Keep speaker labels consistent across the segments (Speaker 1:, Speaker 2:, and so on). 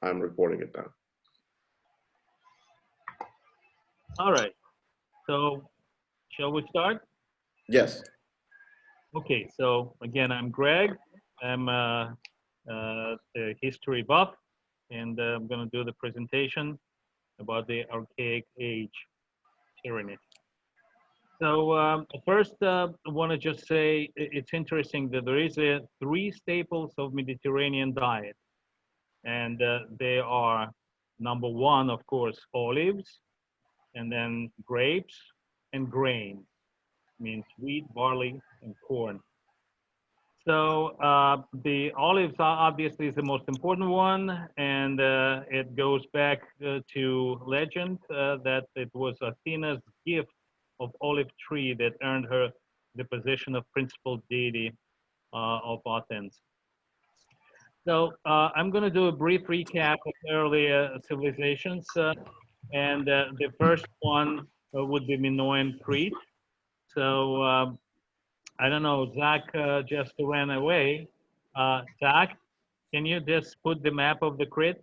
Speaker 1: I'm recording it now.
Speaker 2: All right. So shall we start?
Speaker 1: Yes.
Speaker 2: Okay. So again, I'm Greg. I'm a history buff, and I'm going to do the presentation about the Archaic Age tyranny. So first, I want to just say it's interesting that there is three staples of Mediterranean diet, and they are number one, of course, olives, and then grapes and grain, means wheat, barley, and corn. So the olives are obviously is the most important one, and it goes back to legend that it was Athena's gift of olive tree that earned her the position of principal deity of Athens. So I'm going to do a brief recap of earlier civilizations, and the first one would be Minoan Crete. So I don't know, Zach just ran away. Zach, can you just put the map of the Crete?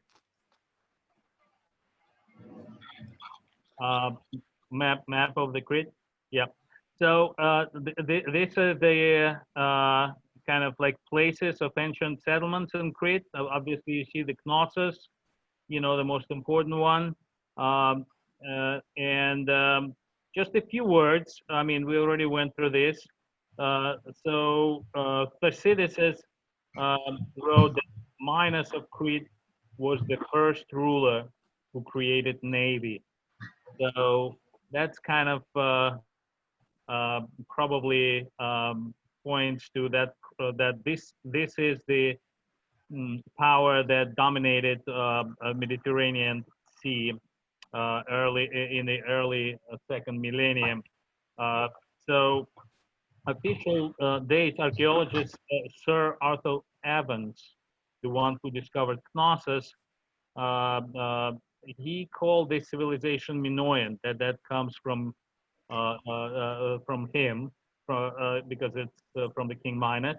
Speaker 2: Uh, map of the Crete? Yeah. So these are the kind of like places of ancient settlements in Crete. Obviously, you see the Knossos, you know, the most important one. Um, and just a few words. I mean, we already went through this. Thucydides wrote that Minos of Crete was the first ruler who created navy. So that's kind of probably points to that that this is the power that dominated Mediterranean Sea early in the early second millennium. Uh, so official dates, archaeologist Sir Arthur Evans, the one who discovered Knossos, uh, uh, he called this civilization Minoan. That comes from him, because it's from the King Minos,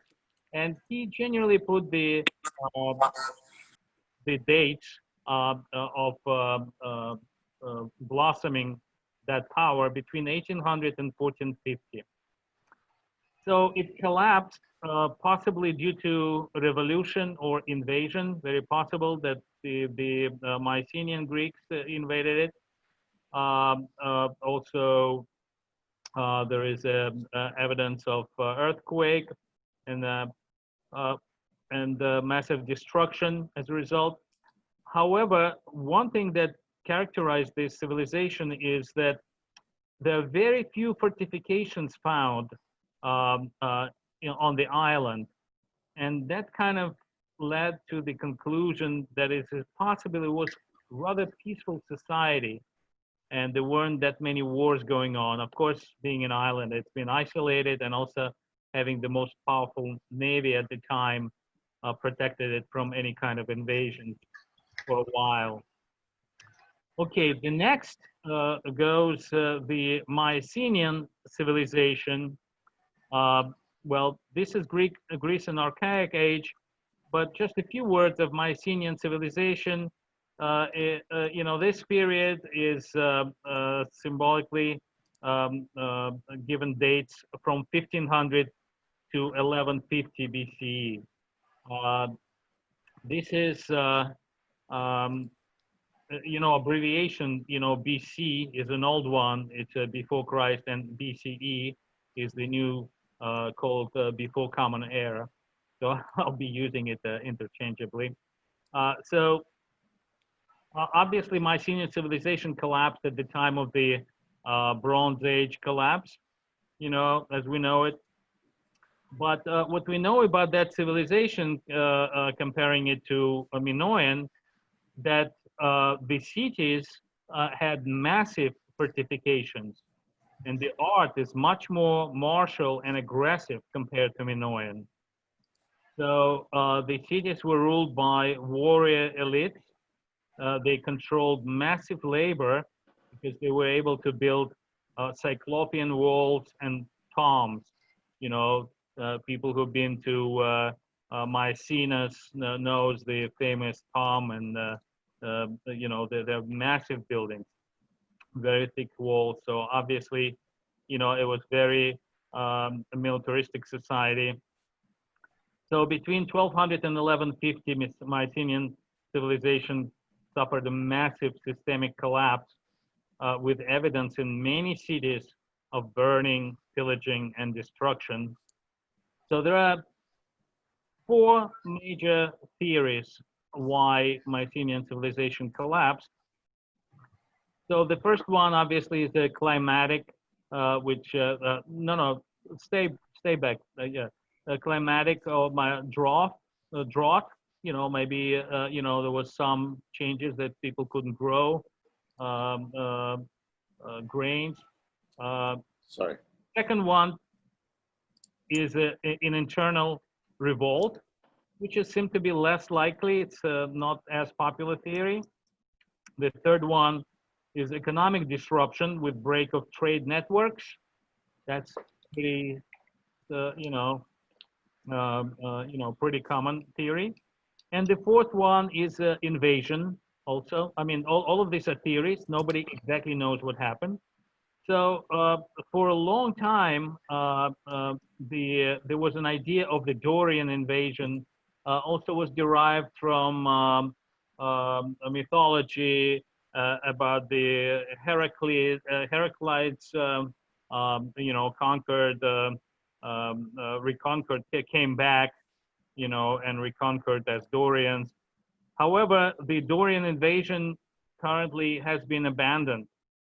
Speaker 2: and he generally put uh, the dates of blossoming that power between 1800 and 1450. So it collapsed, possibly due to revolution or invasion. Very possible that the Mycenaean Greeks invaded it. Also, there is evidence of earthquake and uh, uh, massive destruction as a result. However, one thing that characterized this civilization is that there are very few fortifications found um, uh, on the island, and that kind of led to the conclusion that it possibly was rather peaceful society, and there weren't that many wars going on. Of course, being an island, it's been isolated, and also having the most powerful navy at the time protected it from any kind of invasion for a while. Okay, the next goes the Mycenaean civilization. Uh, well, this is Greece and Archaic Age, but just a few words of Mycenaean civilization. You know, this period is symbolically given dates from 1500 to 1150 BCE. Uh, this is um, you know, abbreviation, you know, BC is an old one. It's before Christ, and BCE is the new called before Common Era. So I'll be using it interchangeably. Obviously, Mycenaean civilization collapsed at the time of the Bronze Age collapse, you know, as we know it. But what we know about that civilization, comparing it to Minoan, that the cities had massive fortifications, and the art is much more martial and aggressive compared to Minoan. So the cities were ruled by warrior elites. They controlled massive labor because they were able to build cyclopean walls and tombs. You know, people who've been to Maecenas knows the famous Tom, and they're massive buildings, very thick walls. So obviously, it was very a militaristic society. So between 1200 and 1150, Mycenaean civilization suffered a massive systemic collapse with evidence in many cities of burning, pillaging, and destruction. So there are four major theories why Mycenaean civilization collapsed. So the first one, obviously, is the climatic, which no, stay back, yeah, climatic or my drought. Maybe there was some changes that people couldn't grow um, grains. Uh,
Speaker 1: Sorry.
Speaker 2: Second one is an internal revolt, which is seemed to be less likely. It's not as popular theory. The third one is economic disruption with break of trade networks. That's pretty, uh, you know, pretty common theory. And the fourth one is invasion. Also, I mean, all of these are theories. Nobody exactly knows what happened. So for a long time, there was an idea of the Dorian invasion. Also was derived from a mythology about the Heraclides, conquered, reconquered, came back, and reconquered as Dorians. However, the Dorian invasion currently has been abandoned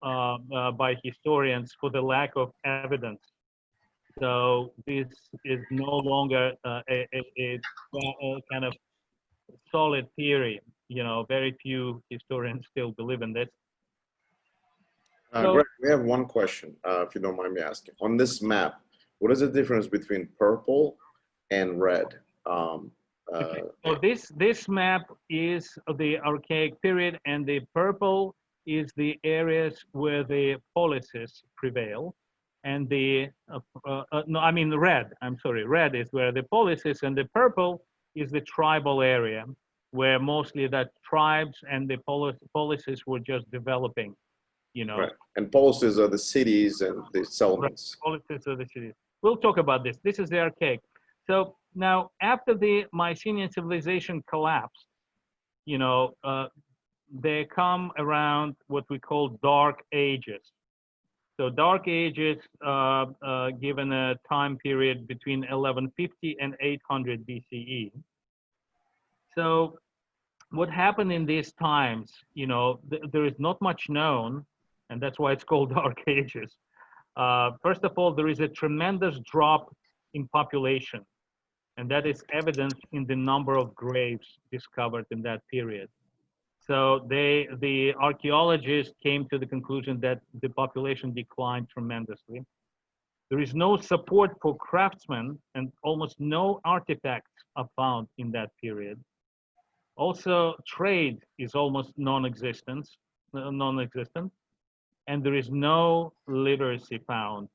Speaker 2: by historians for the lack of evidence. So this is no longer a kind of solid theory. Very few historians still believe in this. So
Speaker 1: Greg, we have one question, if you don't mind me asking. On this map, what is the difference between purple and red?
Speaker 2: okay. So this map is the Archaic period, and the purple is the areas where the policies prevail, and no, I mean the red. I'm sorry, red is where the policies, and the purple is the tribal area, where mostly that tribes and the policies were just developing.
Speaker 1: Right. And policies are the cities and the
Speaker 2: Right.
Speaker 1: settlements.
Speaker 2: Politics of the cities. We'll talk about this. This is the Archaic. So now, after the Mycenaean civilization collapsed, they come around what we call Dark Ages. So Dark Ages, given a time period between 1150 and 800 BCE. So what happened in these times, there is not much known, and that's why it's called Dark Ages. First of all, there is a tremendous drop in population, and that is evident in the number of graves discovered in that period. So the archaeologists came to the conclusion that the population declined tremendously. There is no support for craftsmen, and almost no artifacts are found in that period. Also, trade is almost non-existent, and there is no literacy found.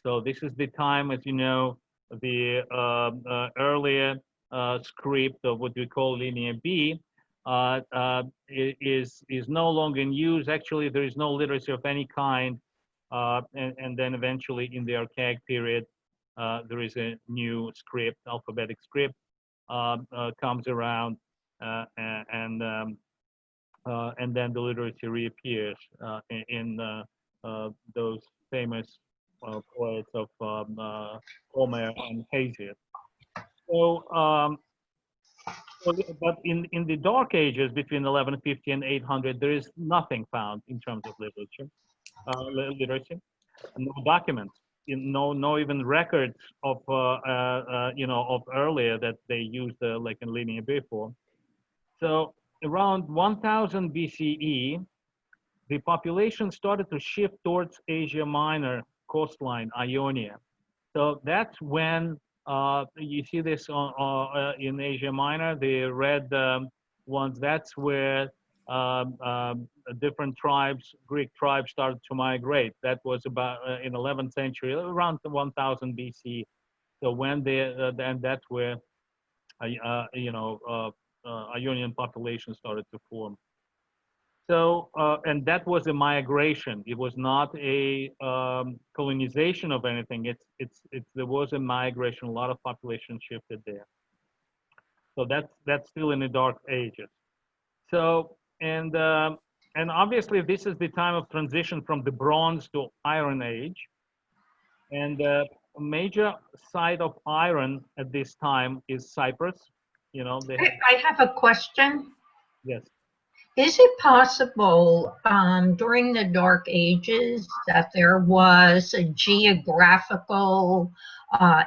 Speaker 2: So this is the time, as you know, the earlier script of what we call Linear B is no longer in use. Actually, there is no literacy of any kind. And then eventually in the Archaic period, there is a new script, alphabetic script, comes around, and then the literacy reappears in those famous poets of Homer and Hesiod. So, but in the Dark Ages between 1150 and 800, there is nothing found in terms of literature, no documents, no even records of of earlier that they used like in Linear before. So around 1000 BCE, the population started to shift towards Asia Minor coastline, Ionia. So that's when you see this in Asia Minor, the red ones. That's where different tribes, Greek tribes, started to migrate. That was about in 11th century, around 1000 BC. So when and that's where Ionian population started to form. So, and that was a migration. It was not a colonization of anything. There was a migration. A lot of population shifted there. So that's still in the Dark Ages. So, and obviously this is the time of transition from the Bronze to Iron Age. And a major site of iron at this time is Cyprus. You know, they have,
Speaker 3: I have a question.
Speaker 2: yes.
Speaker 3: Is it possible during the Dark Ages that there was a geographical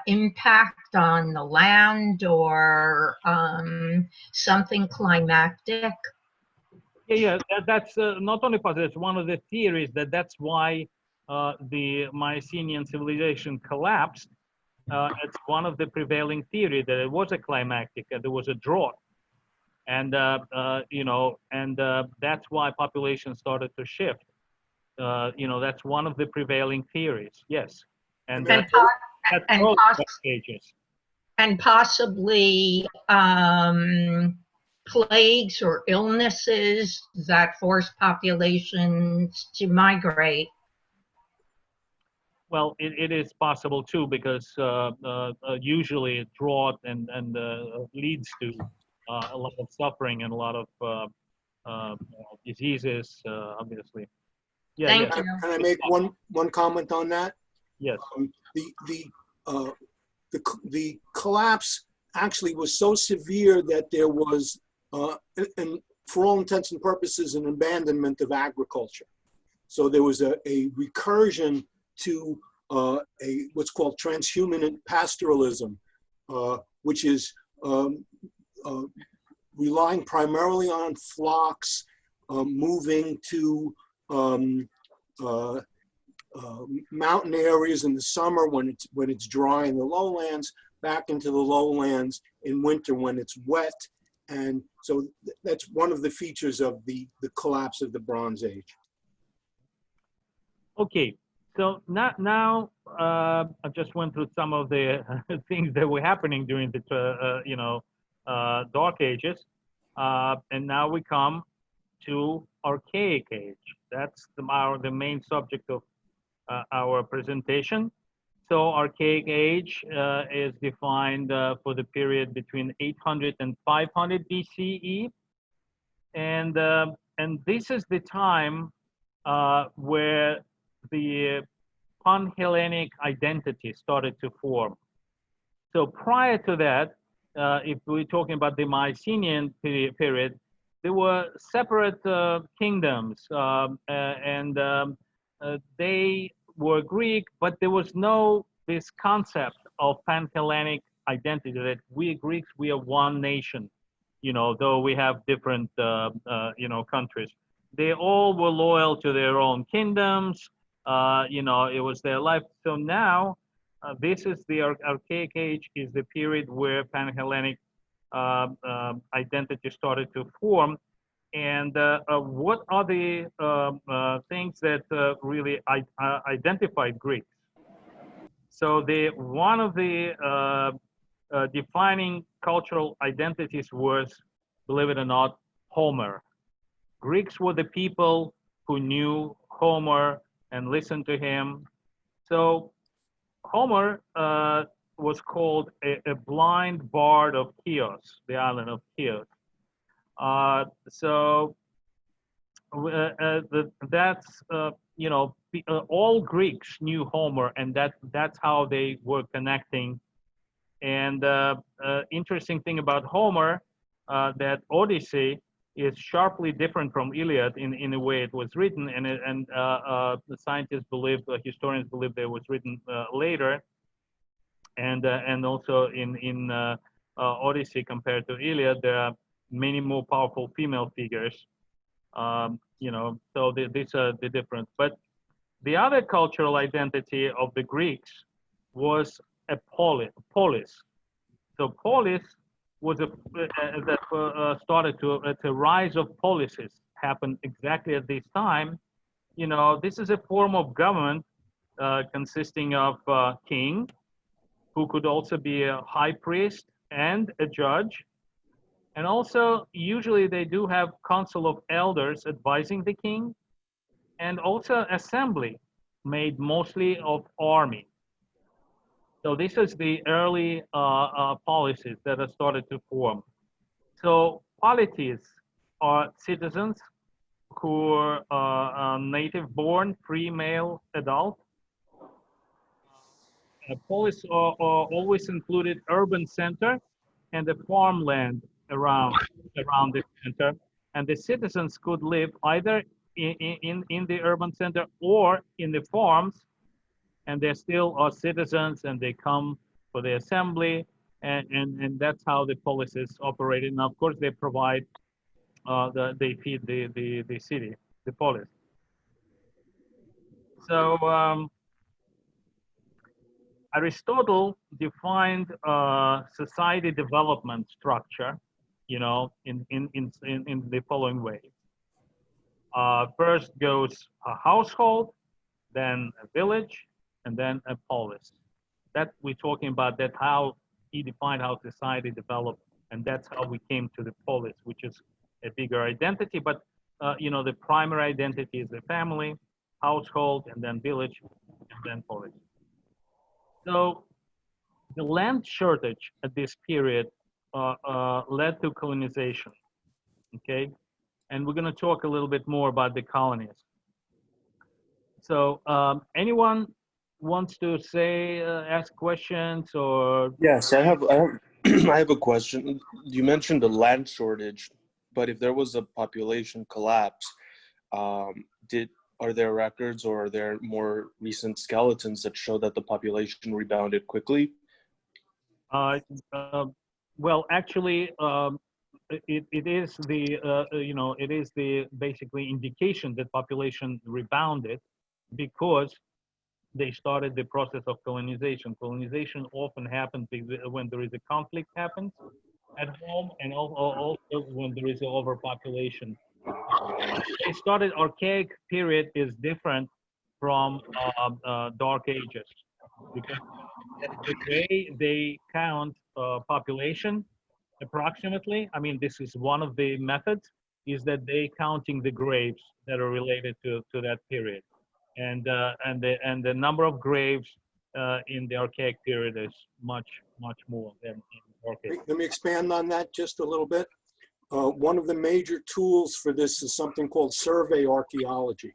Speaker 3: impact on the land or something climactic?
Speaker 2: Yeah, that's not only possible, it's one of the theories that's why the Mycenaean civilization collapsed. It's one of the prevailing theory that it was a climactic, there was a drought. And, that's why population started to shift. That's one of the prevailing theories, yes. And,
Speaker 3: And,
Speaker 2: that's
Speaker 3: and,
Speaker 2: all
Speaker 3: poss
Speaker 2: ages.
Speaker 3: and possibly plagues or illnesses that force populations to migrate.
Speaker 2: Well, it is possible too, because usually drought and leads to a lot of suffering and a lot of diseases, obviously. Yeah,
Speaker 3: Thank
Speaker 2: yes.
Speaker 3: you.
Speaker 4: Can I make one comment on that?
Speaker 2: Yes.
Speaker 4: The collapse actually was so severe that there was, and for all intents and purposes, an abandonment of agriculture. So there was a recursion to what's called transhuman pastoralism, which is relying primarily on flocks, moving to mountain areas in the summer when it's dry in the lowlands, back into the lowlands in winter when it's wet. And so that's one of the features of the collapse of the Bronze Age.
Speaker 2: Okay, so now I just went through some of the things that were happening during the Dark Ages, and now we come to Archaic Age. That's the main subject of our presentation. So Archaic Age is defined for the period between 800 and 500 BCE, and this is the time where the Pan-Hellenic identity started to form. So prior to that, if we're talking about the Mycenaean period, there were separate kingdoms, and they were Greek, but there was no this concept of Pan-Hellenic identity that we Greeks, we are one nation, though we have different, countries. They all were loyal to their own kingdoms. It was their life. So now, this is the Archaic Age, is the period where Pan-Hellenic identity started to form. And what are the things that really identified Greeks? So one of the defining cultural identities was, believe it or not, Homer. Greeks were the people who knew Homer and listened to him. So Homer was called a blind bard of Chios, the island of Chios. That's all Greeks knew Homer, and that's how they were connecting. And interesting thing about Homer, that Odyssey is sharply different from Iliad in the way it was written, and the scientists believe, historians believe, that it was written later, and also in Odyssey compared to Iliad, there are many more powerful female figures. So these are the difference. But the other cultural identity of the Greeks was a polis. So polis was started to rise of policies happened exactly at this time. This is a form of government consisting of king, who could also be a high priest, and a judge. And also, usually they do have council of elders advising the king, and also assembly made mostly of army. So this is the early policies that are started to form. So polities are citizens who are native-born, free male adult. Polis are always included urban center and the farmland around the center, and the citizens could live either in the urban center or in the farms, and they still are citizens and they come for the assembly, and that's how the policies operated. And of course, they provide they feed the city, the polis. So Aristotle defined society development structure, in the following way. First goes a household, then a village, and then a polis. That we're talking about, that how he defined how society developed, and that's how we came to the polis, which is a bigger identity. But the primary identity is the family, household, and then village, and then polis. So the land shortage at this period led to colonization, okay? And we're gonna talk a little bit more about the colonies. So anyone wants to say, ask questions or?
Speaker 5: Yes, I have a question. You mentioned the land shortage, but if there was a population collapse, um, are there records or are there more recent skeletons that show that the population rebounded quickly?
Speaker 2: Well, actually, it is the basically indication that population rebounded because they started the process of colonization. Colonization often happens when there is a conflict happens at home, and also when there is an overpopulation. They started Archaic period is different from Dark Ages because the way they count population approximately, I mean, this is one of the methods, is that they counting the graves that are related to that period, and the number of graves in the Archaic period is much more than in Archaic.
Speaker 4: Let me expand on that just a little bit. One of the major tools for this is something called survey archaeology.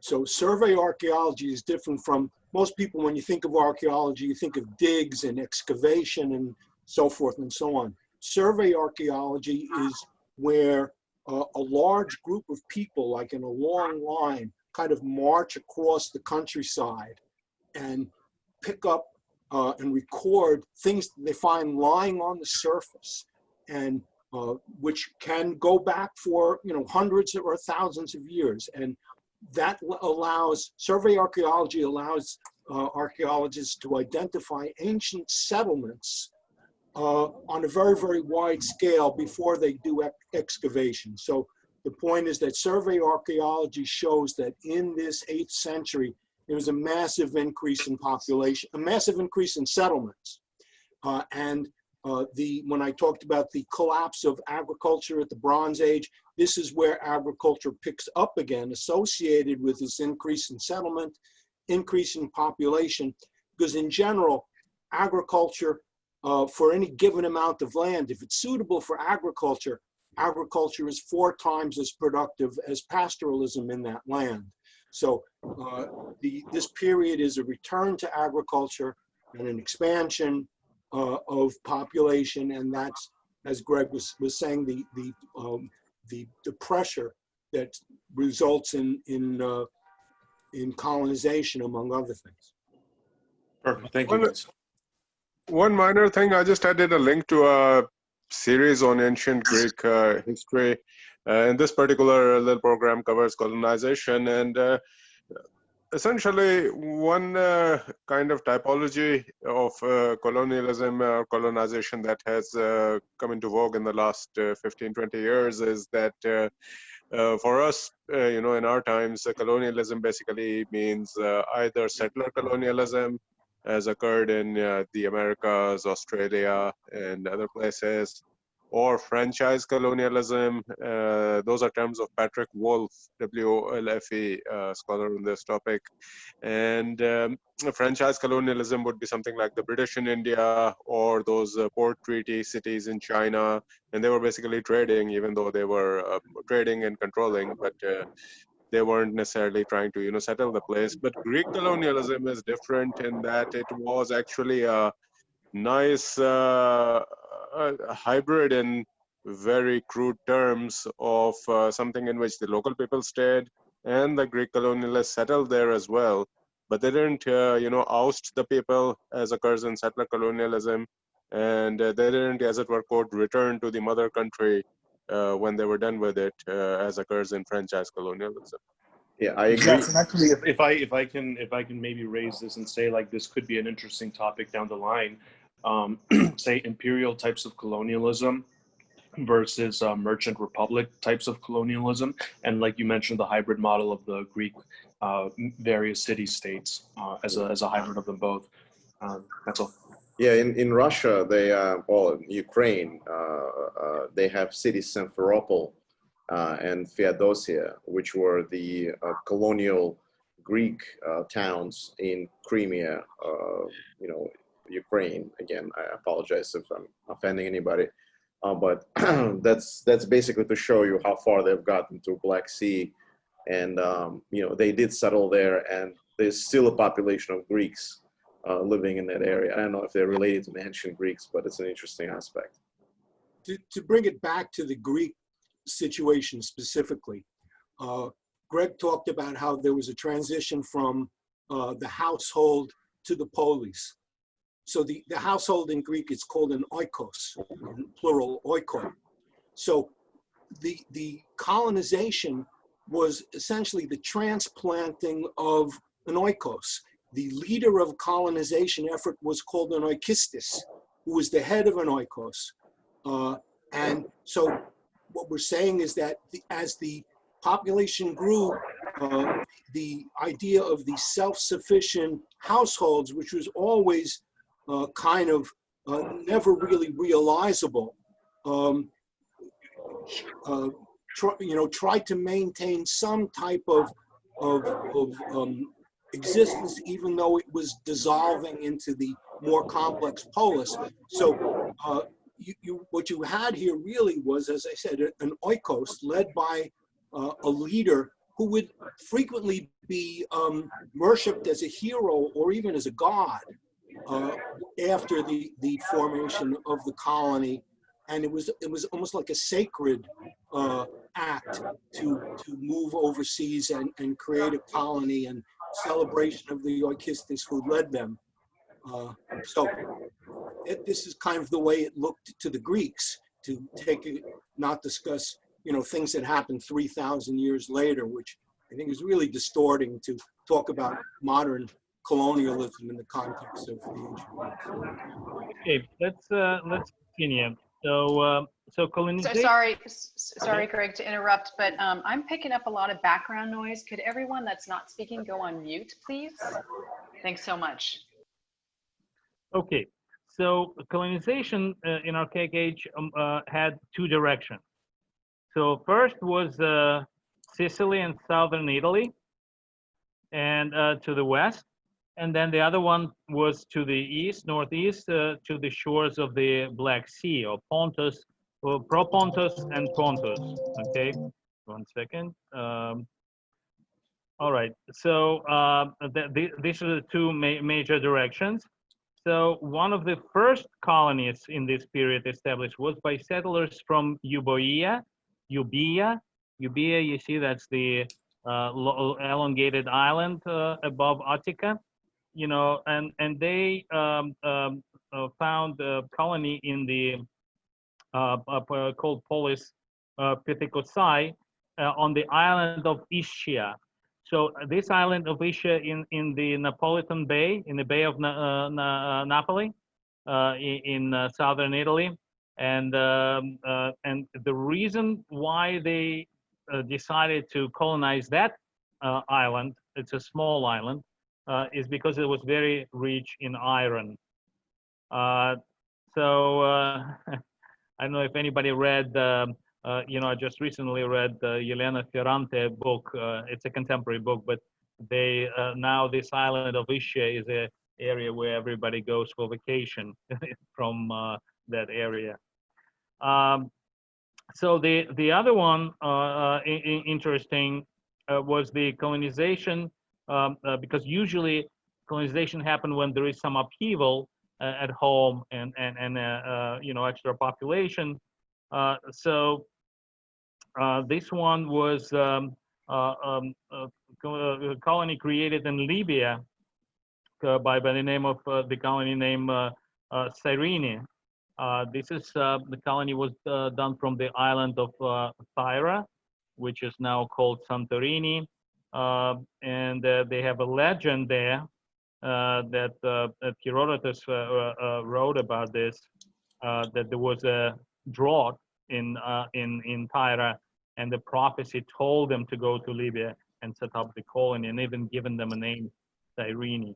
Speaker 4: So survey archaeology is different from most people. When you think of archaeology, you think of digs and excavation and so forth and so on. Survey archaeology is where a large group of people, like in a long line, kind of march across the countryside and pick up and record things they find lying on the surface, and which can go back for hundreds or thousands of years. And that allows, survey archaeology allows archaeologists to identify ancient settlements on a very, very wide scale before they do excavation. So the point is that survey archaeology shows that in this 8th century, there was a massive increase in population, a massive increase in settlements. When I talked about the collapse of agriculture at the Bronze Age, this is where agriculture picks up again, associated with this increase in settlement, increase in population, because in general, agriculture, for any given amount of land, if it's suitable for agriculture, agriculture is 4 times as productive as pastoralism in that land. So this period is a return to agriculture and an expansion of population, and that's, as Greg was saying, the pressure that results in colonization, among other things.
Speaker 5: Perfect. Thank you, guys.
Speaker 6: One minor thing, I just added a link to a series on ancient Greek history. And this particular little program covers colonization, and essentially one kind of typology of colonialism or colonization that has come into vogue in the last 15-20 years is that for us, in our times, colonialism basically means either settler colonialism, as occurred in the Americas, Australia, and other places, or franchise colonialism. Those are terms of Patrick Wolfe, W-O-L-F-E, scholar on this topic. And franchise colonialism would be something like the British in India, or those port treaty cities in China. And they were basically trading, even though they were trading and controlling, but they weren't necessarily trying to, settle the place. But Greek colonialism is different in that it was actually a nice hybrid in very crude terms of something in which the local people stayed and the Greek colonialists settled there as well. But they didn't, oust the people as occurs in settler colonialism. And they didn't, as it were, quote, return to the mother country when they were done with it, as occurs in franchise colonialism.
Speaker 1: Yeah, I agree.
Speaker 5: Yes, and actually, if I can maybe raise this and say, like, this could be an interesting topic down the line, say imperial types of colonialism versus merchant republic types of colonialism, and like you mentioned, the hybrid model of the Greek various city-states as a hybrid of them both. That's all.
Speaker 1: Yeah, in Russia, they well, in Ukraine, they have cities Simferopol and Feodosia, which were the colonial Greek towns in Crimea, Ukraine. Again, I apologize if I'm offending anybody, but that's basically to show you how far they've gotten to Black Sea, and they did settle there, and there's still a population of Greeks living in that area. I don't know if they're related to the ancient Greeks, but it's an interesting aspect.
Speaker 4: To bring it back to the Greek situation specifically, Greg talked about how there was a transition from the household to the polis. So the household in Greek is called an oikos, plural oikoi. So the colonization was essentially the transplanting of an oikos. The leader of colonization effort was called an oikistis, who was the head of an oikos. And so what we're saying is that as the population grew, the idea of the self-sufficient households, which was always kind of never really realizable, tried to maintain some type of existence, even though it was dissolving into the more complex polis. So what you had here really was, as I said, an oikos led by a leader who would frequently be worshipped as a hero or even as a god after the formation of the colony. And it was almost like a sacred act to move overseas and create a colony, and celebration of the oikistis who led them. So this is kind of the way it looked to the Greeks, to take it, not discuss things that happened 3,000 years later, which I think is really distorting to talk about modern colonialism in the context of the ancient Greeks.
Speaker 2: Okay, let's continue. So colonization.
Speaker 7: Sorry, Greg, to interrupt, but I'm picking up a lot of background noise. Could everyone that's not speaking go on mute, please? Thanks so much.
Speaker 2: Okay, so colonization in Archaic Age had two directions. So first was Sicily and southern Italy, and to the west, and then the other one was to the east, northeast, to the shores of the Black Sea, or Pontus, or Propontus and Pontus. Okay, 1 second. All right, so these are the two major directions. So one of the first colonies in this period established was by settlers from Euboea. Euboea, you see, that's the elongated island above Attica, and they found a colony in the called Polis Pithecusae on the island of Ischia. So this island of Ischia in the Napolitan Bay, in the Bay of Napoli, in southern Italy, and the reason why they decided to colonize that island, it's a small island, is because it was very rich in iron. So I don't know if anybody read, I just recently read Yelena Ferrante book. It's a contemporary book, but they now this island of Ischia is a area where everybody goes for vacation from that area. So the other one interesting was the colonization, because usually colonization happened when there is some upheaval at home and extra population. So this one was a colony created in Libya by the name of the colony name Cyrene. This is the colony was done from the island of Tyra, which is now called Santorini, and they have a legend there that Herodotus wrote about this, that there was a drought in Tyra, and the prophecy told them to go to Libya and set up the colony, and even given them a name, Cyrene.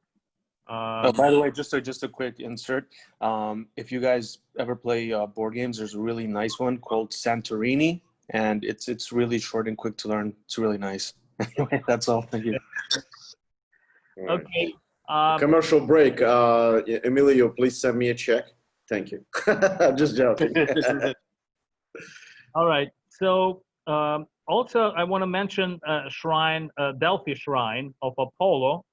Speaker 5: By the way, just a quick insert. If you guys ever play board games, there's a really nice one called Santorini, and it's really short and quick to learn. It's really nice. Anyway, that's all. Thank you.
Speaker 2: Okay.
Speaker 1: Commercial break. Emilio, please send me a check. Thank you. Just joking.
Speaker 2: All right. So also, I want to mention shrine, Delphi shrine of Apollo,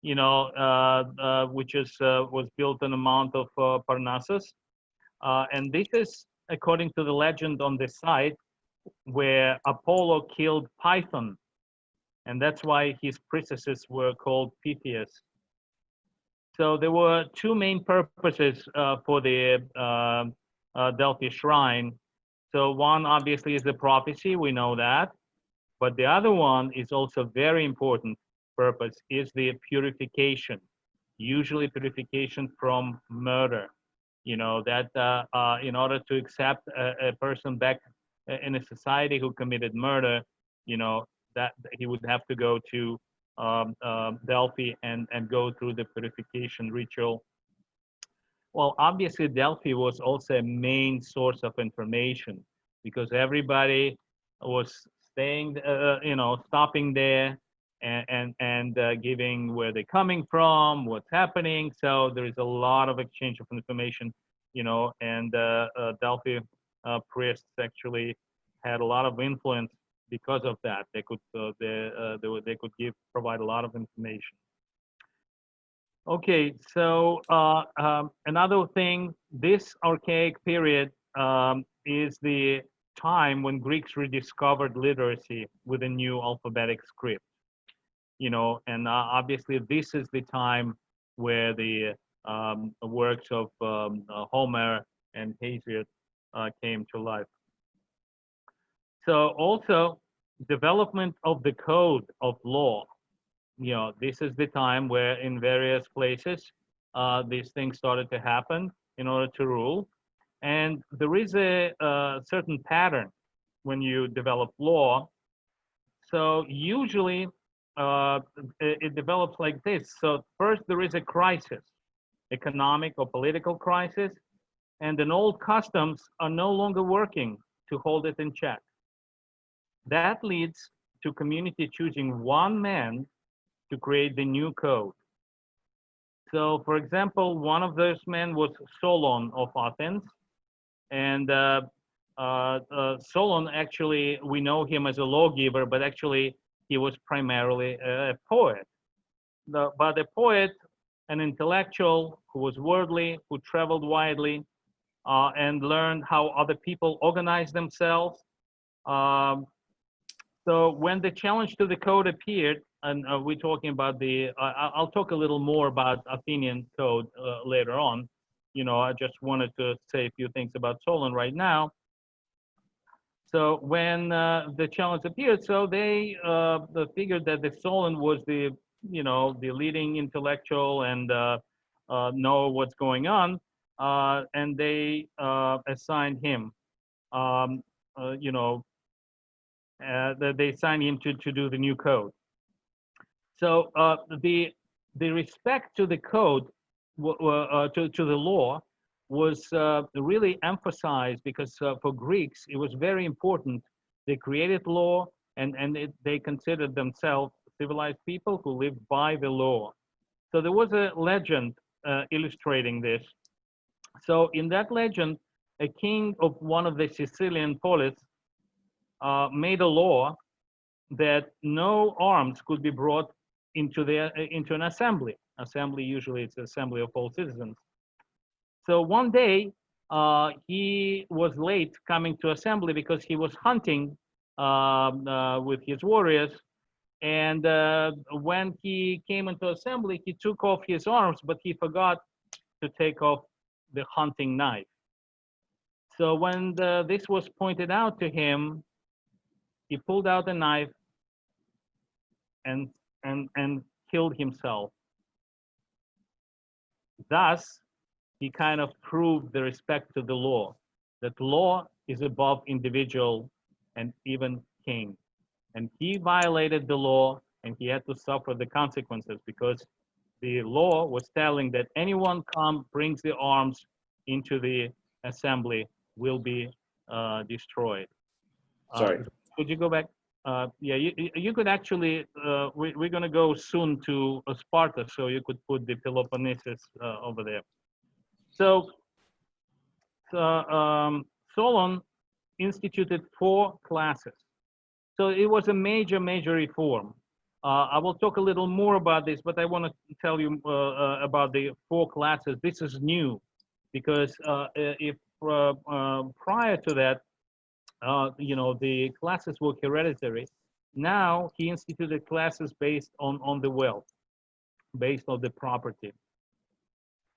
Speaker 2: which was built on the Mount of Parnassus. And this is according to the legend on the site where Apollo killed Python. And that's why his priestesses were called Pythias. So there were two main purposes for the Delphi shrine. So one obviously is the prophecy, we know that. But the other one is also very important purpose is the purification, usually purification from murder. That in order to accept a person back in a society who committed murder, that he would have to go to Delphi and go through the purification ritual. Well, obviously Delphi was also a main source of information because everybody was staying, stopping there and giving where they're coming from, what's happening. So there is a lot of exchange of information, and Delphi priests actually had a lot of influence because of that. They could provide a lot of information. Okay, so another thing, this archaic period is the time when Greeks rediscovered literacy with a new alphabetic script. And obviously this is the time where the works of Homer and Hesiod came to life. So also development of the code of law. This is the time where in various places these things started to happen in order to rule. And there is a certain pattern when you develop law. So usually it develops like this. So first there is a crisis, economic or political crisis, and then old customs are no longer working to hold it in check. That leads to community choosing one man to create the new code. So for example, one of those men was Solon of Athens. And Solon, actually, we know him as a lawgiver, but actually he was primarily a poet. But a poet, an intellectual who was worldly, who traveled widely and learned how other people organize themselves. So when the challenge to the code appeared, and we're talking about I'll talk a little more about Athenian code later on. I just wanted to say a few things about Solon right now. So when the challenge appeared, so they figured that the Solon was the leading intellectual and know what's going on, and they assigned him. They assigned him to do the new code. So the the respect to the code, to the law, was really emphasized because for Greeks it was very important. They created law, and they considered themselves civilized people who lived by the law. So there was a legend illustrating this. So in that legend, a king of one of the Sicilian polis made a law that no arms could be brought into an assembly. Assembly, usually it's assembly of all citizens. So one day he was late coming to assembly because he was hunting with his warriors. And when he came into assembly, he took off his arms, but he forgot to take off the hunting knife. So when this was pointed out to him, he pulled out the knife and killed himself. Thus, he kind of proved the respect to the law, that law is above individual and even king. And he violated the law, and he had to suffer the consequences because the law was telling that anyone brings the arms into the assembly will be destroyed.
Speaker 1: Sorry.
Speaker 2: Could you go back? Yeah, you could actually, we're going to go soon to Sparta, so you could put the Peloponnesus over there. So Solon instituted 4 classes. So it was a major reform. I will talk a little more about this, but I want to tell you about the 4 classes. This is new because if prior to that, the classes were hereditary. Now he instituted classes based on the wealth, based on the property.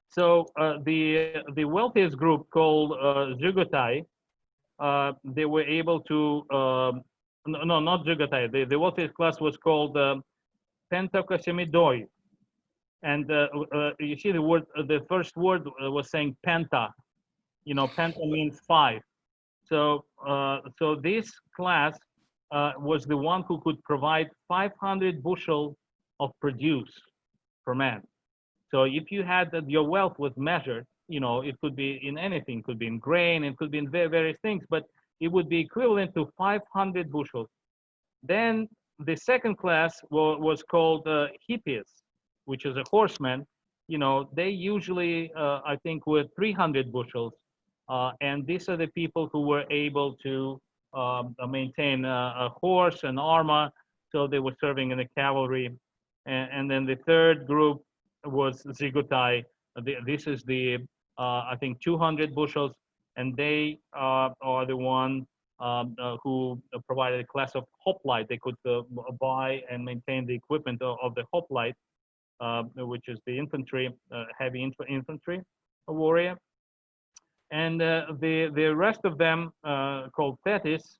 Speaker 2: So the wealthiest group called Zygotai, they were able to, no, not Zygotai, the wealthiest class was called Pentakosemidoi. And you see the word, the first word was saying penta. Penta means 5. So this class was the one who could provide 500 bushel of produce per man. So if you had that, your wealth was measured, it could be in anything, could be in grain, it could be in various things, but it would be equivalent to 500 bushels. Then the second class was called Hippias, which is a horseman. They usually, I think, were 300 bushels. And these are the people who were able to maintain a horse and armor. So they were serving in the cavalry. And then the third group was Zygotai. This is the, I think, 200 bushels. And they are the one who provided a class of hoplite. They could buy and maintain the equipment of the hoplite, which is the infantry, heavy infantry warrior. And the rest of them called Thetis,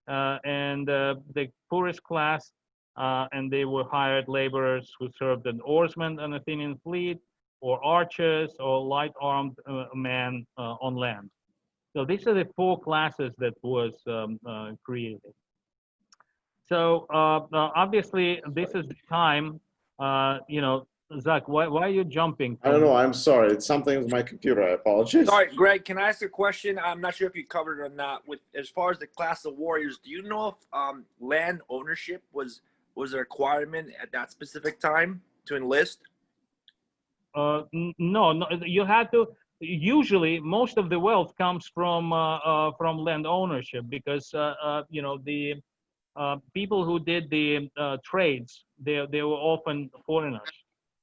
Speaker 2: and the poorest class, and they were hired laborers who served an oarsman on Athenian fleet, or archers, or light-armed men on land. So these are the 4 classes that was created. So obviously, this is the time, Zach, why are you jumping?
Speaker 1: I don't know. I'm sorry. It's something with my computer. I apologize.
Speaker 8: Sorry, Greg, can I ask a question? I'm not sure if you covered it or not. With as far as the class of warriors, do you know if land ownership was a requirement at that specific time to enlist?
Speaker 2: No, you had to. Usually, most of the wealth comes from land ownership because the people who did the trades, they were often foreigners,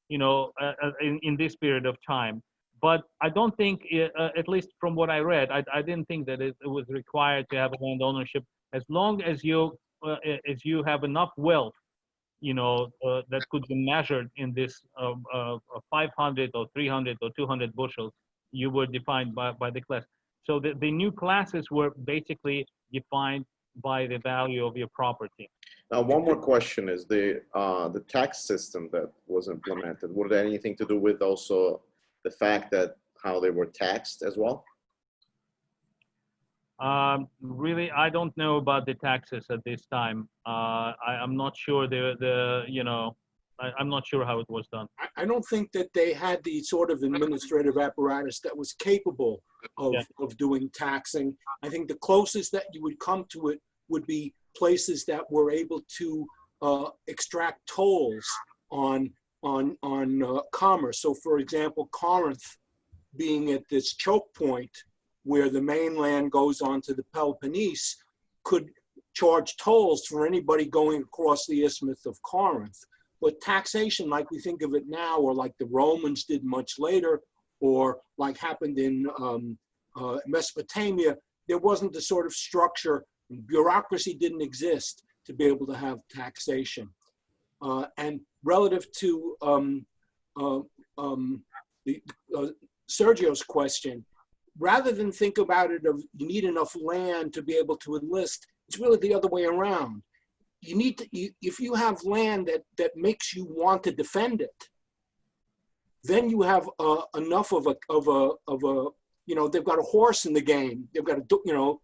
Speaker 2: in this period of time. But I don't think, at least from what I read, I didn't think that it was required to have land ownership as long as you have enough wealth, that could be measured in this 500 or 300 or 200 bushels. You were defined by the class. So the new classes were basically defined by the value of your property.
Speaker 1: Now, one more question is the tax system that was implemented. Would it have anything to do with also the fact that how they were taxed as well?
Speaker 2: Really, I don't know about the taxes at this time. I'm not sure I'm not sure how it was done.
Speaker 4: I don't think that they had the sort of administrative apparatus that was capable
Speaker 2: Yeah.
Speaker 4: of doing taxing. I think the closest that you would come to it would be places that were able to extract tolls on commerce. So, for example, Corinth being at this choke point where the mainland goes onto the Peloponnese could charge tolls for anybody going across the Isthmus of Corinth. But taxation, like we think of it now, or like the Romans did much later, or like happened in Mesopotamia, there wasn't the sort of structure, bureaucracy didn't exist to be able to have taxation. And relative to Sergio's question, rather than think about it of you need enough land to be able to enlist, it's really the other way around. You need to, if you have land that makes you want to defend it, then you have enough of a, you know, they've got a horse in the game. They've got a, you know,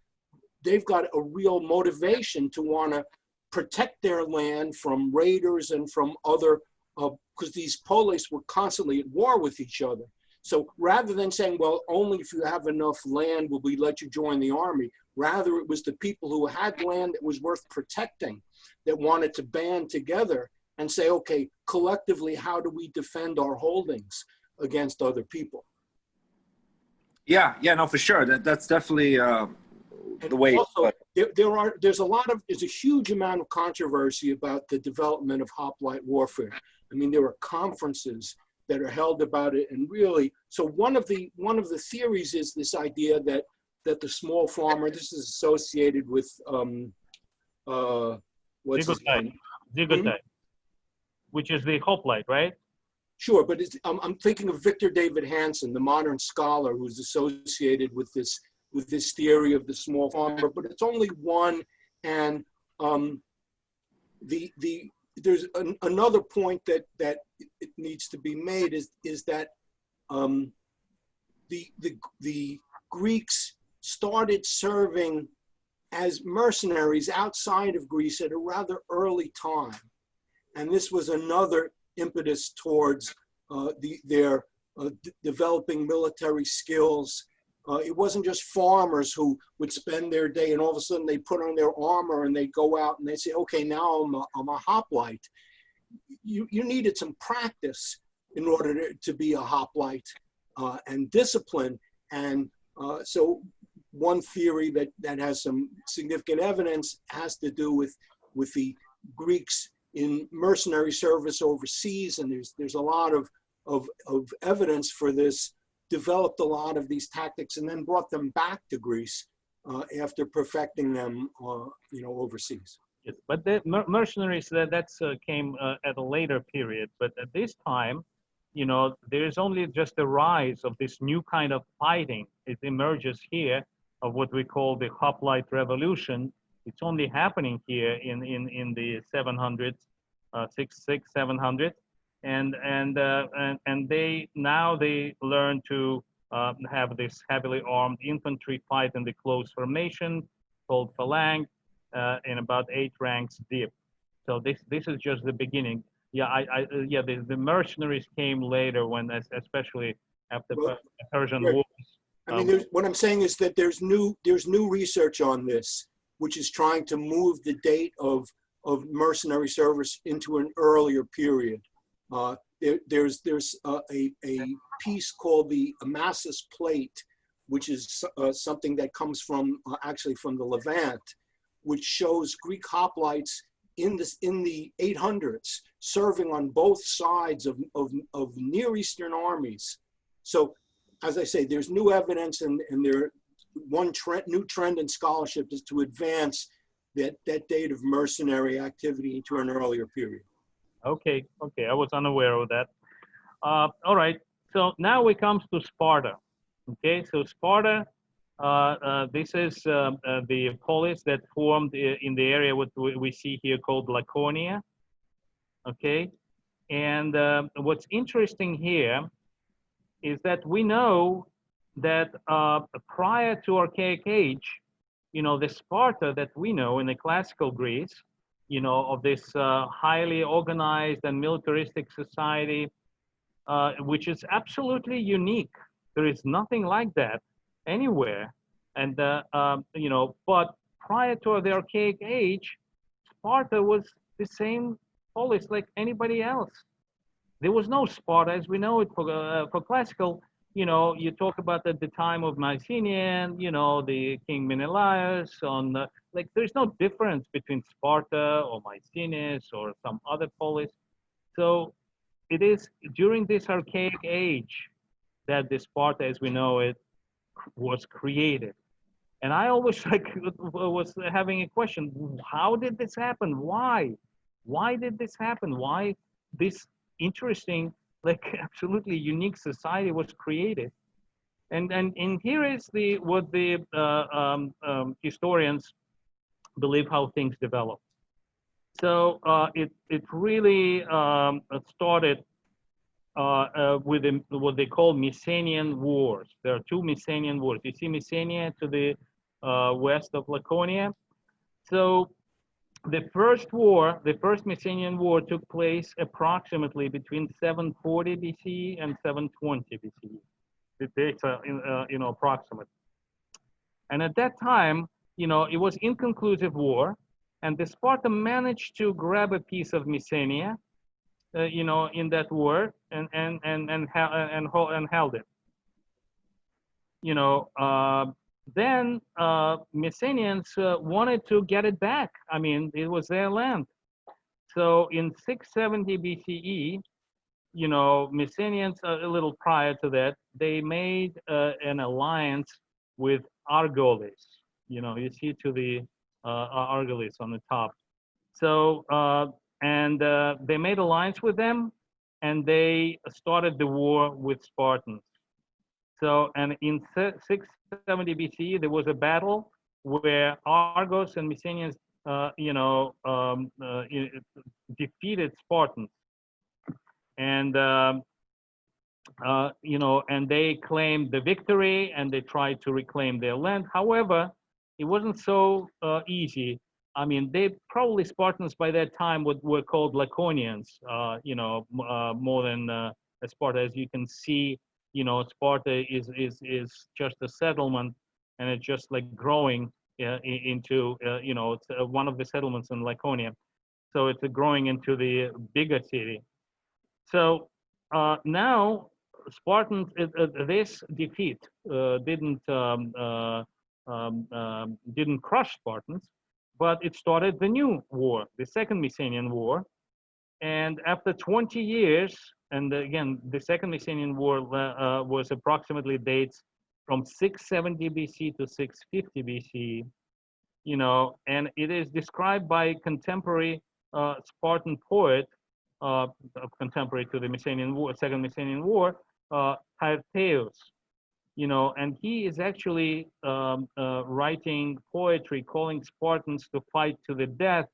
Speaker 4: they've got a real motivation to want to protect their land from raiders and from other, because these polis were constantly at war with each other. So rather than saying, well, only if you have enough land will we let you join the army, rather it was the people who had land that was worth protecting that wanted to band together and say, okay, collectively, how do we defend our holdings against other people?
Speaker 8: Yeah, yeah, no, for sure. That's definitely the way.
Speaker 4: Also, there's a huge amount of controversy about the development of hoplite warfare. I mean, there are conferences that are held about it, and really, so one of the theories is this idea that the small farmer, this is associated with what's his name?
Speaker 2: Zigotai, which is the hoplite, right?
Speaker 4: Sure, but I'm thinking of Victor David Hansen, the modern scholar who's associated with this theory of the small farmer, but it's only one. And there's another point that it needs to be made is that the Greeks started serving as mercenaries outside of Greece at a rather early time, and this was another impetus towards their developing military skills. It wasn't just farmers who would spend their day and all of a sudden they put on their armor and they go out and they say, okay, now I'm a hoplite. You needed some practice in order to be a hoplite and discipline. And so one theory that has some significant evidence has to do with the Greeks in mercenary service overseas, and there's a lot of evidence for this, developed a lot of these tactics and then brought them back to Greece after perfecting them, overseas.
Speaker 2: Yes, but the mercenaries that's came at a later period. But at this time, there is only just the rise of this new kind of fighting. It emerges here of what we call the hoplite revolution. It's only happening here in the 700s, 700s, and they learn to have this heavily armed infantry fight in the close formation called phalanx, in about 8 ranks deep. So this is just the beginning. Yeah, the mercenaries came later, when especially after Persian Wars.
Speaker 4: I mean, what I'm saying is that there's new research on this, which is trying to move the date of mercenary service into an earlier period. There's a piece called the Amasis Plate, which is something that comes from actually from the Levant, which shows Greek hoplites in the 800s serving on both sides of Near Eastern armies. So, as I say, there's new evidence, and new trend in scholarship is to advance that date of mercenary activity into an earlier period.
Speaker 2: Okay, I was unaware of that. All right, so now we come to Sparta. Okay, so Sparta, this is the polis that formed in the area what we see here called Laconia. Okay, and what's interesting here is that we know that prior to Archaic age, the Sparta that we know in the classical Greece, of this highly organized and militaristic society, which is absolutely unique. There is nothing like that anywhere. And, but prior to the Archaic age, Sparta was the same polis like anybody else. There was no Sparta as we know it for classical. You talk about at the time of Mycenaean, the King Menelaus on like there's no difference between Sparta or Mycenaeus or some other polis. So it is during this Archaic age that the Sparta as we know it was created. And I always was having a question: how did this happen? Why? Why did this happen? Why this interesting, like absolutely unique society was created? And here is what the historians believe how things developed. So it really started with what they call Messenian Wars. There are two Messenian Wars. You see Messenia to the west of Laconia. So the first war, the first Messenian War, took place approximately between 740 BCE and 720 BCE. The dates are approximate. And at that time, it was inconclusive war, and the Sparta managed to grab a piece of Messenia, in that war, and held it. Then Messenians wanted to get it back. I mean, it was their land. So in 670 BCE, Messenians, a little prior to that, they made an alliance with Argolis. You see to the Argolis on the top. So, they made alliance with them, and they started the war with Spartans. So, and in 670 BCE, there was a battle where Argos and Messenians, defeated Spartans. And, and they claimed the victory, and they tried to reclaim their land. However, it wasn't so easy. I mean, they probably Spartans by that time were called Laconians, more than Sparta. As you can see, Sparta is just a settlement, and it's just like growing into, it's one of the settlements in Laconia. So it's growing into the bigger city. So now Spartans, this defeat didn't crush Spartans, but it started the new war, the Second Messenian War. And after 20 years, and again, the Second Messenian War was approximately dates from 670 BC to 650 BC, and it is described by contemporary Spartan poet, contemporary to the Messenian War, Second Messenian War, Tyrtaeus. And he is actually writing poetry, calling Spartans to fight to the death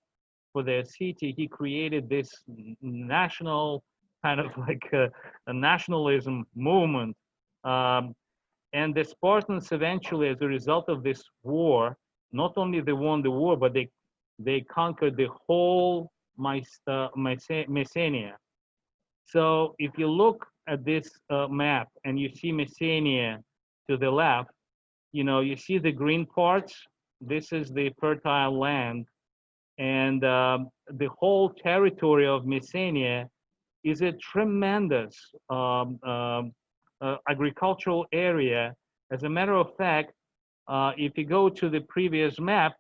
Speaker 2: for their city. He created this national kind of like a nationalism movement. And the Spartans eventually, as a result of this war, not only they won the war, but they conquered the whole Messenia. So if you look at this map and you see Messenia to the left, you see the green parts. This is the fertile land, and the whole territory of Messenia is a tremendous agricultural area. As a matter of fact, if you go to the previous map,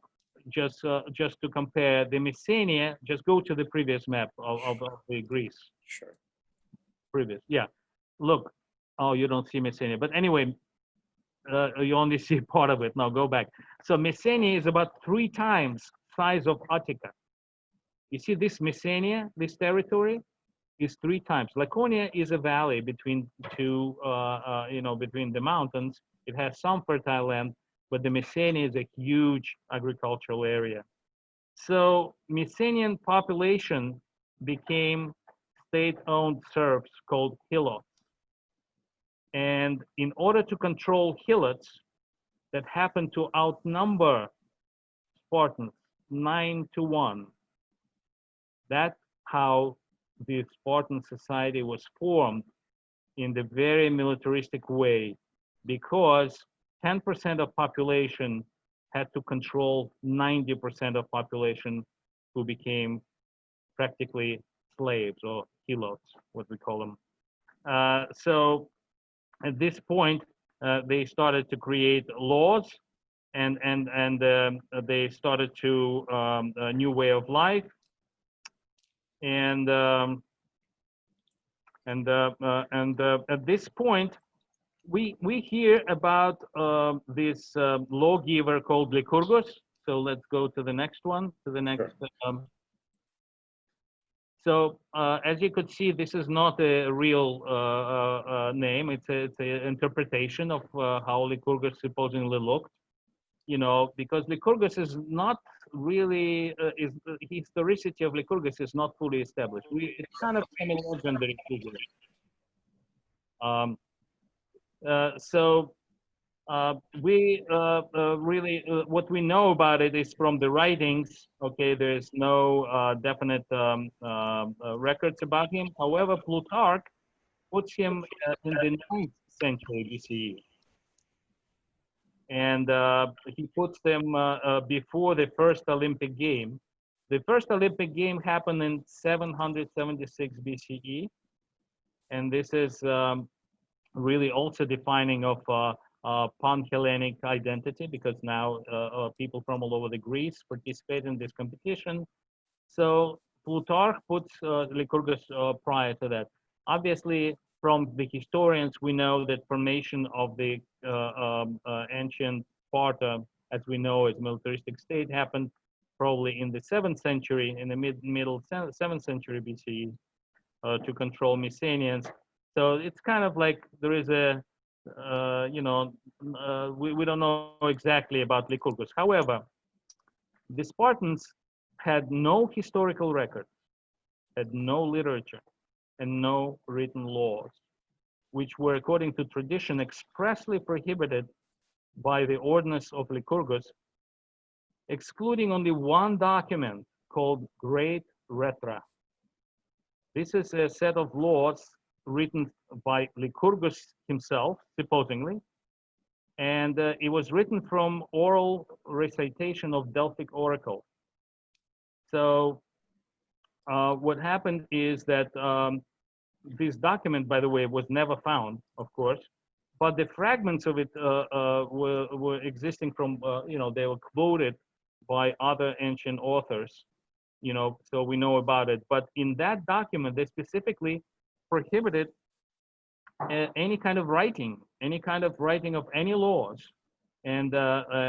Speaker 2: just to compare the Messenia, just go to the previous map of the Greece.
Speaker 1: Sure.
Speaker 2: Previous, yeah. Look, oh, you don't see Messenia, but anyway, you only see part of it. Now go back. So Messenia is about 3 times size of Attica. You see this Messenia, this territory, is 3 times. Laconia is a valley between two, between the mountains. It has some fertile land, but the Messenia is a huge agricultural area. So Messenian population became state-owned serfs called helots. And in order to control helots that happened to outnumber Spartans 9 to 1, That's how the Spartan society was formed in the very militaristic way, because 10% of population had to control 90% of population, who became practically slaves, or helots, what we call them. So at this point, they started to create laws, and they started to a new way of life, and at this point, we hear about this lawgiver called Lycurgus. So let's go to the next one, to the next. So as you could see, this is not a real name. It's an interpretation of how Lycurgus supposedly looked. You know, because Lycurgus is not really, historicity of Lycurgus is not fully established. It's kind of semi-legendary figure. So we really, what we know about it is from the writings. Okay, there's no definite records about him. However, Plutarch puts him in the 9th century BCE. And he puts them before the first Olympic game. The first Olympic game happened in 776 BCE. And this is really also defining of pan-Hellenic identity, because now people from all over the Greece participate in this competition. So Plutarch puts Lycurgus prior to that. Obviously, from the historians, we know that formation of the ancient Sparta, as we know, as militaristic state, happened probably in the 7th century, in the middle 7th century BCE, to control Messenians. So it's kind of like there is a, you know, we don't know exactly about Lycurgus. However, the Spartans had no historical records, had no literature, and no written laws, which were, according to tradition, expressly prohibited by the ordinance of Lycurgus, excluding only one document called Great Retra. This is a set of laws written by Lycurgus himself, supposedly, and it was written from oral recitation of Delphic oracle. So what happened is that this document, by the way, was never found, of course, but the fragments of it were existing from, you know, they were quoted by other ancient authors, you know, so we know about it. But in that document, they specifically prohibited any kind of writing of any laws, and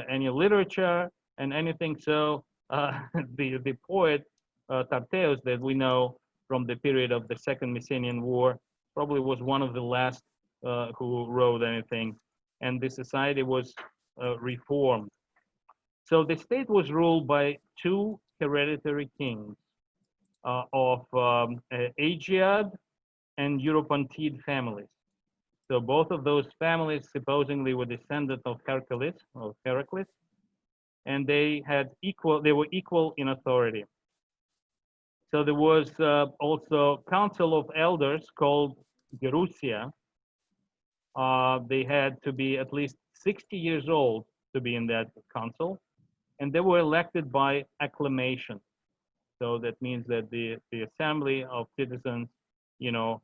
Speaker 2: any literature and anything. So the poet Tarteus, that we know from the period of the Second Messenian War, probably was one of the last who wrote anything, and the society was reformed. So the state was ruled by 2 hereditary kings of Aegead and Europontid families. So both of those families supposedly were descendants of Heracles, and they were equal in authority. So there was also council of elders called Gerousia. They had to be at least 60 years old to be in that council, and they were elected by acclamation. So that means that the assembly of citizens, you know,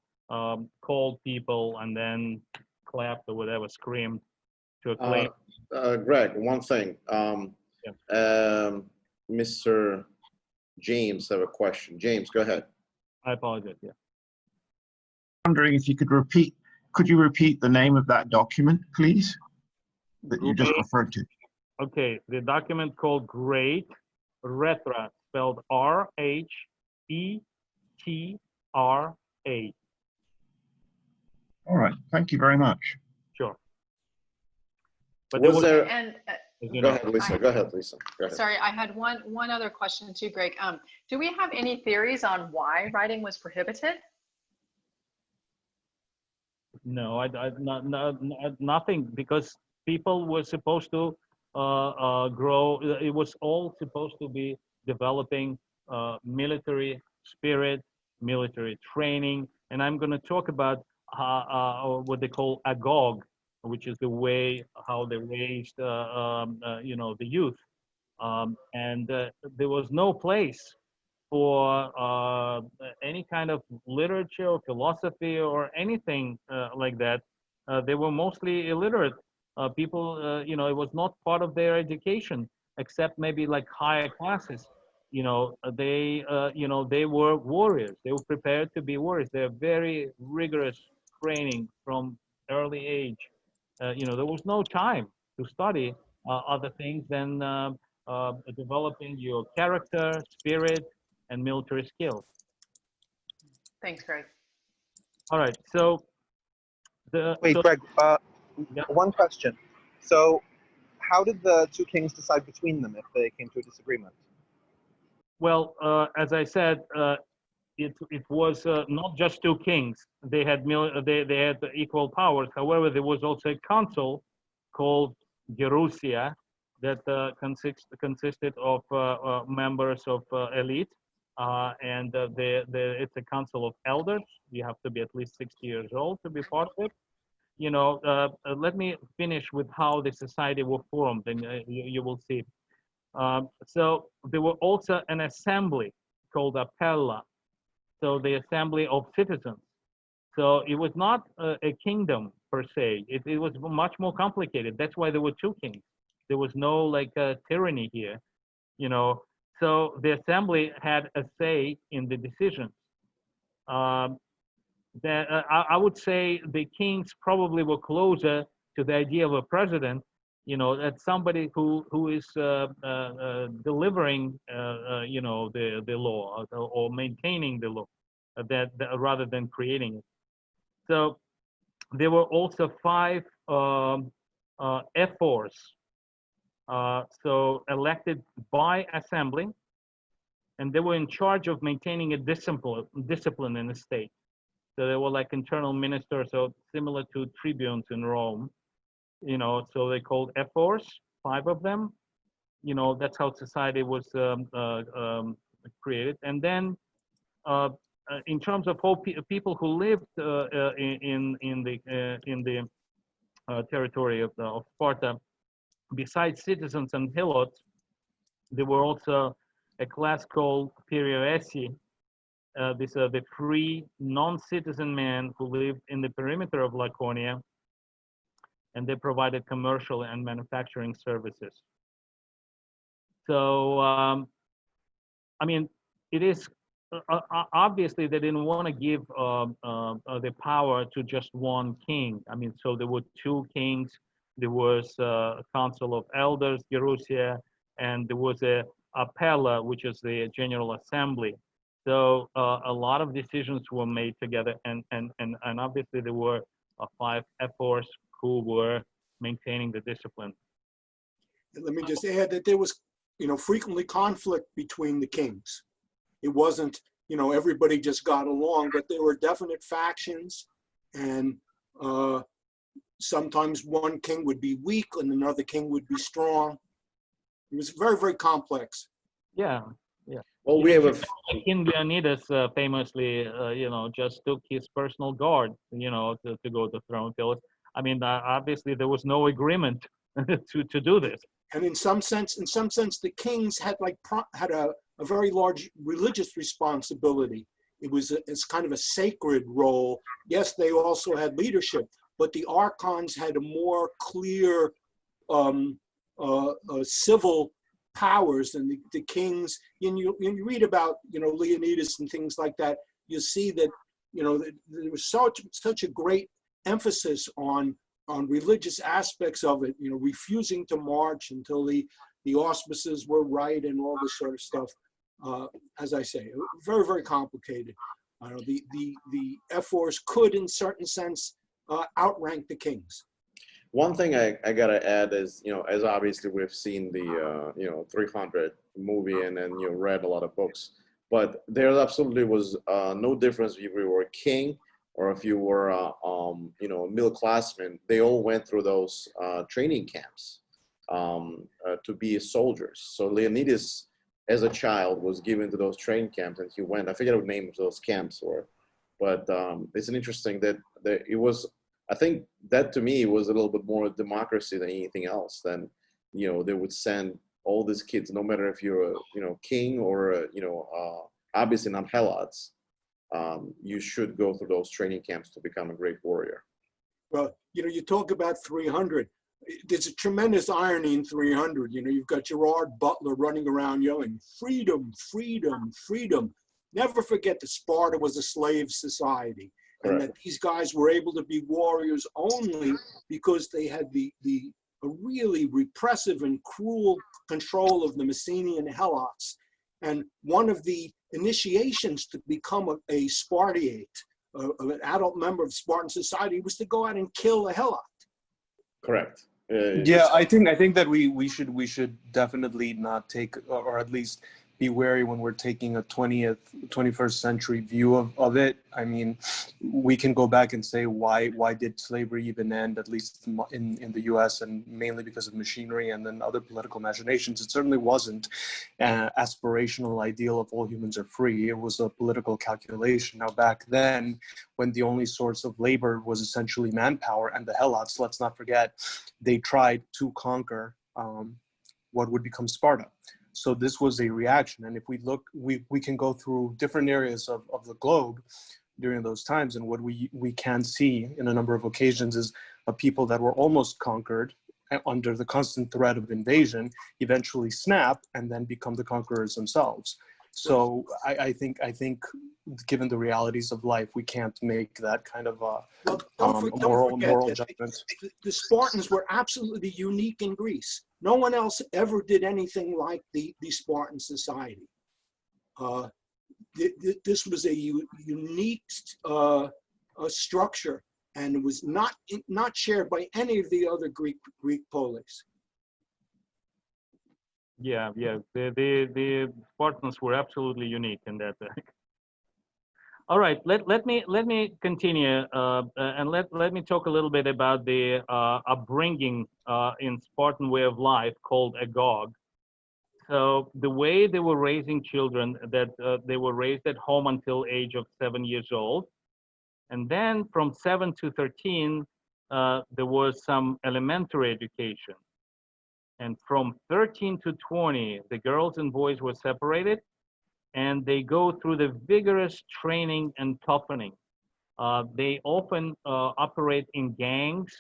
Speaker 2: called people and then clapped or whatever, screamed to acclaim.
Speaker 1: Greg, one thing.
Speaker 2: Yeah.
Speaker 1: Mr. James have a question. James, go ahead.
Speaker 2: I apologize. Yeah.
Speaker 9: Wondering if you could repeat the name of that document, please, that you just referred to?
Speaker 2: Okay, the document called Great Retra, spelled R-H-E-T-R-A.
Speaker 9: All right, thank you very much.
Speaker 2: Sure. But
Speaker 1: Was there?
Speaker 7: And
Speaker 1: Go ahead, Lisa. Go ahead, Lisa. Go ahead.
Speaker 7: sorry, I had one other question too, Greg. Do we have any theories on why writing was prohibited?
Speaker 2: No, nothing, because people were supposed to grow. It was all supposed to be developing military spirit, military training, and I'm going to talk about what they call agog, which is the way how they raised, the youth. And there was no place for any kind of literature or philosophy or anything like that. They were mostly illiterate people. It was not part of their education, except maybe like higher classes. They were warriors. They were prepared to be warriors. They have very rigorous training from early age. There was no time to study other things than developing your character, spirit, and military skills.
Speaker 7: Thanks, Greg.
Speaker 2: All right. So
Speaker 10: Wait, Greg.
Speaker 2: Yeah.
Speaker 10: One question. So, how did the two kings decide between them if they came to a disagreement?
Speaker 2: Well, as I said, it was not just two kings. They had they had equal powers. However, there was also a council called Gerousia that consisted of members of elite, and it's a council of elders. You have to be at least 60 years old to be part of it. Let me finish with how the society was formed, and you will see. So there were also an assembly called Appella, so the assembly of citizens. So it was not a kingdom per se. It was much more complicated. That's why there were two kings. There was no tyranny here, So the assembly had a say in the decisions. I would say the kings probably were closer to the idea of a president, that somebody who is delivering, the law or maintaining the law, that rather than creating it. So there were also 5 ephors, so elected by assembly, and they were in charge of maintaining a discipline in the state. So they were like internal ministers, so similar to tribunes in Rome, so they called ephors, 5 of them. That's how society was created. And then in terms of all people who lived in the territory of Sparta, besides citizens and helots, there were also a class called Perioeci. These are the free non-citizen men who lived in the perimeter of Laconia, and they provided commercial and manufacturing services. So, I mean, it is obviously they didn't want to give the power to just one king. I mean, so there were 2 kings. There was a council of elders, Gerousia, and there was a Appella, which is the General Assembly. So a lot of decisions were made together, and obviously there were 5 ephors who were maintaining the discipline.
Speaker 4: And let me just add that there was, frequently conflict between the kings. It wasn't, everybody just got along, but there were definite factions, and sometimes one king would be weak and another king would be strong. It was very, very complex.
Speaker 2: Yeah.
Speaker 1: Well, we have
Speaker 2: King Leonidas famously, just took his personal guard, to go to the throne. I mean, obviously there was no agreement to do this.
Speaker 4: And in some sense, the kings had had a very large religious responsibility. It's kind of a sacred role. Yes, they also had leadership, but the archons had a more clear civil powers, and the kings. And you read about Leonidas and things like that. You see that there was such a great emphasis on religious aspects of it. Refusing to march until the auspices were right and all this sort of stuff. As I say, very, very complicated. The ephors could, in certain sense, outrank the kings.
Speaker 1: One thing I gotta add is, as obviously we've seen the 300 movie and read a lot of books, but there absolutely was no difference if you were a king or if you were middle classman. They all went through those training camps to be soldiers. So Leonidas as a child was given to those training camps, and he went. I forget what the name of those camps were, but it's an interesting that it was. I think that to me was a little bit more democracy than anything else. Than they would send all these kids, no matter if you're a king or obviously not helots. You should go through those training camps to become a great warrior.
Speaker 4: Well, you talk about 300. There's a tremendous irony in 300. You've got Gerard Butler running around yelling, freedom, freedom, freedom. Never forget that Sparta was a slave society. And that these guys were able to be warriors only because they had a really repressive and cruel control of the Messenian helots. And one of the initiations to become a Spartiate, an adult member of Spartan society, was to go out and kill a helot.
Speaker 1: Correct.
Speaker 5: Yeah, I think that we should definitely not take, or at least be wary when we're taking a 21st century view of it. I mean, we can go back and say why did slavery even end, at least in the US, and mainly because of machinery and then other political machinations. It certainly wasn't an aspirational ideal of all humans are free. It was a political calculation. Now back then, when the only source of labor was essentially manpower, and the helots, let's not forget, they tried to conquer what would become Sparta. So this was a reaction. And if we look, we can go through different areas of the globe during those times. And what we can see in a number of occasions is a people that were almost conquered under the constant threat of invasion, eventually snap and then become the conquerors themselves. So I think given the realities of life, we can't make that kind of moral judgment.
Speaker 4: The Spartans were absolutely unique in Greece. No one else ever did anything like the Spartan society. This was a unique structure, and it was not shared by any of the other Greek polis.
Speaker 2: Yeah. The Spartans were absolutely unique in that. All right, let me continue and let me talk a little bit about the upbringing in Spartan way of life called agog. So the way they were raising children, that they were raised at home until age of 7 years old, and then from 7 to 13 there was some elementary education, and from 13 to 20 the girls and boys were separated, and they go through the vigorous training and toughening. They often operate in gangs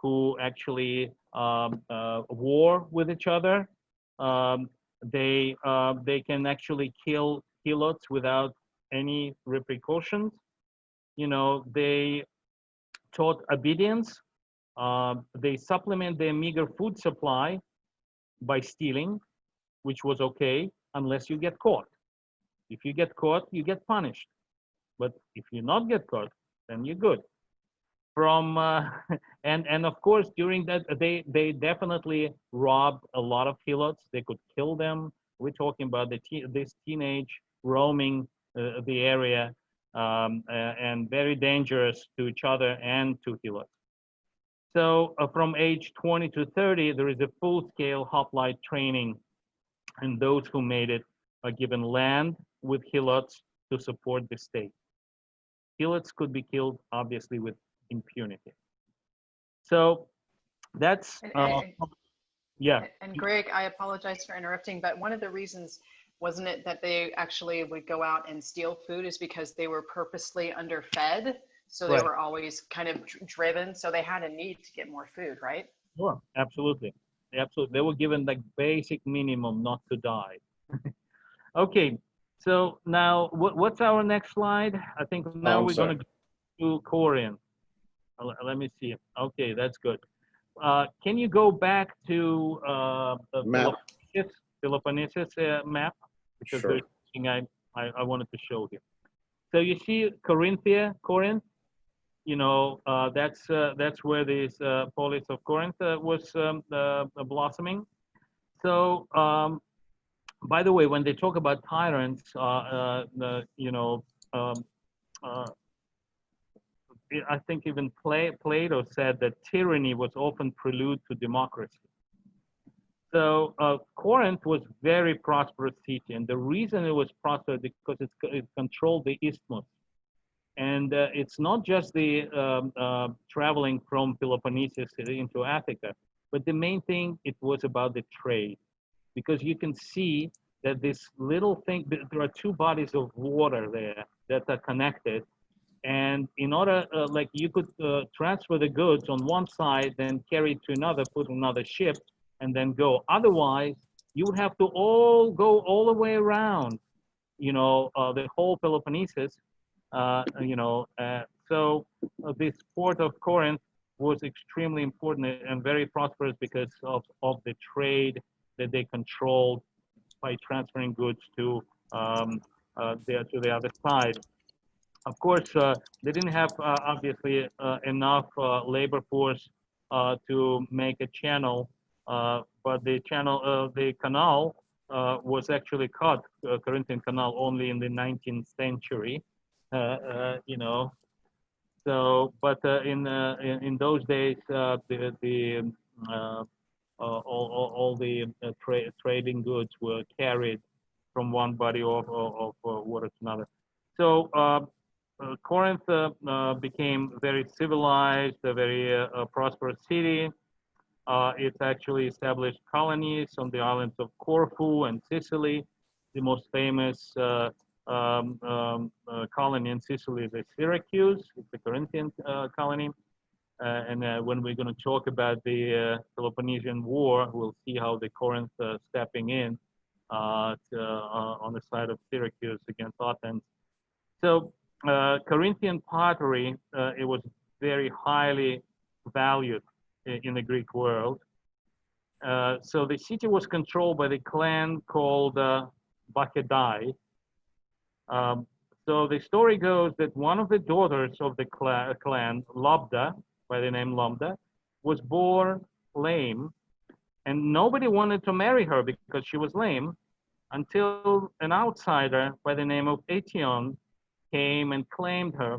Speaker 2: who actually war with each other. They can actually kill helots without any repercussions. They taught obedience. They supplement their meager food supply by stealing, which was okay unless you get caught. If you get caught, you get punished. But if you not get caught, then you're good. And of course, during that, they definitely robbed a lot of helots. They could kill them. We're talking about this teenage roaming the area and very dangerous to each other and to helots. So from age 20 to 30, there is a full-scale hoplite training, and those who made it are given land with helots to support the state. Helots could be killed, obviously, with impunity. So that's, yeah.
Speaker 7: And Greg, I apologize for interrupting, but one of the reasons, wasn't it that they actually would go out and steal food, is because they were purposely underfed? So they were always kind of driven. So they had a need to get more food, right?
Speaker 2: Sure, absolutely. Absolutely. They were given like basic minimum not to die. Okay, so now what's our next slide? I think now we're going to go to Korean. Let me see. Okay, that's good. Can you go back to the Peloponnesus map? Because there's something I wanted to show here. So you see Corinth, that's where this polis of Corinth was blossoming. So by the way, when they talk about tyrants, I think even Plato said that tyranny was often prelude to democracy. So Corinth was very prosperous city, and the reason it was prosperous because it controlled the isthmus. And it's not just the traveling from Peloponnesus into Africa, but the main thing, it was about the trade. Because you can see that this little thing, there are two bodies of water there that are connected. And in order, like you could transfer the goods on one side, then carry it to another, put another ship, and then go. Otherwise, you would have to all go all the way around, the whole Peloponnesus, so this port of Corinth was extremely important and very prosperous because of the trade that they controlled by transferring goods to the other side. Of course, they didn't have obviously enough labor force to make a channel, but the canal was actually cut, Corinthian Canal, only in the 19th century. So, but in those days, all the trading goods were carried from one body of water to another. So Corinth became very civilized, a very prosperous city. It actually established colonies on the islands of Corfu and Sicily. The most famous colony in Sicily is Syracuse. It's a Corinthian colony. And when we're going to talk about the Peloponnesian War, we'll see how the Corinth stepping in on the side of Syracuse against Athens. So Corinthian pottery, it was very highly valued in the Greek world. So the city was controlled by the clan called Bacchidae. So the story goes that one of the daughters of the clan, Lambda, by the name Lambda, was born lame, and nobody wanted to marry her because she was lame, until an outsider by the name of Aetion came and claimed her.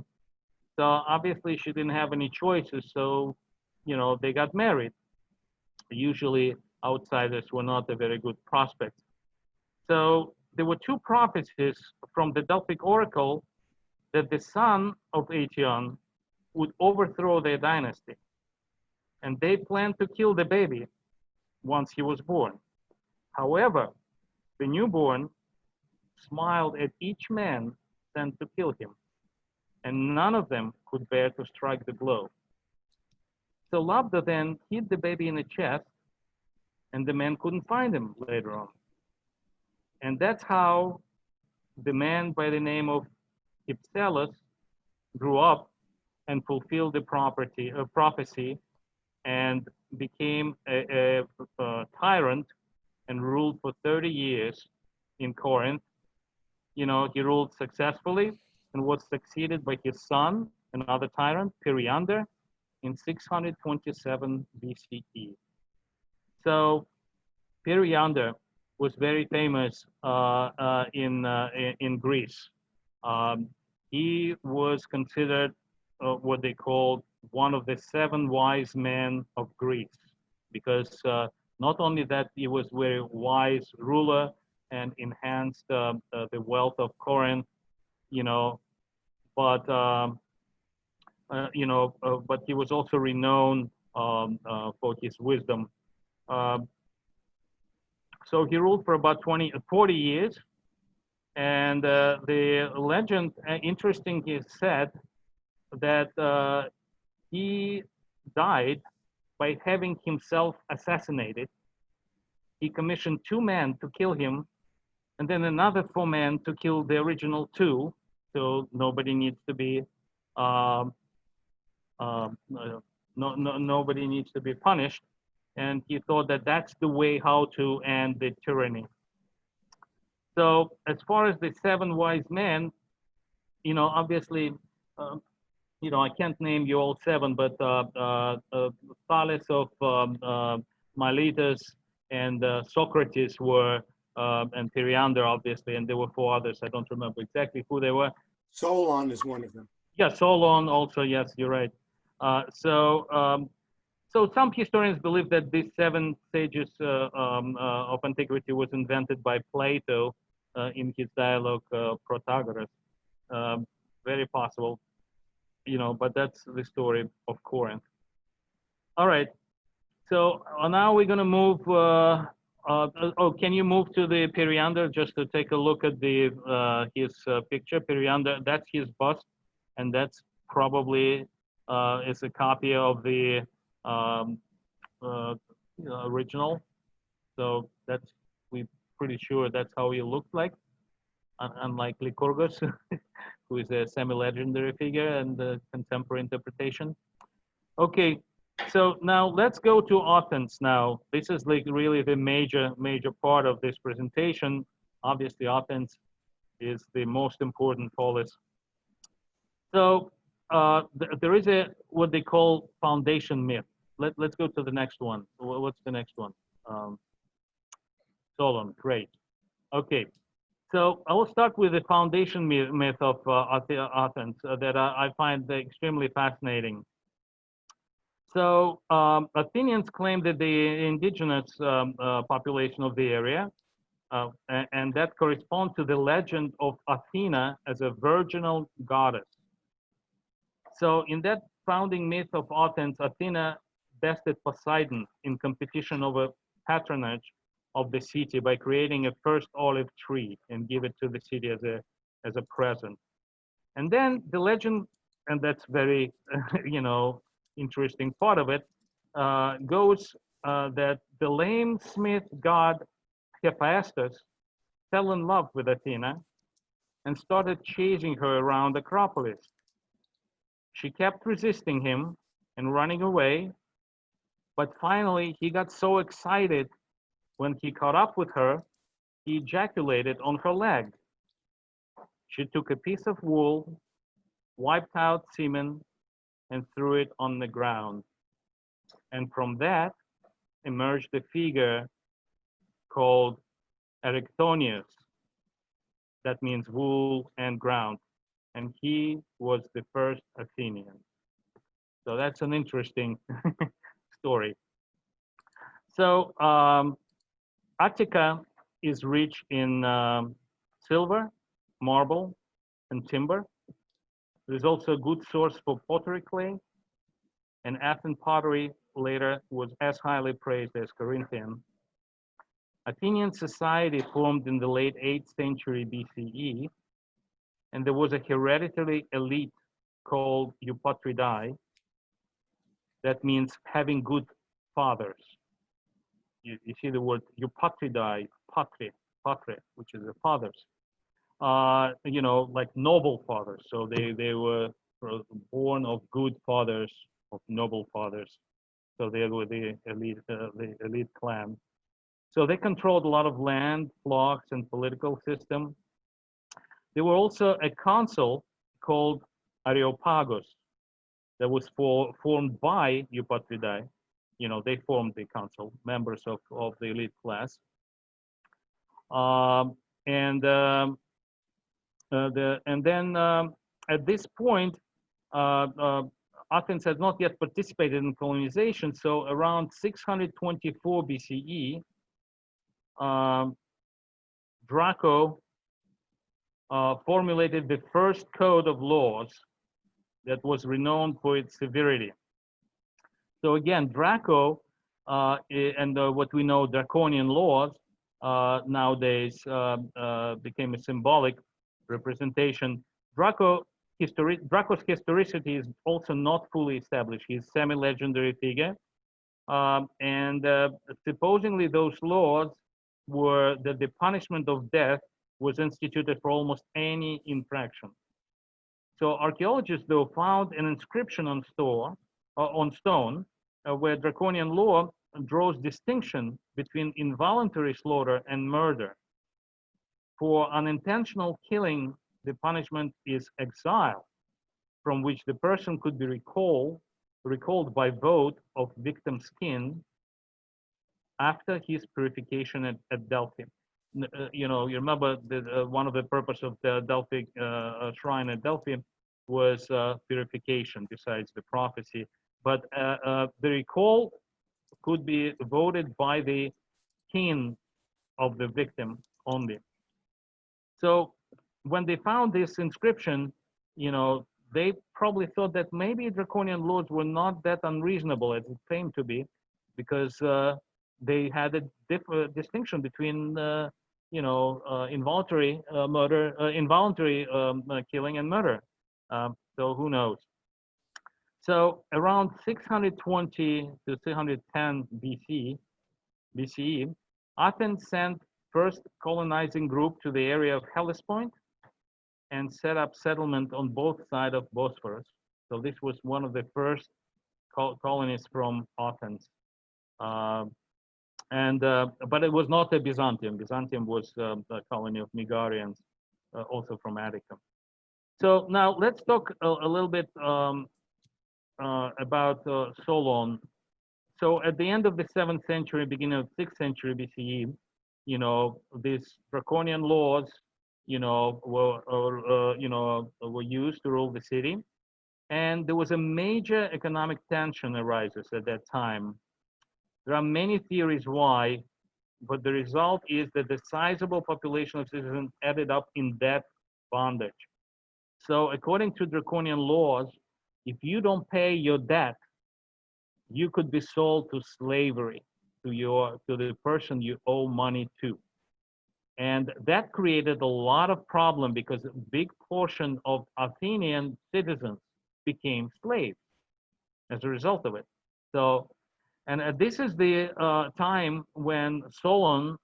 Speaker 2: So obviously she didn't have any choices, so they got married. Usually outsiders were not a very good prospect. So there were two prophecies from the Delphic oracle that the son of Aetion would overthrow their dynasty. And they planned to kill the baby once he was born. However, the newborn smiled at each man sent to kill him, and none of them could bear to strike the blow. So Labda then hid the baby in a chest, and the man couldn't find him later on. And that's how the man by the name of Hypselus grew up and fulfilled the prophecy and became a tyrant and ruled for 30 years in Corinth. He ruled successfully and was succeeded by his son, another tyrant, Periander, in 627 BCE. So Periander was very famous in Greece. He was considered what they called one of the 7 wise men of Greece, because not only that he was very wise ruler and enhanced the wealth of Corinth, but but he was also renowned for his wisdom. So he ruled for about 40 years, and the legend, interesting, is said that he died by having himself assassinated. He commissioned 2 men to kill him, and then another 4 men to kill the original 2. So nobody needs to be nobody needs to be punished. And he thought that that's the way how to end the tyranny. So as far as the 7 wise men, obviously, I can't name you all 7, but Thales of Miletus and Socrates were, and Periander, obviously, and there were 4 others. I don't remember exactly who they were.
Speaker 4: Solon is one of them.
Speaker 2: Yeah, Solon also, yes, you're right. So some historians believe that these seven sages of antiquity was invented by Plato in his dialogue Protagoras. Very possible, but that's the story of Corinth. All right. So now we're going to move. Can you move to the Periander just to take a look at the his picture? Periander, that's his bust, and that's probably is a copy of the um, original. So that's we pretty sure that's how he looked like, unlike Lycurgus, who is a semi-legendary figure and the contemporary interpretation. Okay, so now let's go to Athens now. This is like really the major part of this presentation. Obviously, Athens is the most important polis. So there is what they call foundation myth. Let's go to the next one. What's the next one? Solon, great. Okay, so I will start with the foundation myth of Athens that I find extremely fascinating. So Athenians claim that the indigenous population of the area, and that corresponds to the legend of Athena as a virginal goddess. So in that founding myth of Athens, Athena bested Poseidon in competition over patronage of the city by creating a first olive tree and give it to the city as a present. And then the legend, and that's very, interesting part of it, goes that the lame smith god Hephaestus fell in love with Athena and started chasing her around the Acropolis. She kept resisting him and running away, but finally he got so excited when he caught up with her, he ejaculated on her leg. She took a piece of wool, wiped out semen, and threw it on the ground. And from that emerged a figure called Erectonius. That means wool and ground. And he was the first Athenian. So that's an interesting story. So Attica is rich in silver, marble, and timber. There's also a good source for pottery clay, and Athens pottery later was as highly praised as Corinthian. Athenian society formed in the late 8th century BCE, and there was a hereditary elite called Eupatridae. That means having good fathers. You see the word Eupatridae, patre, which is the fathers. Like noble fathers. So they were born of good fathers, of noble fathers. So they were the elite clan. So they controlled a lot of land, flocks, and political system. There were also a consul called Areopagus that was formed by Eupatridae. They formed the council, members of the elite class. And then at this point, Athens had not yet participated in colonization. So around 624 BCE, Draco formulated the first code of laws that was renowned for its severity. So again, Draco and what we know draconian laws nowadays became a symbolic representation. Draco's historicity is also not fully established. He's a semi-legendary figure. And supposedly those laws were that the punishment of death was instituted for almost any infraction. So archaeologists, though, found an inscription on stone where draconian law draws distinction between involuntary slaughter and murder. For unintentional killing, the punishment is exile, from which the person could be recalled by vote of victim's kin after his purification at Delphi. You remember that one of the purpose of the Delphi shrine at Delphi was purification, besides the prophecy. but the recall could be voted by the kin of the victim only. So when they found this inscription, they probably thought that maybe draconian laws were not that unreasonable as it claimed to be, because they had a distinction between, involuntary murder, involuntary killing and murder. So who knows? So around 620 to 610 BCE, Athens sent first colonizing group to the area of Hellespont and set up settlement on both sides of Bosphorus. So this was one of the first colonies from Athens. But it was not a Byzantium. Byzantium was a colony of Megarians, also from Attica. So now let's talk a little bit about Solon. So at the end of the 7th century, beginning of 6th century BCE, these draconian laws, were used to rule the city, and there was a major economic tension arises at that time. There are many theories why, but the result is that the sizable population of citizens ended up in debt bondage. So according to draconian laws, if you don't pay your debt, you could be sold to slavery to the person you owe money to. And that created a lot of problem because a big portion of Athenian citizens became slaves as a result of it. So, and this is the time when Solon,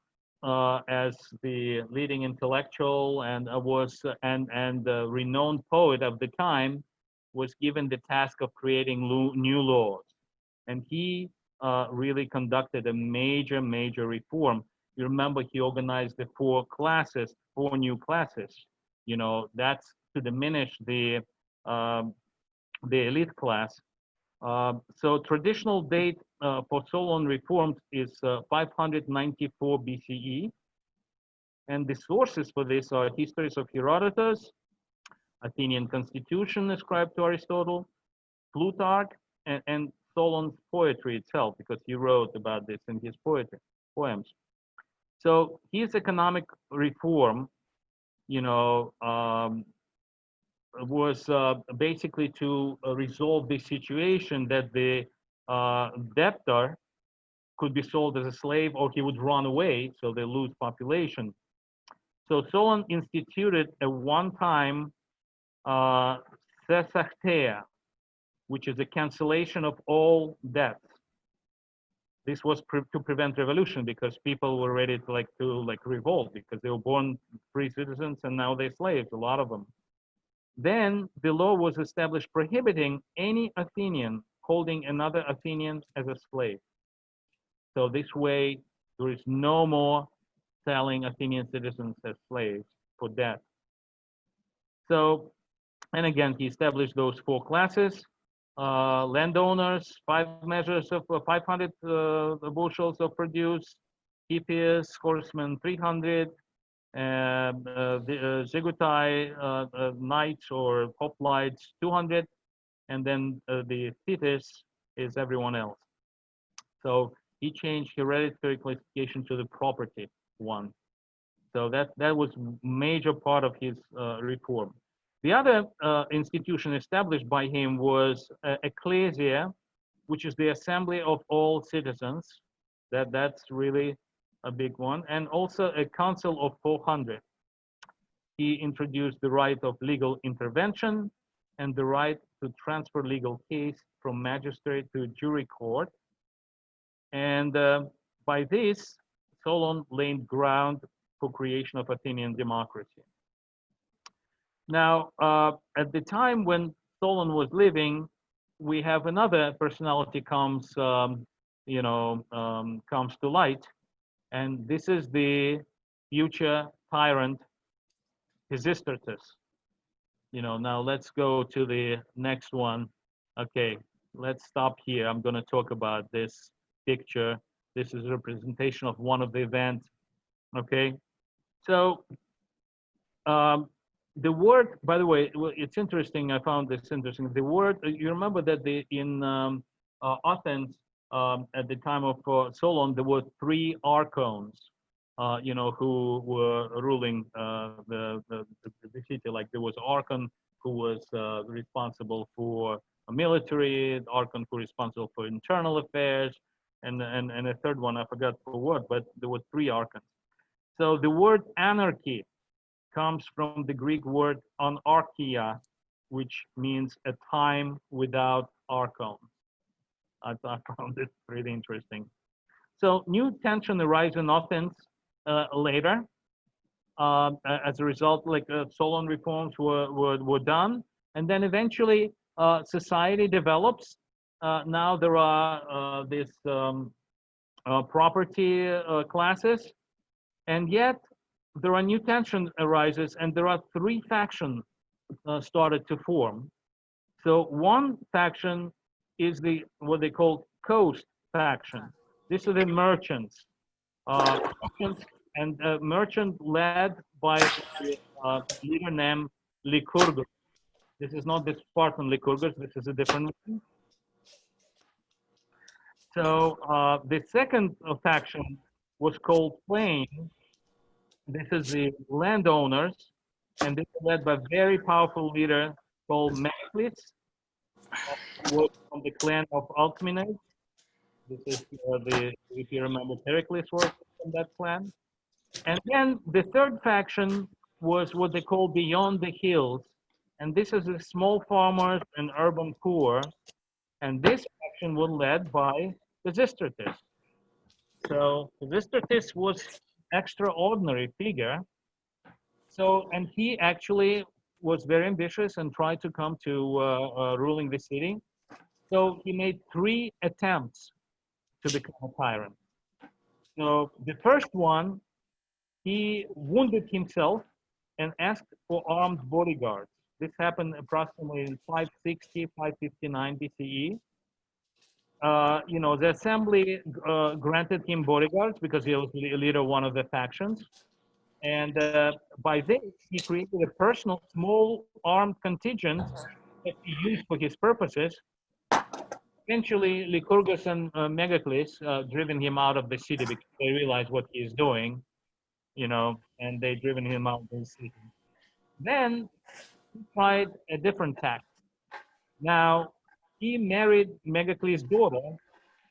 Speaker 2: as the leading intellectual and renowned poet of the time, was given the task of creating new laws. And he really conducted a major reform. You remember he organized the four new classes. That's to diminish the elite class. So traditional date for Solon reforms is 594 BCE. And the sources for this are histories of Herodotus, Athenian constitution ascribed to Aristotle, Plutarch, and Solon's poetry itself, because he wrote about this in his poems. So his economic reform, was basically to resolve the situation that the debtor could be sold as a slave, or he would run away, so they lose population. So Solon instituted a one-time sesactea, which is a cancellation of all debts. This was to prevent revolution, because people were ready to revolt, because they were born free citizens and now they're slaves, a lot of them. Then the law was established prohibiting any Athenian holding another Athenian as a slave. So this way, there is no more selling Athenian citizens as slaves for debt. So, and again, he established those four classes. Landowners, 500 bushels of produce, hippies, horsemen, 300, the Zegutai, knights or hoplites, 200, and then the Thetis is everyone else. So he changed hereditary classification to the property one. So that was major part of his reform. The other institution established by him was ecclesia, which is the assembly of all citizens. That's really a big one. And also a council of 400. He introduced the right of legal intervention and the right to transfer legal case from magistrate to jury court. And by this, Solon laid ground for creation of Athenian democracy. Now, at the time when Solon was living, we have another personality comes to light, and this is the future tyrant Pisistratus. Now let's go to the next one. Okay, let's stop here. I'm going to talk about this picture. This is a representation of one of the events. Okay, so the word, by the way, it's interesting. I found this interesting. The word, you remember that in Athens, at the time of Solon, there were three archons, who were ruling the city. Like there was Archon who was responsible for military, Archon who was responsible for internal affairs, and a third one, I forgot for what, but there were three archons. So the word anarchy comes from the Greek word anarchia, which means a time without archon. I found this pretty interesting. So new tension arises in Athens later. As a result, like Solon reforms were done, and then eventually society develops. Now there are these property classes, and yet there are new tension arises, and there are three factions started to form. So one faction is what they call coast faction. These are the merchants, and a merchant led by a leader named Lycurgus. This is not the Spartan Lycurgus. This is a different one. So the second faction was called Plain. This is the landowners, and they were led by a very powerful leader called Megacles, was from the clan of Alcmenes. This is if you remember, Pericles was from that clan. And then the third faction was what they call Beyond the Hills, and this is the small farmers and urban poor, and this faction was led by Pisistratus. So Pisistratus was extraordinary figure. So, and he actually was very ambitious and tried to come to ruling the city. So he made three attempts to become a tyrant. So the first one, he wounded himself and asked for armed bodyguards. This happened approximately in 560, 559 BCE. The assembly granted him bodyguards because he was the leader of one of the factions. And by this, he created a personal small armed contingent that he used for his purposes. Eventually, Lycurgus and Megacles driven him out of the city because they realized what he is doing, and they driven him out of the city. Then he tried a different tack. Now, he married Megacles' daughter.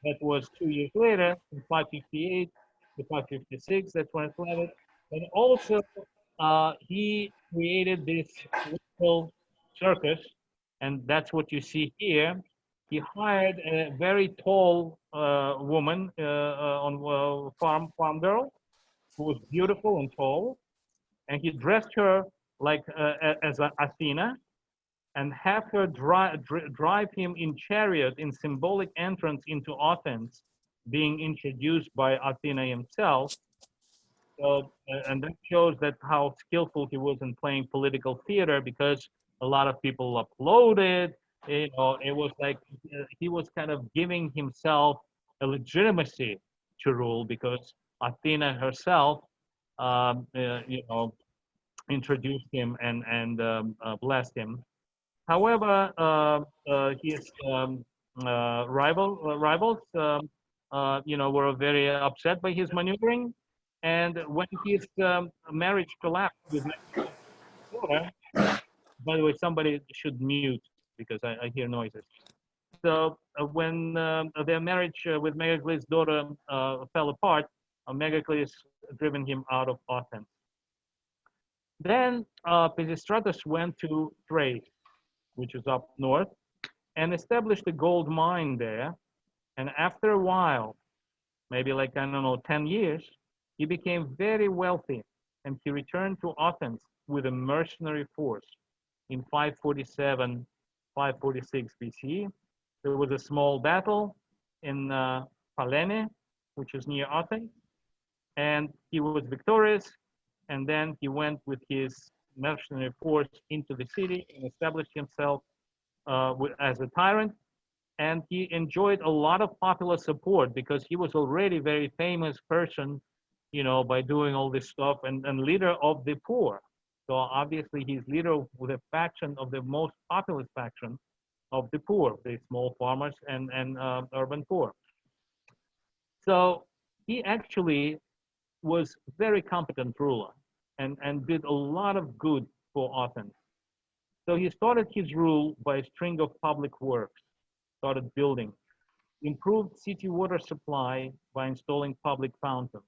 Speaker 2: That was 2 years later, in 558 to 556. That's when it started. And also, he created this little circus, and that's what you see here. He hired a very tall woman on farm girl, who was beautiful and tall, and he dressed her like as Athena, and have her drive him in chariot in symbolic entrance into Athens, being introduced by Athena himself. So, and that shows that how skillful he was in playing political theater, because a lot of people applauded. It was like he was kind of giving himself a legitimacy to rule, because Athena herself, introduced him and blessed him. However, his rivals, were very upset by his maneuvering. And when his marriage collapsed with my daughter, by the way, somebody should mute because I hear noises. So when their marriage with Megacles' daughter fell apart, Megacles driven him out of Athens. Then Pisistratus went to Thrace, which is up north, and established a gold mine there. And after a while, maybe like, I don't know, 10 years, he became very wealthy, and he returned to Athens with a mercenary force in 547, 546 BCE. There was a small battle in Pallene, which is near Athens, and he was victorious. And then he went with his mercenary force into the city and established himself as a tyrant. And he enjoyed a lot of popular support because he was already a very famous person, by doing all this stuff, and leader of the poor. So obviously he's leader with a faction of the most populous faction of the poor, the small farmers and urban poor. So he actually was very competent ruler and did a lot of good for Athens. So he started his rule by a string of public works, started building, improved city water supply by installing public fountains.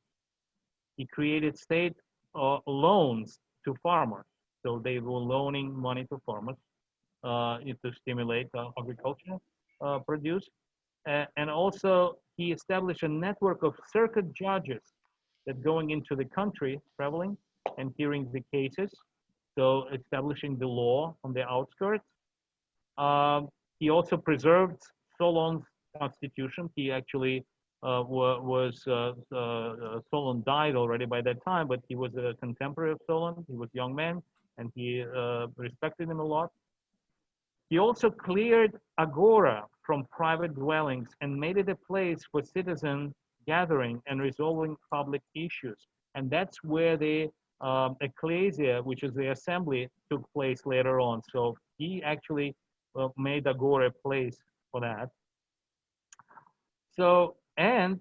Speaker 2: He created state loans to farmers. So they were loaning money to farmers to stimulate agriculture produce. And also he established a network of circuit judges that going into the country, traveling and hearing the cases. So establishing the law on the outskirts. He also preserved Solon's constitution. He actually Solon died already by that time, but he was a contemporary of Solon. He was a young man, and he respected him a lot. He also cleared agora from private dwellings and made it a place for citizen gathering and resolving public issues. And that's where the ecclesia, which is the assembly, took place later on. So he actually made agora a place for that. So, and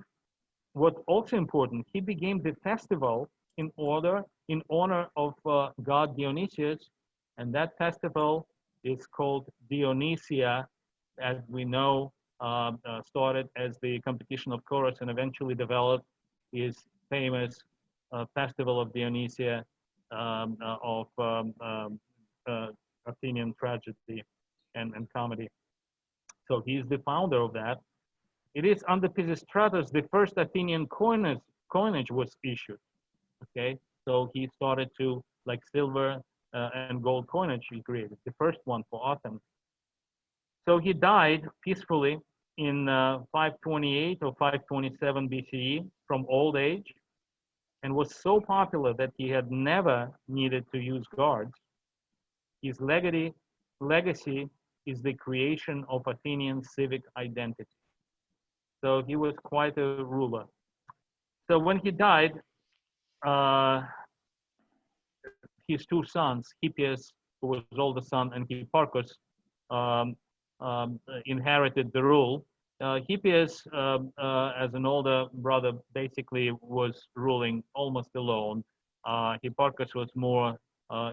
Speaker 2: what's also important, he began the festival in honor of god Dionysius, and that festival is called Dionysia, as we know, started as the competition of chorus and eventually developed his famous festival of Dionysia of Athenian tragedy and comedy. So he's the founder of that. It is under Pisistratus the first Athenian coinage was issued. Okay, so he started to, like, silver and gold coinage he created, the first one for Athens. So he died peacefully in 528 or 527 BCE from old age, and was so popular that he had never needed to use guards. His legacy is the creation of Athenian civic identity. So he was quite a ruler. So when he died, his two sons, Hippias, who was older son, and Hipparchus, inherited the rule. Hippias, as an older brother, basically was ruling almost alone. Hipparchus was more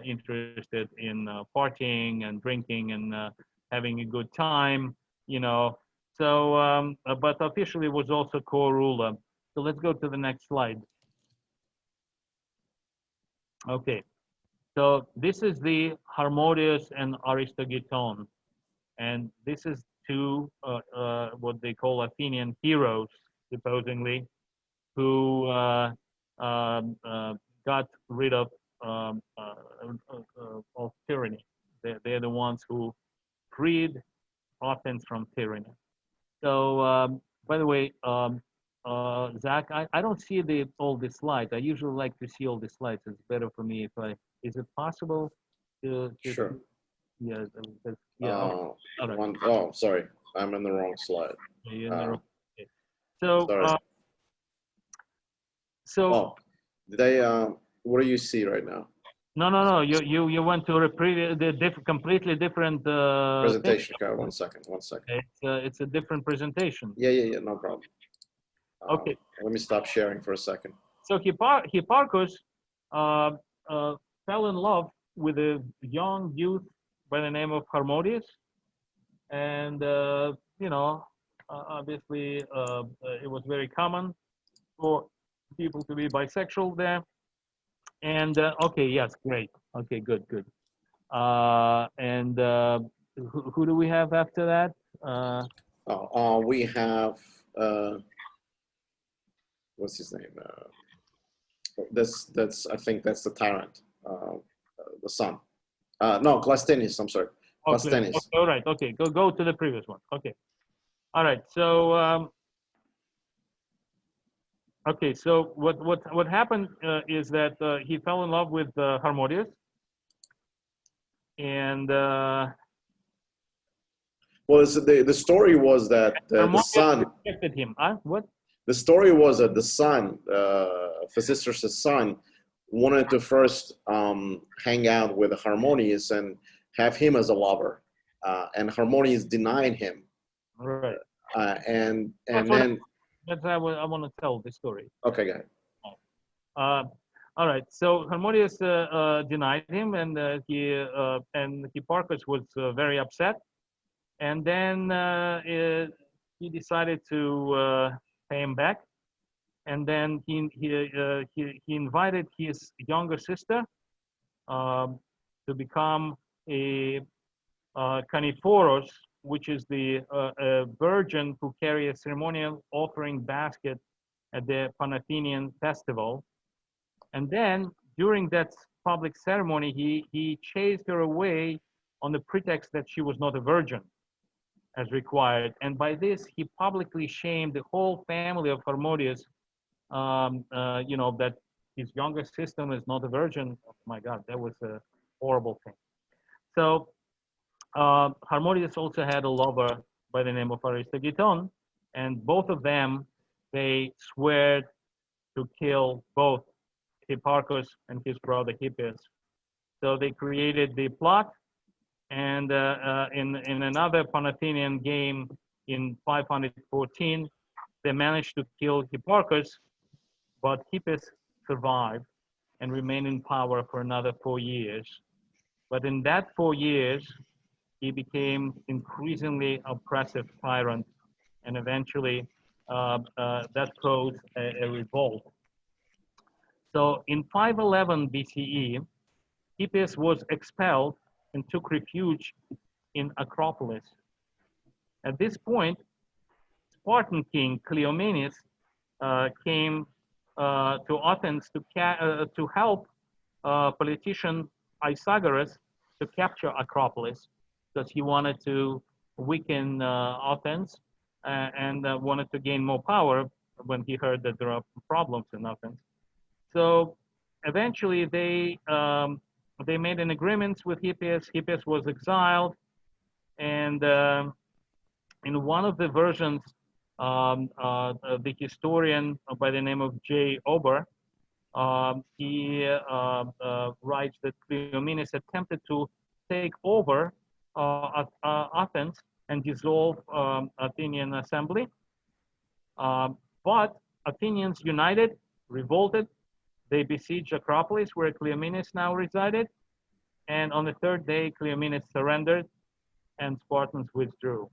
Speaker 2: interested in partying and drinking and having a good time, you know. So, but officially was also co-ruler. So let's go to the next slide. Okay, so this is the Harmodius and Aristogiton, and this is two what they call Athenian heroes, supposedly, who got rid of tyranny. They're the ones who freed Athens from tyranny. So, by the way, Zach, I don't see all the slides. I usually like to see all the slides. It's better for me if I. Is it possible to
Speaker 1: Sure.
Speaker 2: Yeah. Yeah. All right.
Speaker 1: Oh, sorry, I'm in the wrong slide.
Speaker 2: Okay. So.
Speaker 1: Sorry.
Speaker 2: So.
Speaker 1: Oh, did I? What do you see right now?
Speaker 2: No. You went to the completely different
Speaker 1: Presentation. Okay, one second.
Speaker 2: It's a different presentation.
Speaker 1: Yeah. No problem.
Speaker 2: Okay.
Speaker 1: Let me stop sharing for a second.
Speaker 2: So Hipparchus fell in love with a young youth by the name of Harmodius, and you know, obviously it was very common for people to be bisexual there. And okay, yes, great. Okay, good. And who do we have after that?
Speaker 1: We have what's his name? That's I think that's the tyrant, the son. No, Clisthenes. I'm sorry, Clisthenes.
Speaker 2: Okay, all right. Okay, go to the previous one. Okay, all right. So okay, so what happened is that he fell in love with Harmodius, and
Speaker 1: well, the story was that the son
Speaker 2: rejected him. What?
Speaker 1: The story was that the son, Pisistratus' son, wanted to first hang out with Harmonius and have him as a lover, and Harmonius denied him.
Speaker 2: Right.
Speaker 1: And
Speaker 2: That's
Speaker 1: then
Speaker 2: I want to tell the story.
Speaker 1: okay, go ahead.
Speaker 2: All right. So Harmonius denied him, and Hipparchus was very upset. And then he decided to pay him back. And then he invited his younger sister to become a Caniphoros, which is the a virgin who carry a ceremonial offering basket at the Panathenian festival. And then during that public ceremony, he chased her away on the pretext that she was not a virgin as required. And by this, he publicly shamed the whole family of Harmodius, that his younger sister is not a virgin. Oh my God, that was a horrible thing. So Harmodius also had a lover by the name of Aristogiton, and both of them, they swear to kill both Hipparchus and his brother Hippias. So they created the plot, and in another Panathenian game in 514, they managed to kill Hipparchus, but Hippias survived and remained in power for another 4 years. But in that 4 years, he became increasingly oppressive tyrant, and eventually that caused a revolt. So in 511 BCE, Hippias was expelled and took refuge in Acropolis. At this point, Spartan king Cleomenes came to Athens to help politician Isagoras to capture Acropolis, because he wanted to weaken Athens and wanted to gain more power when he heard that there are problems in Athens. So eventually they made an agreement with Hippias. Hippias was exiled, and in one of the versions, the historian by the name of J. Ober, he writes that Cleomenes attempted to take over Athens and dissolve Athenian assembly, but Athenians united, revolted. They besieged Acropolis, where Cleomenes now resided, and on the third day, Cleomenes surrendered, and Spartans withdrew.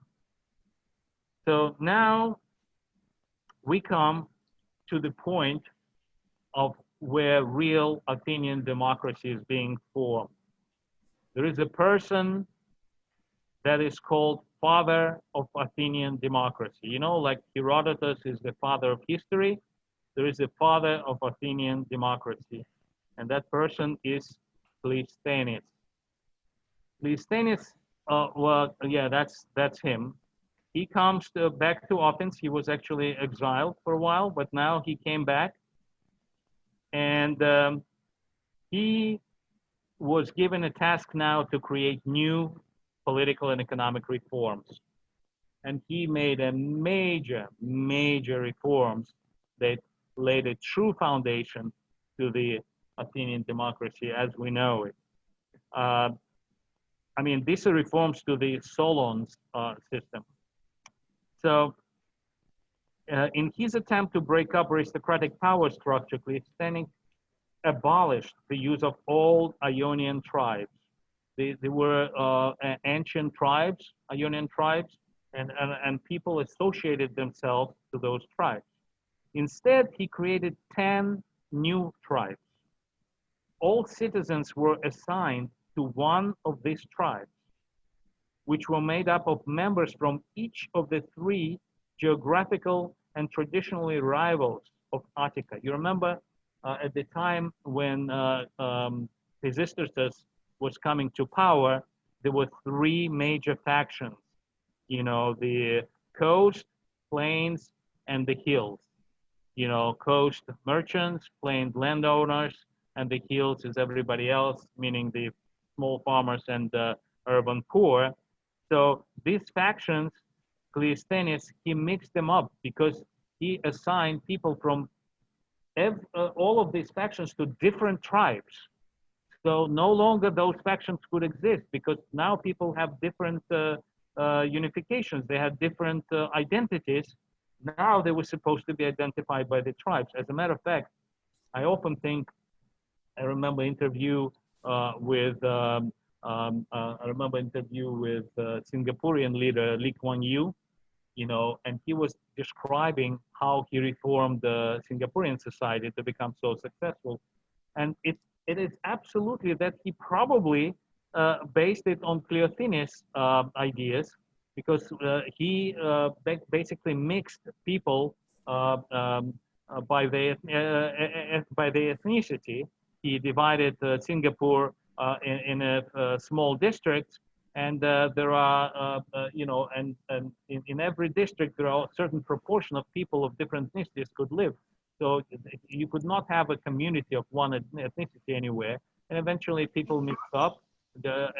Speaker 2: So now we come to the point of where real Athenian democracy is being formed. There is a person that is called father of Athenian democracy. You know, like Herodotus is the father of history, there is a father of Athenian democracy, and that person is Cleisthenes. Cleisthenes, that's him. He comes back to Athens. He was actually exiled for a while, but now he came back, and he was given a task now to create new political and economic reforms. And he made a major reforms that laid a true foundation to the Athenian democracy as we know it. These are reforms to the Solon's system. So in his attempt to break up aristocratic power structure, Cleisthenes abolished the use of all Ionian tribes. They were ancient tribes, Ionian tribes, and people associated themselves to those tribes. Instead, he created 10 new tribes. All citizens were assigned to one of these tribes, which were made up of members from each of the 3 geographical and traditionally rivals of Attica. You remember at the time when Pisistratus was coming to power, there were 3 major factions, the coast, plains, and the hills. Coast merchants, plain landowners, and the hills is everybody else, meaning the small farmers and the urban poor. So these factions, Cleisthenes, he mixed them up because he assigned people from all of these factions to different tribes. So no longer those factions could exist because now people have different unifications. They had different identities. Now they were supposed to be identified by the tribes. As a matter of fact, I often think, I remember interview with Singaporean leader Lee Kuan Yew, you know, and he was describing how he reformed the Singaporean society to become so successful. And it is absolutely that he probably based it on Cleothenes' ideas, because he basically mixed people by their ethnicity. He divided Singapore in a small districts, and there are, you know, and in every district there are a certain proportion of people of different ethnicities could live. So you could not have a community of one ethnicity anywhere, and eventually people mixed up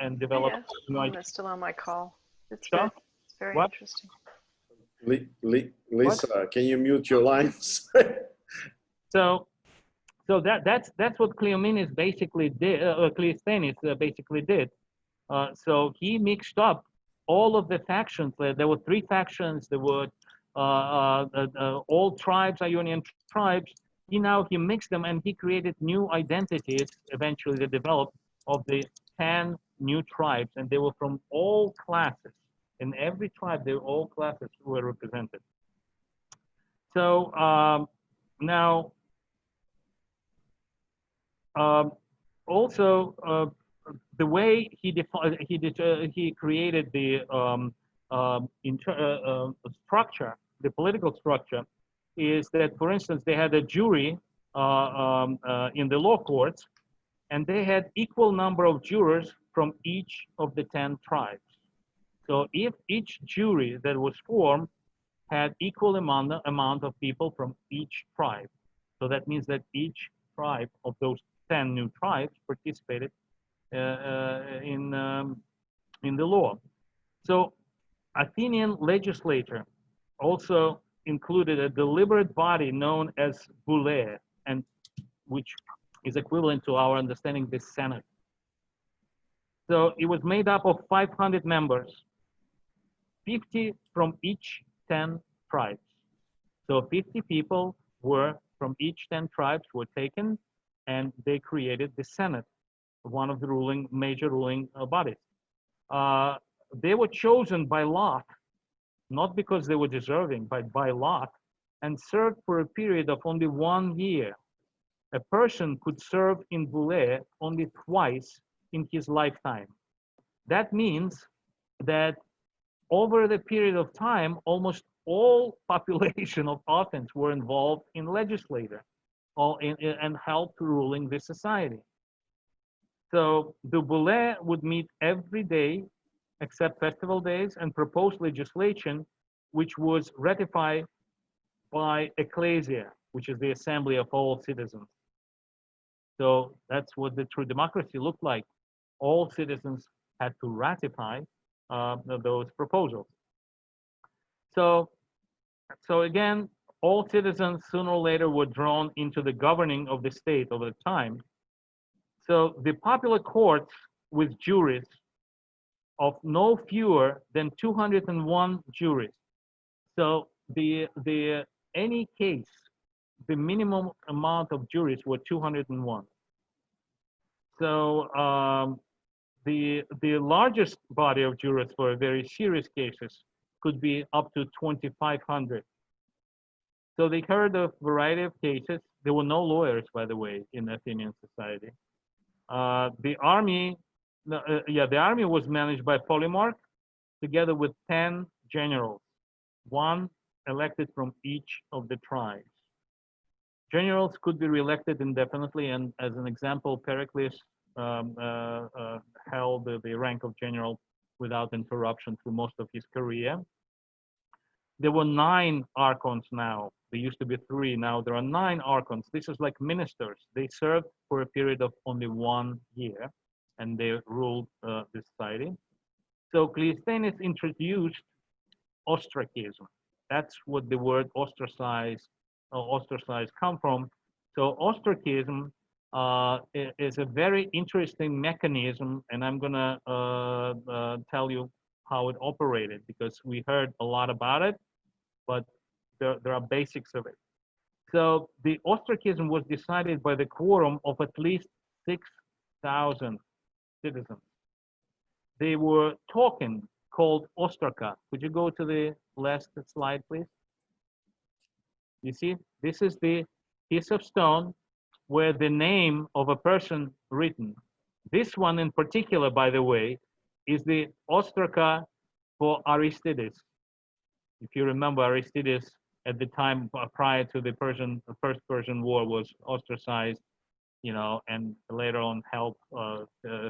Speaker 2: and developed.
Speaker 7: Yeah, I'm still on my call. It's
Speaker 2: Sure.
Speaker 7: good. It's very
Speaker 2: What?
Speaker 7: interesting.
Speaker 1: Lisa, can you mute your lines?
Speaker 2: So that's what Cleomenes basically did. Cleisthenes basically did. So he mixed up all of the factions. There were 3 factions. There were all tribes, Ionian tribes. He mixed them and he created new identities. Eventually, they developed of the 10 new tribes, and they were from all classes. In every tribe, all classes were represented. So now, also the way he created the structure, the political structure, is that, for instance, they had a jury in the law courts, and they had equal number of jurors from each of the 10 tribes. So if each jury that was formed had equal amount of people from each tribe, so that means that each tribe of those 10 new tribes participated in the law. So Athenian legislature also included a deliberate body known as boule, and which is equivalent to our understanding the Senate. So it was made up of 500 members, 50 from each 10 tribes. So 50 people were from each 10 tribes were taken, and they created the Senate, one of the major ruling bodies. They were chosen by lot, not because they were deserving, but by lot, and served for a period of only 1 year. A person could serve in boule only twice in his lifetime. That means that over the period of time, almost all population of Athens were involved in legislature and helped ruling the society. So the boule would meet every day except festival days and propose legislation which was ratified by ecclesia, which is the assembly of all citizens. So that's what the true democracy looked like. All citizens had to ratify those proposals. So again, all citizens sooner or later were drawn into the governing of the state over the time. So the popular courts with juries of no fewer than 201 juries. So any case, the minimum amount of juries were 201. So the largest body of jurors for very serious cases could be up to 2,500. So they heard a variety of cases. There were no lawyers, by the way, in Athenian society. The army was managed by Polemarch, together with 10 generals, one elected from each of the tribes. Generals could be reelected indefinitely, and as an example, Pericles held the rank of general without interruption through most of his career. There were 9 archons now. There used to be 3, now there are 9 archons. This is like ministers. They served for a period of only 1 year, and they ruled the society. So Cleisthenes introduced ostracism. That's what the word ostracize come from. So ostracism is a very interesting mechanism, and I'm gonna tell you how it operated, because we heard a lot about it, but there are basics of it. So the ostracism was decided by the quorum of at least 6,000 citizens. They were talking, called ostraka. Could you go to the last slide, please? You see, this is the piece of stone where the name of a person written. This one in particular, by the way, is the ostraka for Aristides. If you remember, Aristides at the time prior to the First Persian War was ostracized, you know, and later on helped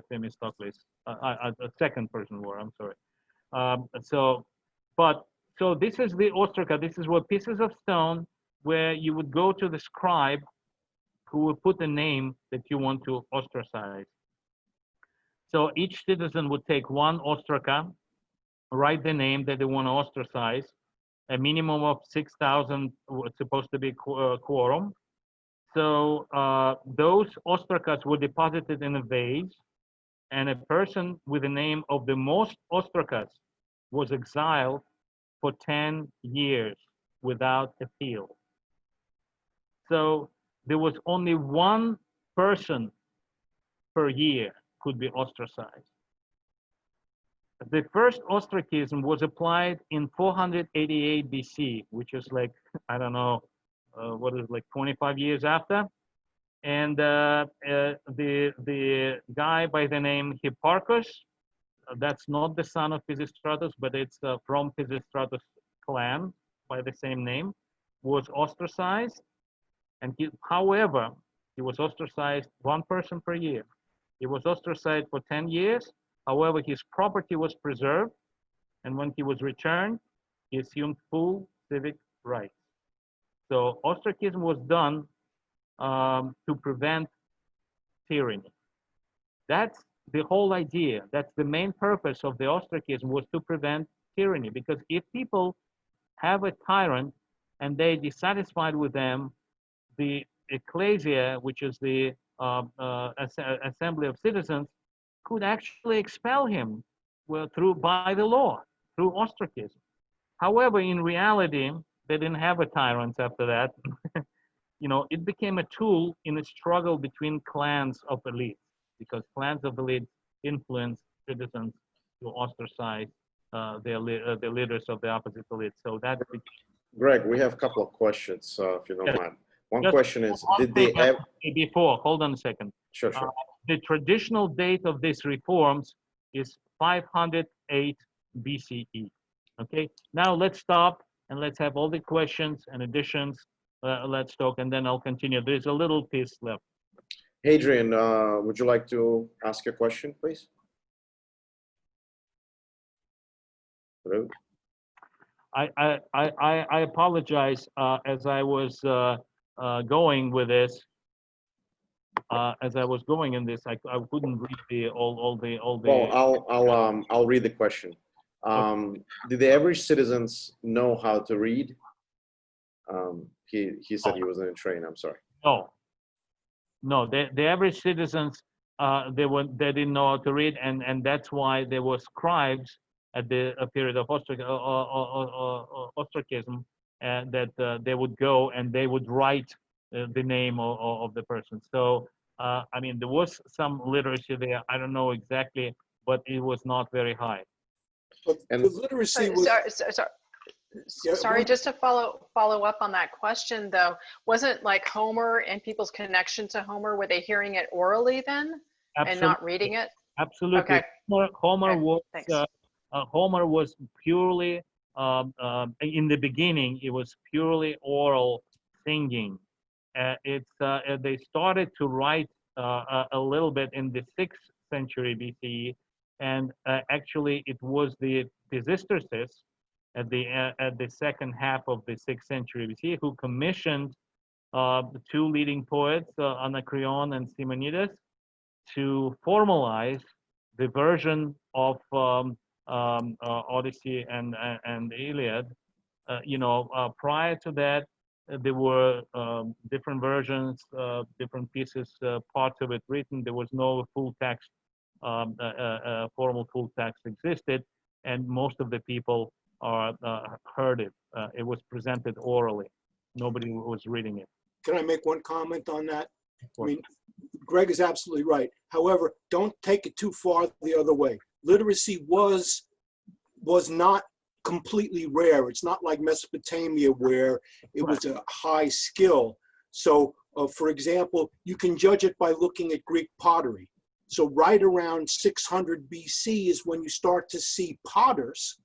Speaker 2: Themistocles, a Second Persian War. I'm sorry. So this is the ostraka. This is where pieces of stone where you would go to the scribe who would put the name that you want to ostracize. So each citizen would take one ostraka, write the name that they want to ostracize. A minimum of 6,000 was supposed to be quorum. So those ostrakas were deposited in a vase, and a person with the name of the most ostrakas was exiled for 10 years without appeal. So there was only one person per year could be ostracized. The first ostracism was applied in 488 BC, which is like, I don't know, what is it, like 25 years after. And the guy by the name Hipparchus, that's not the son of Pisistratus, but it's from Pisistratus clan by the same name, was ostracized. And however, he was ostracized one person per year. He was ostracized for 10 years. However, his property was preserved. And when he was returned, he assumed full civic rights. So ostracism was done to prevent tyranny. That's the whole idea. That's the main purpose of the ostracism, was to prevent tyranny. Because if people have a tyrant and they're dissatisfied with them, the ecclesia, which is the assembly of citizens, could actually expel him by the law, through ostracism. However, in reality, they didn't have a tyrant after that. You know, it became a tool in a struggle between clans of elites, because clans of elites influenced citizens to ostracize the leaders of the opposite elite. So that.
Speaker 1: Greg, we have a couple of questions, if you don't
Speaker 2: Yes.
Speaker 1: mind. One question is, did they ever?
Speaker 2: Before, hold on a second.
Speaker 1: Sure, sure.
Speaker 2: The traditional date of these reforms is 508 BCE. Okay, now let's stop and let's have all the questions and additions. Let's talk, and then I'll continue. There's a little piece left.
Speaker 1: Adrian, would you like to ask your question, please? Hello?
Speaker 2: I apologize. As I was going with this, as I was going in this, I couldn't read all the.
Speaker 1: Well, I'll read the question. Did the average citizens know how to read? He said he was in a train. I'm sorry.
Speaker 2: No. The average citizens, they didn't know how to read, and that's why there were scribes at the period of ostracism, and that they would go and they would write the name of the person. So I mean, there was some literacy there. I don't know exactly, but it was not very high.
Speaker 4: And the literacy was.
Speaker 7: Sorry, just to follow up on that question though, wasn't like Homer and people's connection to Homer, were they hearing it orally then? Absolutely. And not reading it?
Speaker 2: Absolutely. Okay. Homer was purely, in the beginning, it was purely oral singing. They started to write a little bit in the 6th century BCE, and actually it was the Pisistratus at the second half of the 6th century BCE who commissioned the two leading poets, Anacreon and Simonides, to formalize the version of Odyssey and Iliad. Prior to that, there were different versions, different pieces, parts of it written. There was no full text, formal full text existed, and most of the people heard it. It was presented orally. Nobody was reading it.
Speaker 4: Can I make one comment on that?
Speaker 2: Of
Speaker 4: I
Speaker 2: course.
Speaker 4: mean, Greg is absolutely right. However, don't take it too far the other way. Literacy was not completely rare. It's not like Mesopotamia where it was a high skill. So, for example, you can judge it by looking at Greek pottery. So right around 600 BC is when you start to see potters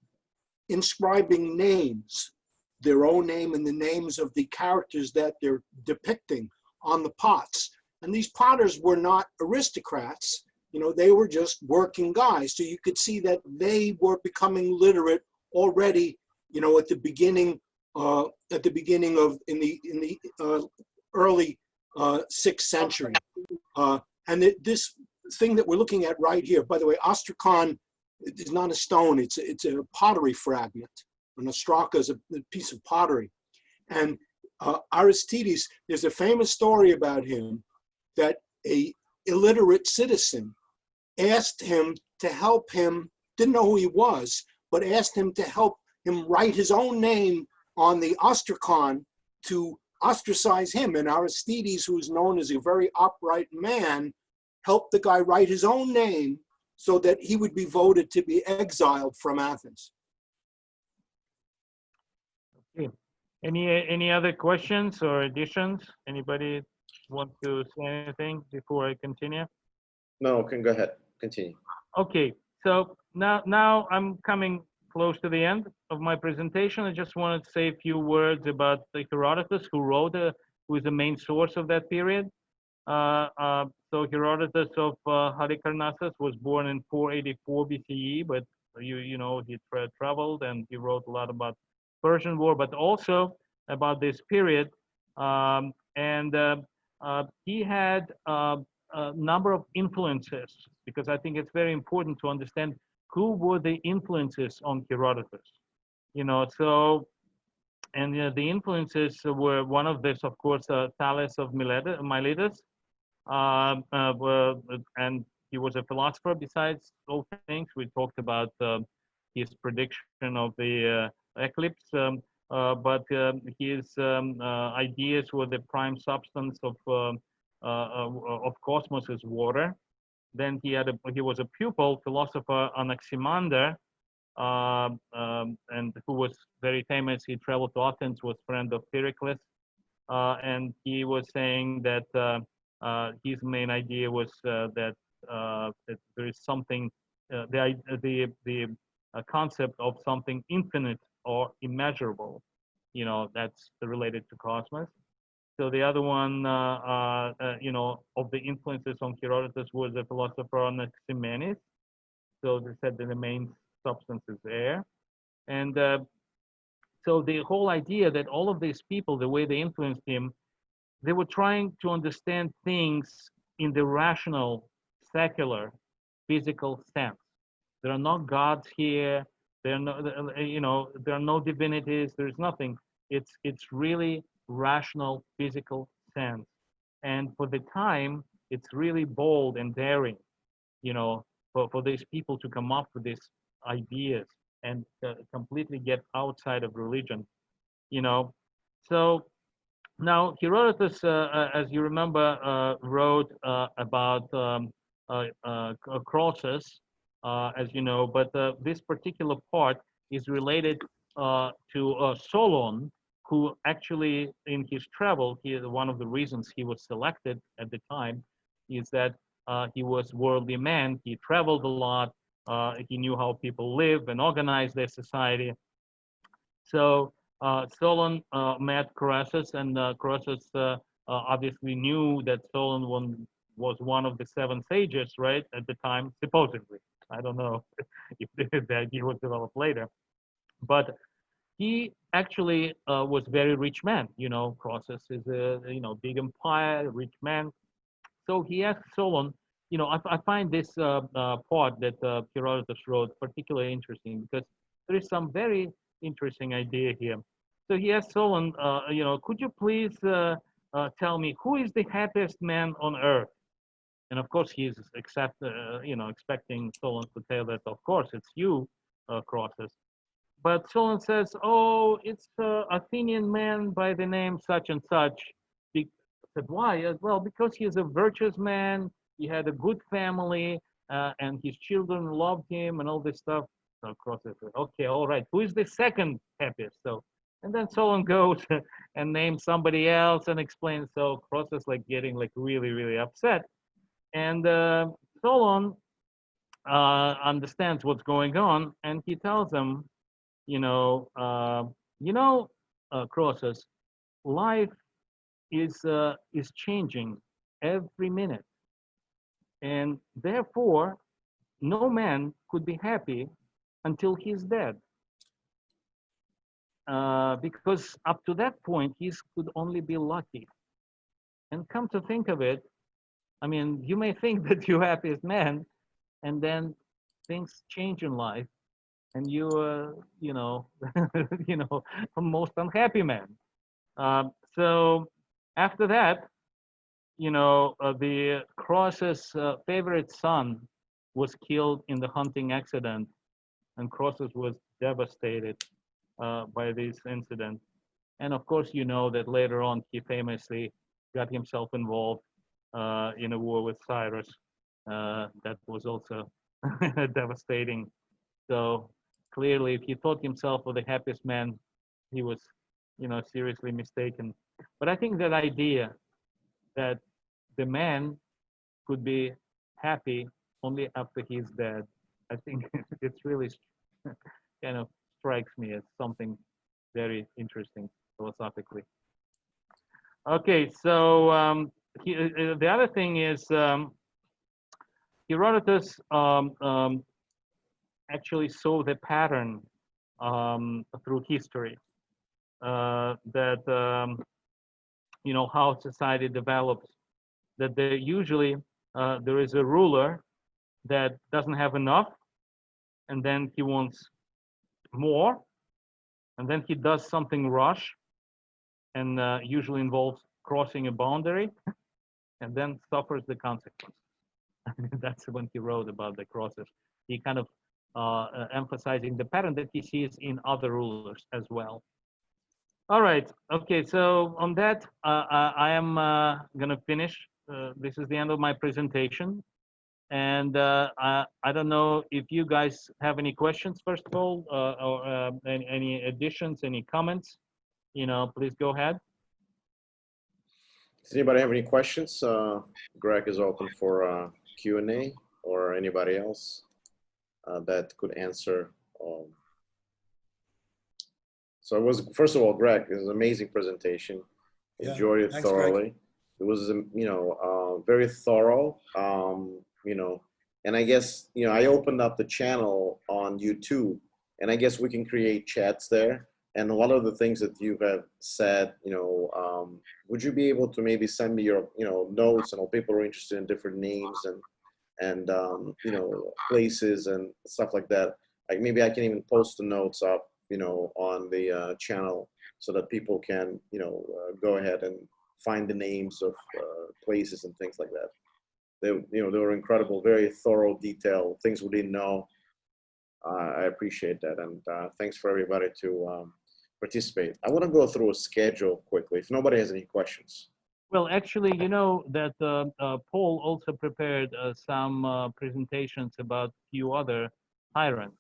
Speaker 4: inscribing names, their own name and the names of the characters that they're depicting on the pots. And these potters were not aristocrats, you know, they were just working guys. So you could see that they were becoming literate already, you know, at the beginning of in the early 6th century. And this thing that we're looking at right here, by the way, ostrakhan is not a stone, it's a pottery fragment. An ostraka is a piece of pottery. And Aristides, there's a famous story about him that a illiterate citizen asked him to help him, didn't know who he was, but asked him to help him write his own name on the ostrakhan to ostracize him. And Aristides, who's known as a very upright man, helped the guy write his own name so that he would be voted to be exiled from Athens.
Speaker 2: Okay. Any other questions or additions? Anybody want to say anything before I continue?
Speaker 1: No, can go ahead. Continue.
Speaker 2: Okay, so now I'm coming close to the end of my presentation. I just wanted to say a few words about Herodotus, who is the main source of that period. So Herodotus of Halicarnassus was born in 484 BCE, but you know he traveled and he wrote a lot about Persian War, but also about this period. He had a number of influences, because I think it's very important to understand who were the influences on Herodotus. You know, so, and the influences were, one of this, of course, Thales of Miletus, and he was a philosopher besides all things. We talked about his prediction of the eclipse, but his ideas were the prime substance of cosmos is water. Then he was a pupil philosopher Anaximander, and who was very famous. He traveled to Athens, was friend of Pericles, and he was saying that his main idea was that there is something, the concept of something infinite or immeasurable, you know, that's related to cosmos. So the other one, you know, of the influences on Herodotus was the philosopher Anaximenes. So they said that the main substance is air. And so the whole idea that all of these people, the way they influenced him, they were trying to understand things in the rational, secular, physical sense. There are no gods here. There are no, you know, there are no divinities. There's nothing. It's really rational, physical sense. And for the time, it's really bold and daring, you know, for these people to come up with these ideas and completely get outside of religion, you know. So now Herodotus, as you remember, wrote about Croesus, as you know, but this particular part is related to Solon, who actually, in his travel, one of the reasons he was selected at the time is that he was worldly man. He traveled a lot. He knew how people live and organize their society. So Solon met Croesus, and Croesus obviously knew that Solon was one of the 7 sages, right, at the time, supposedly. I don't know if the idea was developed later. But he actually was very rich man. You know, Croesus is a big empire, rich man. So he asked Solon. You know, I find this part that Herodotus wrote particularly interesting, because there is some very interesting idea here. So he asked Solon, could you please tell me who is the happiest man on earth? And of course, he's expecting Solon to tell that, of course, it's you, Croesus. But Solon says, oh, it's an Athenian man by the name such and such. He said, why? Well, because he's a virtuous man. He had a good family, and his children loved him and all this stuff. So Croesus said, okay, all right. Who is the second happiest? And then Solon goes and names somebody else and explains. So Croesus getting really, really upset. And Solon understands what's going on, and he tells him, Croesus, life is changing every minute, and therefore, no man could be happy until he's dead, because up to that point, he could only be lucky. And come to think of it, I mean, you may think that you're happiest man, and then things change in life, and you, a most unhappy man. So after that, the Croesus' favorite son was killed in the hunting accident, and Croesus was devastated by this incident. And of course, you know that later on he famously got himself involved in a war with Cyrus. That was also devastating. So clearly, if he thought himself the happiest man, he was, seriously mistaken. But I think that idea that the man could be happy only after he's dead, I think it's really kind of strikes me as something very interesting philosophically. Okay, so the other thing is Herodotus actually saw the pattern through history that how society develops. That usually there is a ruler that doesn't have enough, and then he wants more, and then he does something rash, and usually involves crossing a boundary, and then suffers the consequences. That's when he wrote about the crosses. He kind of emphasizing the pattern that he sees in other rulers as well. All right. Okay. So on that, I am going to finish. This is the end of my presentation. And I don't know if you guys have any questions, first of all, or any additions, any comments, please go ahead.
Speaker 1: Does anybody have any questions? Greg is open for Q&A, or anybody else that could answer. So it was, first of all, Greg, it was an amazing presentation. Enjoyed it thoroughly. Greg. It was, very thorough, and I guess, I opened up the channel on YouTube, and I guess we can create chats there. And a lot of the things that you have said, would you be able to maybe send me your, notes, and all people are interested in different names and places and stuff like that. Like maybe I can even post the notes up, on the channel so that people can, go ahead and find the names of places and things like that. They were incredible, very thorough, detailed things we didn't know. I appreciate that, and thanks for everybody to participate. I want to go through a schedule quickly, if nobody has any questions.
Speaker 2: Well, actually, that Paul also prepared some presentations about a few other tyrants.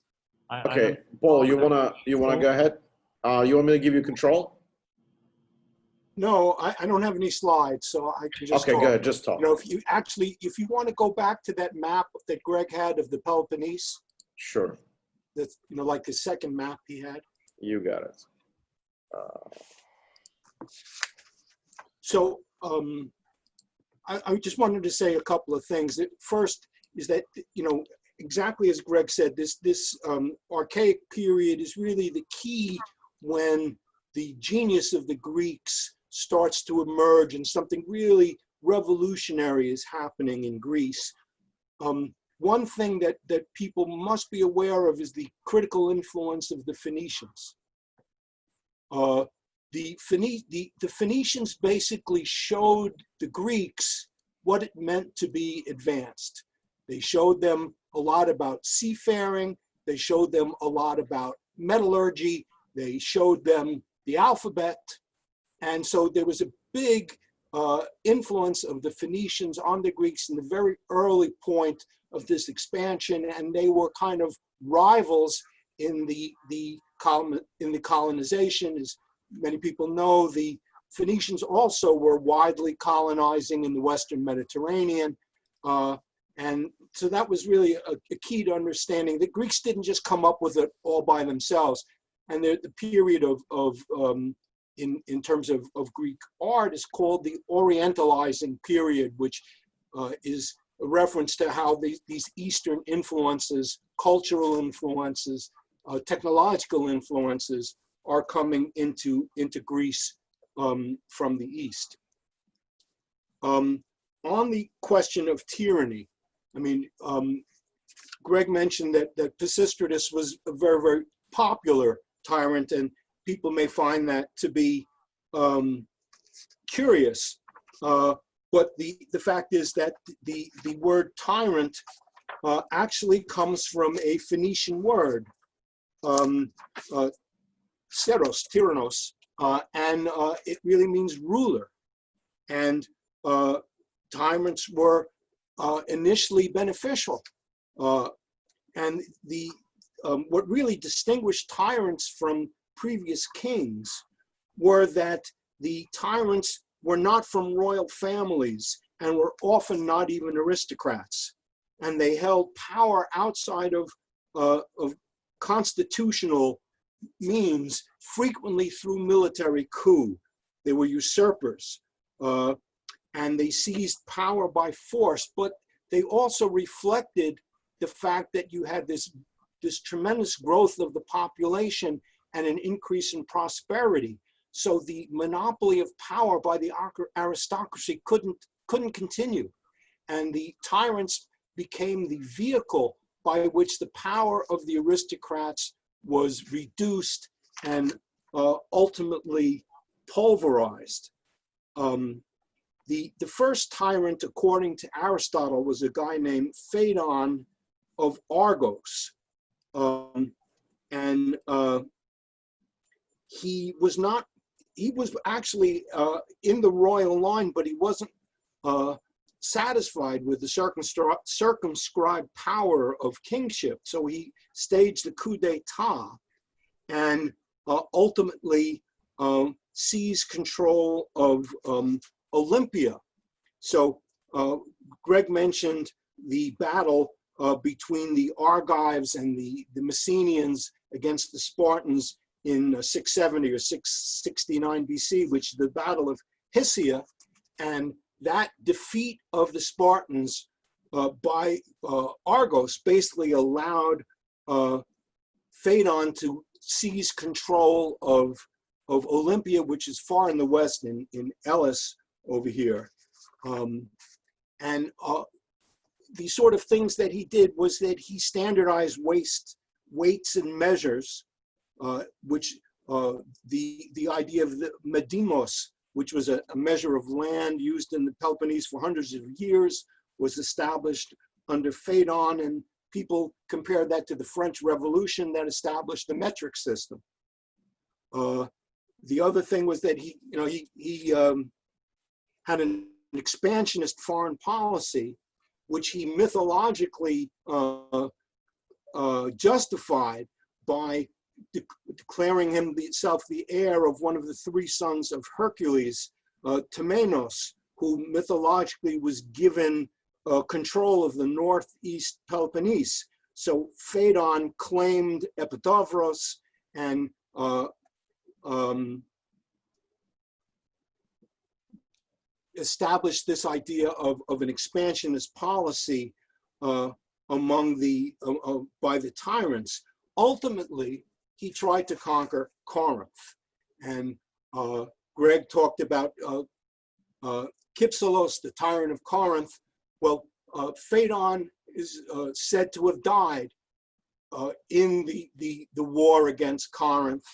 Speaker 1: Okay, Paul, you wanna go ahead? You want me to give you control?
Speaker 4: No, I don't have any slides, so I can just
Speaker 1: okay,
Speaker 4: talk.
Speaker 1: Go ahead, just talk.
Speaker 4: If you want to go back to that map that Greg had of the Peloponnese. Sure. That's, like the second map he had.
Speaker 1: You got it.
Speaker 4: So I just wanted to say a couple of things. First is that, exactly as Greg said, this archaic period is really the key when the genius of the Greeks starts to emerge and something really revolutionary is happening in Greece. One thing that people must be aware of is the critical influence of the Phoenicians. the Phoenicians basically showed the Greeks what it meant to be advanced. They showed them a lot about seafaring. They showed them a lot about metallurgy. They showed them the alphabet. And so there was a big influence of the Phoenicians on the Greeks in the very early point of this expansion, and they were kind of rivals in the colonization. As many people know, the Phoenicians also were widely colonizing in the Western Mediterranean. And so that was really a key to understanding. The Greeks didn't just come up with it all by themselves. And the period in terms of Greek art is called the Orientalizing period, which is a reference to how these Eastern influences, cultural influences, technological influences are coming into Greece from the East. On the question of tyranny, I mean, Greg mentioned that Pisistratus was a very, very popular tyrant, and people may find that to be curious. But the fact is that the word tyrant actually comes from a Phoenician word, seros, tyrannos, and it really means ruler. And tyrants were initially beneficial. And what really distinguished tyrants from previous kings were that the tyrants were not from royal families and were often not even aristocrats. And they held power outside of constitutional means, frequently through military coup. They were usurpers, and they seized power by force, but they also reflected the fact that you had this tremendous growth of the population and an increase in prosperity. So the monopoly of power by the aristocracy couldn't continue. And the tyrants became the vehicle by which the power of the aristocrats was reduced and ultimately pulverized. The first tyrant, according to Aristotle, was a guy named Phaedon of Argos. He was actually in the royal line, but he wasn't satisfied with the circumscribed power of kingship. So he staged a coup d'etat and ultimately seized control of Olympia. So Greg mentioned the battle between the Argives and the Messenians against the Spartans in 670 or 669 BC, which is the Battle of Hysia. And that defeat of the Spartans by Argos basically allowed Phaedon to seize control of Olympia, which is far in the west in Elis over here. The sort of things that he did was that he standardized weights and measures, which the idea of the medimos, which was a measure of land used in the Peloponnese for hundreds of years, was established under Phaedon, and people compared that to the French Revolution that established the metric system. The other thing was that he had an expansionist foreign policy, which he mythologically justified by declaring himself the heir of one of the three sons of Hercules, Temenos, who mythologically was given control of the northeast Peloponnese. So Phaedon claimed Epidavros and established this idea of an expansionist policy among by the tyrants. Ultimately, he tried to conquer Corinth, and Greg talked about Kypselos, the tyrant of Corinth. Well, Phaedon is said to have died in the war against Corinth,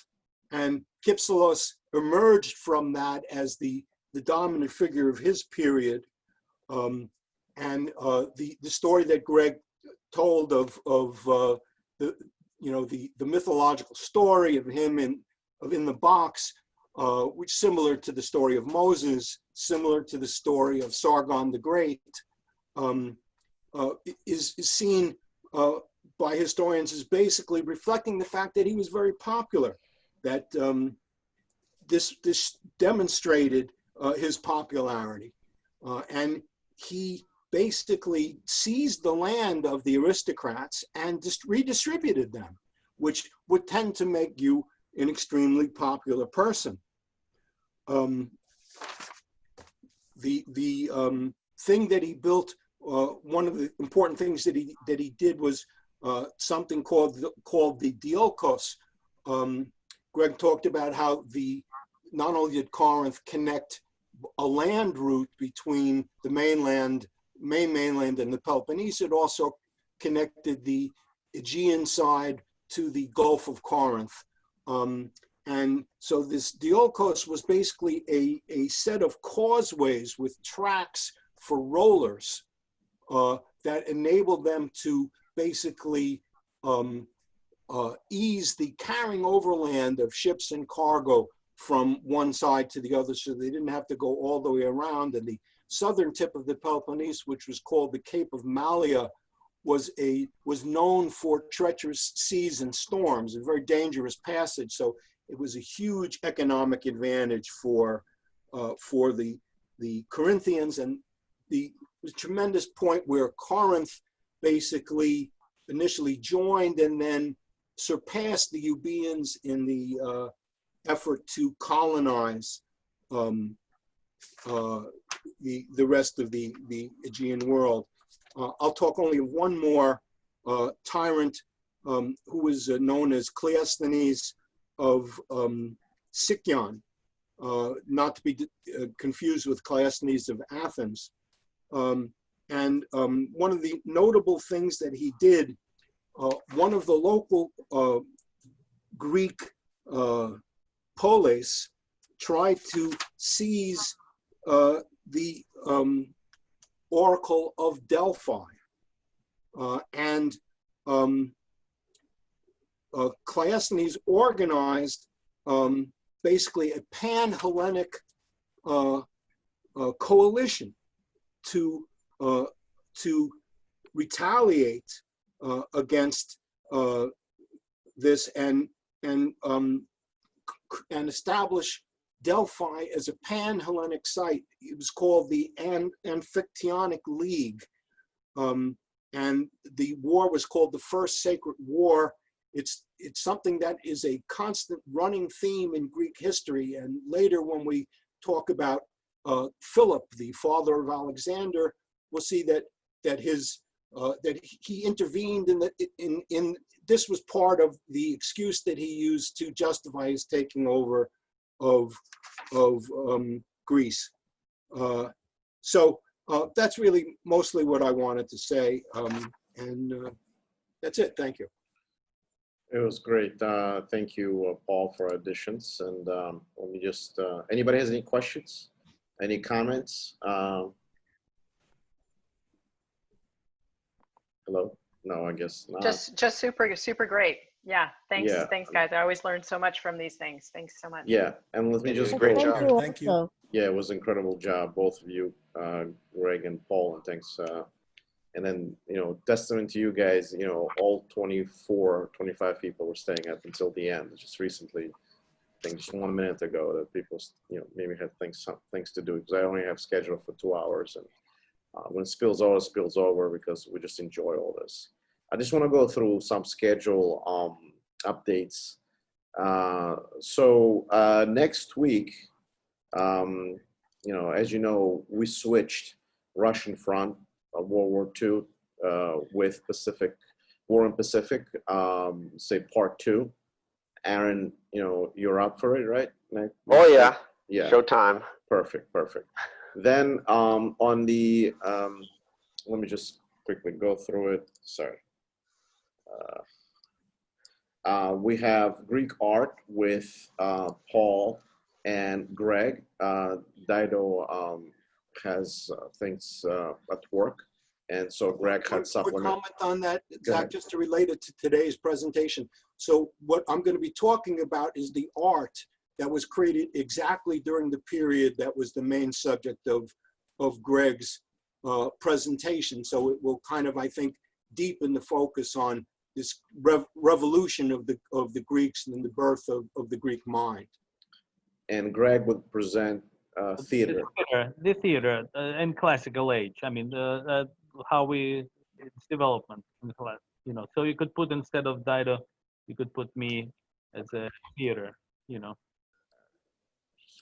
Speaker 4: and Kypselos emerged from that as the dominant figure of his period. The story that Greg told of the mythological story of him in the box, which similar to the story of Moses, similar to the story of Sargon the Great, is seen by historians as basically reflecting the fact that he was very popular, that this demonstrated his popularity, and he basically seized the land of the aristocrats and just redistributed them, which would tend to make you an extremely popular person. The thing that he built, one of the important things that he did was something called the diolkos. Greg talked about how not only did Corinth connect a land route between the main mainland and the Peloponnese, it also connected the Aegean side to the Gulf of Corinth. And so this diolkos was basically a set of causeways with tracks for rollers that enabled them to basically ease the carrying overland of ships and cargo from one side to the other, so they didn't have to go all the way around. And the southern tip of the Peloponnese, which was called the Cape of Malea, was known for treacherous seas and storms, a very dangerous passage. So it was a huge economic advantage for the Corinthians, and the tremendous point where Corinth basically initially joined and then surpassed the Euboeans in the effort to colonize the rest of the Aegean world. I'll talk only of one more tyrant who was known as Cleisthenes of Sicyon, not to be confused with Cleisthenes of Athens. One of the notable things that he did, one of the local Greek polis tried to seize the Oracle of Delphi, Cleisthenes organized basically a pan-Hellenic coalition to retaliate against this and establish Delphi as a pan-Hellenic site. It was called the Amphictyonic League, and the war was called the First Sacred War. It's something that is a constant running theme in Greek history, and later when we talk about Philip, the father of Alexander, we'll see that he intervened in this was part of the excuse that he used to justify his taking over of Greece. So that's really mostly what I wanted to say, and that's it. Thank you.
Speaker 1: It was great. Thank you, Paul, for additions. And let me just, anybody has any questions? Any comments? Hello? No, I guess not.
Speaker 7: Just super great. Yeah, thanks.
Speaker 1: Yeah.
Speaker 7: Thanks, guys. I always learn so much from these things. Thanks so much.
Speaker 1: Yeah, and let me just
Speaker 10: Great
Speaker 1: go.
Speaker 10: job.
Speaker 4: Thank you.
Speaker 1: Yeah, it was an incredible job, both of you, Greg and Paul, and thanks. And then, testament to you guys, all 24, 25 people were staying up until the end. Just recently, I think just 1 minute ago, that people, maybe had things to do, because I only have scheduled for 2 hours. And when it spills over, because we just enjoy all this. I just want to go through some schedule updates. So next week, as you know, we switched Russian front of World War II with War in Pacific, say part 2. Aaron, you're up for it, right?
Speaker 11: Oh yeah.
Speaker 1: Yeah.
Speaker 11: Showtime.
Speaker 1: Perfect. Then on the, let me just quickly go through it. Sorry. We have Greek art with Paul and Greg. Dido has things at work, and so Greg had
Speaker 4: Quick
Speaker 1: supplement.
Speaker 4: comment on that,
Speaker 1: Go ahead.
Speaker 4: Zach, just to relate it to today's presentation. So what I'm going to be talking about is the art that was created exactly during the period that was the main subject of Greg's presentation. So it will kind of, I think, deepen the focus on this revolution of the Greeks and the birth of the Greek mind.
Speaker 1: And Greg would present theater.
Speaker 2: The theater in classical age. I mean, how its development in class. You know, so you could put, instead of Dido, you could put me as a theater. You know.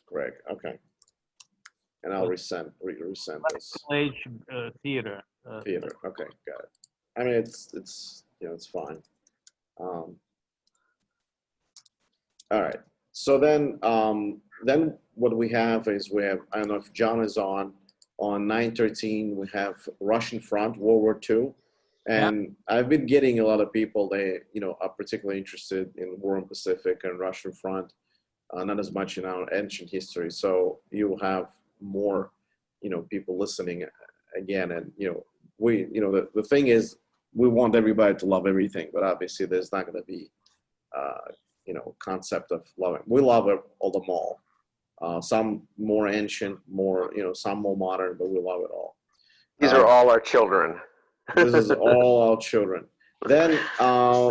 Speaker 1: Greg, okay. And I'll resend this.
Speaker 2: Classical age theater.
Speaker 1: Theater, okay, got it. I mean, it's you know, it's fine. All right. So then what we have is I don't know if John is on 913. We have Russian front, World War II, and I've been getting a lot of people. They are particularly interested in War in Pacific and Russian front, not as much in our ancient history. So you have more people listening again, and the thing is, we want everybody to love everything, but obviously there's not going to be concept of loving. We love all them all. Some more ancient, more some more modern, but we love it all.
Speaker 11: These are all our children.
Speaker 1: This is all our children. Then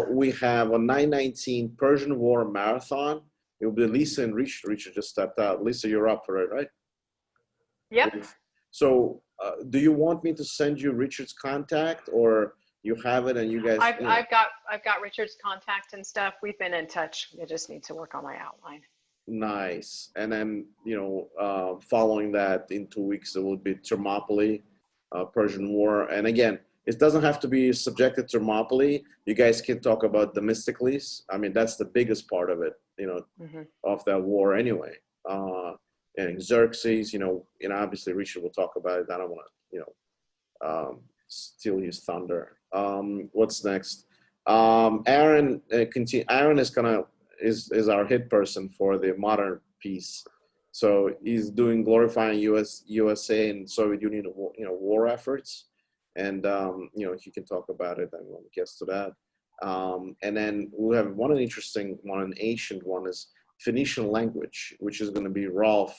Speaker 1: we have a 919 Persian War Marathon. It will be Lisa and Richard. Richard just stepped out. Lisa, you're up for it, right?
Speaker 7: Yep.
Speaker 1: So do you want me to send you Richard's contact, or you have it and you guys?
Speaker 7: I've got Richard's contact and stuff. We've been in touch. I just need to work on my outline.
Speaker 1: Nice. And then following that, in 2 weeks it will be Thermopylae, Persian War. And again, it doesn't have to be subjected to Thermopylae. You guys can talk about Themistocles. I mean, that's the biggest part of it, of that war anyway. And Xerxes, and obviously Richard will talk about it. I don't want to, steal his thunder. What's next? Aaron Aaron is our hit person for the modern piece. So he's doing glorifying USA and Soviet Union, war efforts, and he can talk about it. And when he gets to that, and then we have an interesting one, an ancient one is Phoenician language, which is going to be Rolf,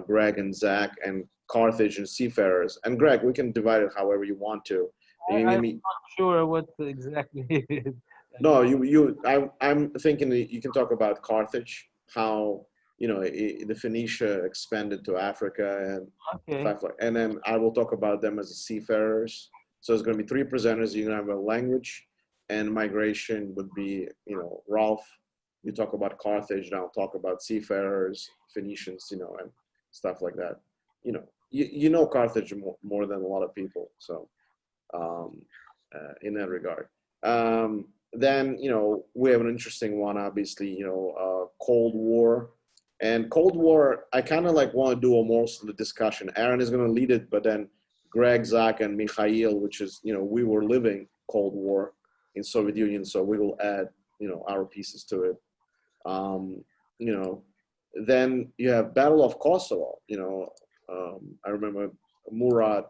Speaker 1: Greg, and Zach, and Carthage and seafarers. And Greg, we can divide it however you want to.
Speaker 2: I'm not sure what exactly it is.
Speaker 1: No, I'm thinking that you can talk about Carthage, how the Phoenicia expanded to Africa and stuff like. And then I will talk about them as seafarers. So it's going to be 3 presenters. You're going to have a language, and migration would be Rolf. You talk about Carthage, and I'll talk about seafarers, Phoenicians, and stuff like that. Carthage more than a lot of people. So in that regard. Then, we have an interesting one, obviously, Cold War. And Cold War, I kind of want to do most of the discussion. Aaron is going to lead it, but then Greg, Zach, and Mikhail, which is, we were living Cold War in Soviet Union, so we will add, our pieces to it. Then you have Battle of Kosovo. I remember Murat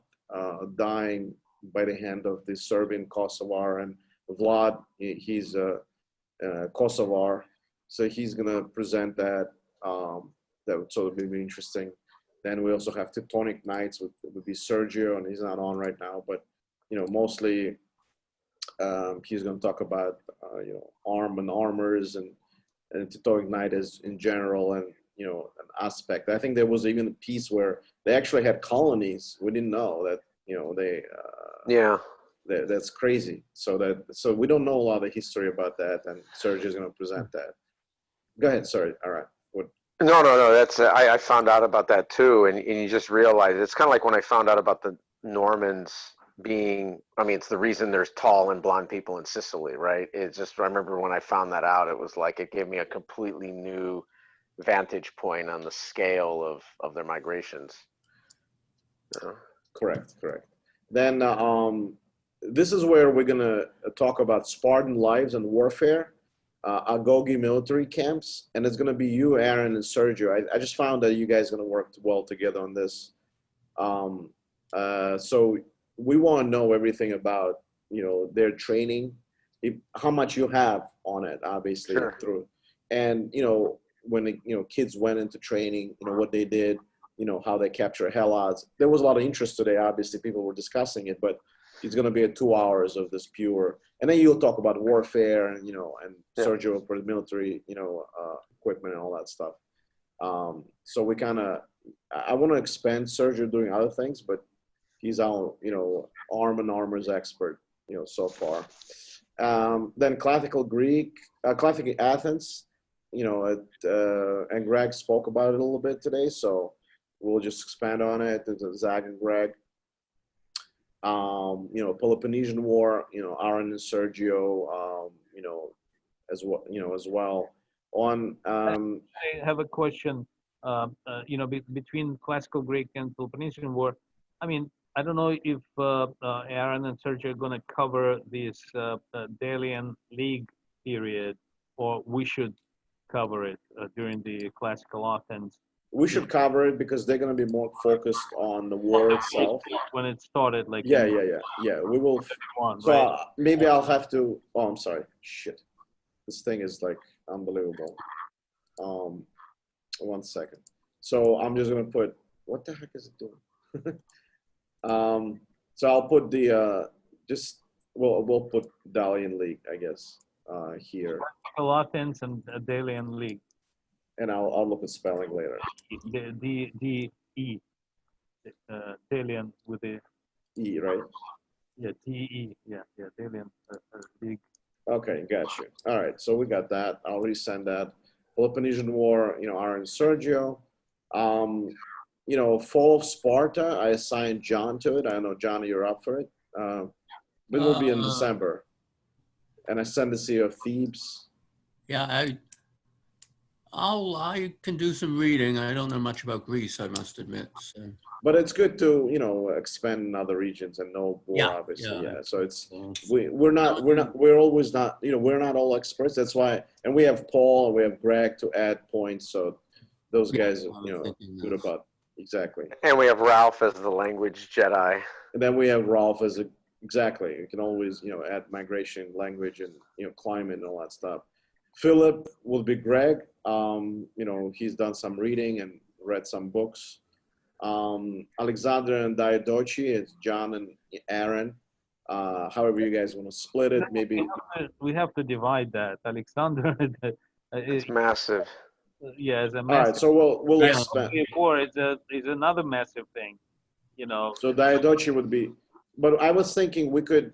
Speaker 1: dying by the hand of the Serbian Kosovar, and Vlad, he's a Kosovar, so he's gonna present that. That would sort of be interesting. Then we also have Teutonic Knights, would be Sergio, and he's not on right now, but mostly he's gonna talk about arm and armors and Teutonic Knight is in general, and an aspect. I think there was even a piece where they actually had colonies. We didn't know that. That's crazy. So we don't know a lot of the history about that, and Sergio is going to present that. Go ahead. Sorry. All right.
Speaker 11: No. That's I found out about that too, and you just realize it's kind of like when I found out about the Normans being. I mean, it's the reason there's tall and blonde people in Sicily, right? It's just, I remember when I found that out, it was like it gave me a completely new vantage point on the scale of their migrations.
Speaker 1: Correct. Then this is where we're gonna talk about Spartan lives and warfare. Agogi military camps, and it's going to be you, Aaron, and Sergio. I just found that you guys are going to work well together on this. So we want to know everything about, their training, how much you have on it, obviously,
Speaker 11: Sure.
Speaker 1: through, and, when, kids went into training, what they did, how they capture helots. There was a lot of interest today. Obviously, people were discussing it, but it's going to be 2 hours of this pure, and then you'll talk about warfare and, and
Speaker 11: Yeah.
Speaker 1: Sergio for the military, equipment and all that stuff. So we kind of, I want to expand Sergio doing other things, but he's our, arm and armors expert, so far. Then classical Greek, classical Athens, and Greg spoke about it a little bit today, so we'll just expand on it. Zach and Greg. Peloponnesian War, Aaron and Sergio, as well. On,
Speaker 2: I have a question. Between classical Greek and Peloponnesian War, I mean, I don't know if Aaron and Sergio are going to cover this Delian League period, or we should cover it during the classical Athens.
Speaker 1: we should cover it because they're going to be more focused on the war itself.
Speaker 2: When it started, like
Speaker 1: Yeah. We will.
Speaker 2: One,
Speaker 1: So
Speaker 2: right?
Speaker 1: maybe I'll have to. Oh, I'm sorry. Shit, this thing is like unbelievable. 1 second. So I'm just gonna put. What the heck is it doing? So I'll put the we'll put Dalian League, I guess, here,
Speaker 2: Classical Athens and Delian League.
Speaker 1: and I'll look at spelling later.
Speaker 2: D-E, Delian with the,
Speaker 1: E, right?
Speaker 2: yeah, T-E, yeah, Delian League.
Speaker 1: Okay, got you. All right, so we got that. I'll resend that. Peloponnesian War, Aaron Sergio. Fall of Sparta, I assigned John to it. I know, John, you're up for it. It will be in December. And I sent the Sea of Thebes.
Speaker 12: Yeah, I can do some reading. I don't know much about Greece, I must admit. So.
Speaker 1: But it's good to, expand in other regions and know more, obviously. Yeah. So it's, we're always not, we're not all experts. That's why, and we have Paul and we have Greg to add points. So those guys, good about, exactly.
Speaker 11: And we have Ralph as the language Jedi.
Speaker 1: And then we have Ralph as exactly. You can always, add migration, language, and, climate and all that stuff. Philip will be Greg. He's done some reading and read some books. Alexander and Diadochi, it's John and Aaron. However you guys want to split it, maybe.
Speaker 2: We have to divide that. Alexander
Speaker 11: It's massive.
Speaker 2: Yeah, it's a massive.
Speaker 1: All right, so we'll expand.
Speaker 2: War is another massive thing,
Speaker 1: So Diadochi would be, but I was thinking we could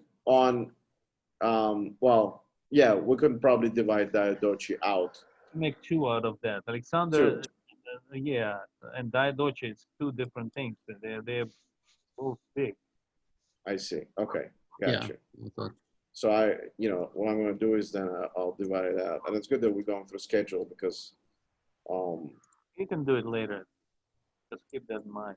Speaker 1: we could probably divide Diadochi out.
Speaker 2: Make 2 out of that. Alexander, and Diadochi is 2 different things. They're both big.
Speaker 1: I see. Okay, gotcha.
Speaker 12: Yeah.
Speaker 1: So what I'm going to do is then I'll divide it out, and it's good that we're going through schedule because.
Speaker 2: You can do it later. Just keep that in mind.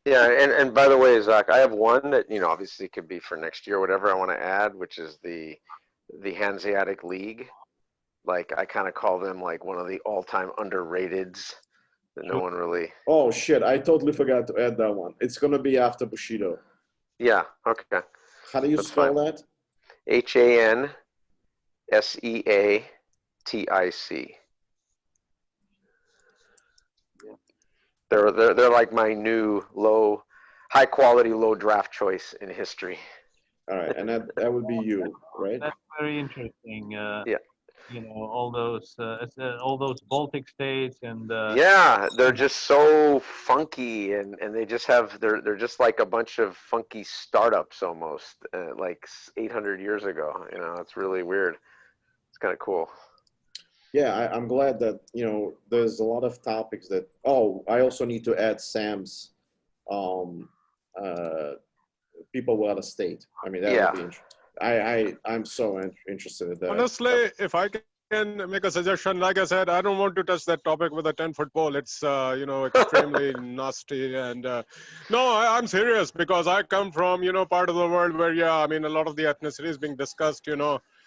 Speaker 11: Yeah, and by the way, Zach, I have one that obviously could be for next year, whatever I want to add, which is the Hanseatic League. Like I kind of call them like one of the all-time underrateds that no one really.
Speaker 1: Oh shit! I totally forgot to add that one. It's gonna be after Bushido.
Speaker 11: Yeah. Okay.
Speaker 1: How do you spell that?
Speaker 11: Hanseatic. They're like my new high quality, low draft choice in history.
Speaker 1: All right, and that would be you, right?
Speaker 2: That's very interesting.
Speaker 11: Yeah.
Speaker 2: All those Baltic states and.
Speaker 11: Yeah, they're just so funky, and they just have they're just like a bunch of funky startups almost, like 800 years ago. It's really weird. It's kind of cool.
Speaker 1: Yeah, I'm glad that, there's a lot of topics that, I also need to add Sam's people without a state. I mean, that would be interesting. I'm so interested in that.
Speaker 6: Honestly, if I can make a suggestion, like I said, I don't want to touch that topic with a 10-foot pole. It's, extremely nasty. And no, I'm serious because I come from, part of the world where, a lot of the ethnicity is being discussed,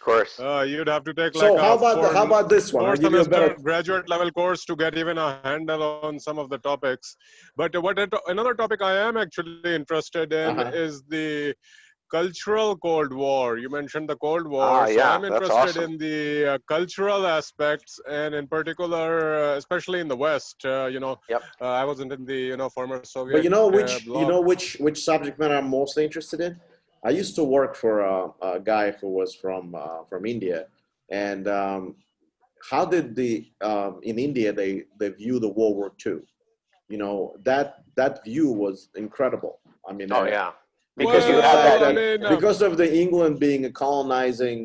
Speaker 11: course.
Speaker 6: You'd have to take
Speaker 1: So
Speaker 6: like
Speaker 1: how
Speaker 6: a
Speaker 1: about this one? I'll
Speaker 6: four
Speaker 1: give you a
Speaker 6: semester
Speaker 1: better.
Speaker 6: graduate level course to get even a handle on some of the topics. But another topic I am actually interested in
Speaker 1: Uh-huh.
Speaker 6: is the cultural Cold War. You mentioned the Cold
Speaker 11: Ah,
Speaker 6: War, so
Speaker 11: yeah,
Speaker 6: I'm
Speaker 11: that's
Speaker 6: interested
Speaker 11: awesome.
Speaker 6: in the cultural aspects, and in particular, especially in the West.
Speaker 11: Yep.
Speaker 6: I wasn't in the former
Speaker 1: But
Speaker 6: Soviet bloc.
Speaker 1: which subject matter I'm mostly interested in? I used to work for a guy who was from India, and how did the in India they view the World War II? You know, that view was incredible. I mean,
Speaker 11: Oh yeah,
Speaker 1: because
Speaker 11: because
Speaker 1: of
Speaker 11: you
Speaker 1: the
Speaker 11: had
Speaker 1: fact
Speaker 6: Well, I
Speaker 11: that.
Speaker 1: that
Speaker 6: mean,
Speaker 1: because of the England being a colonizing,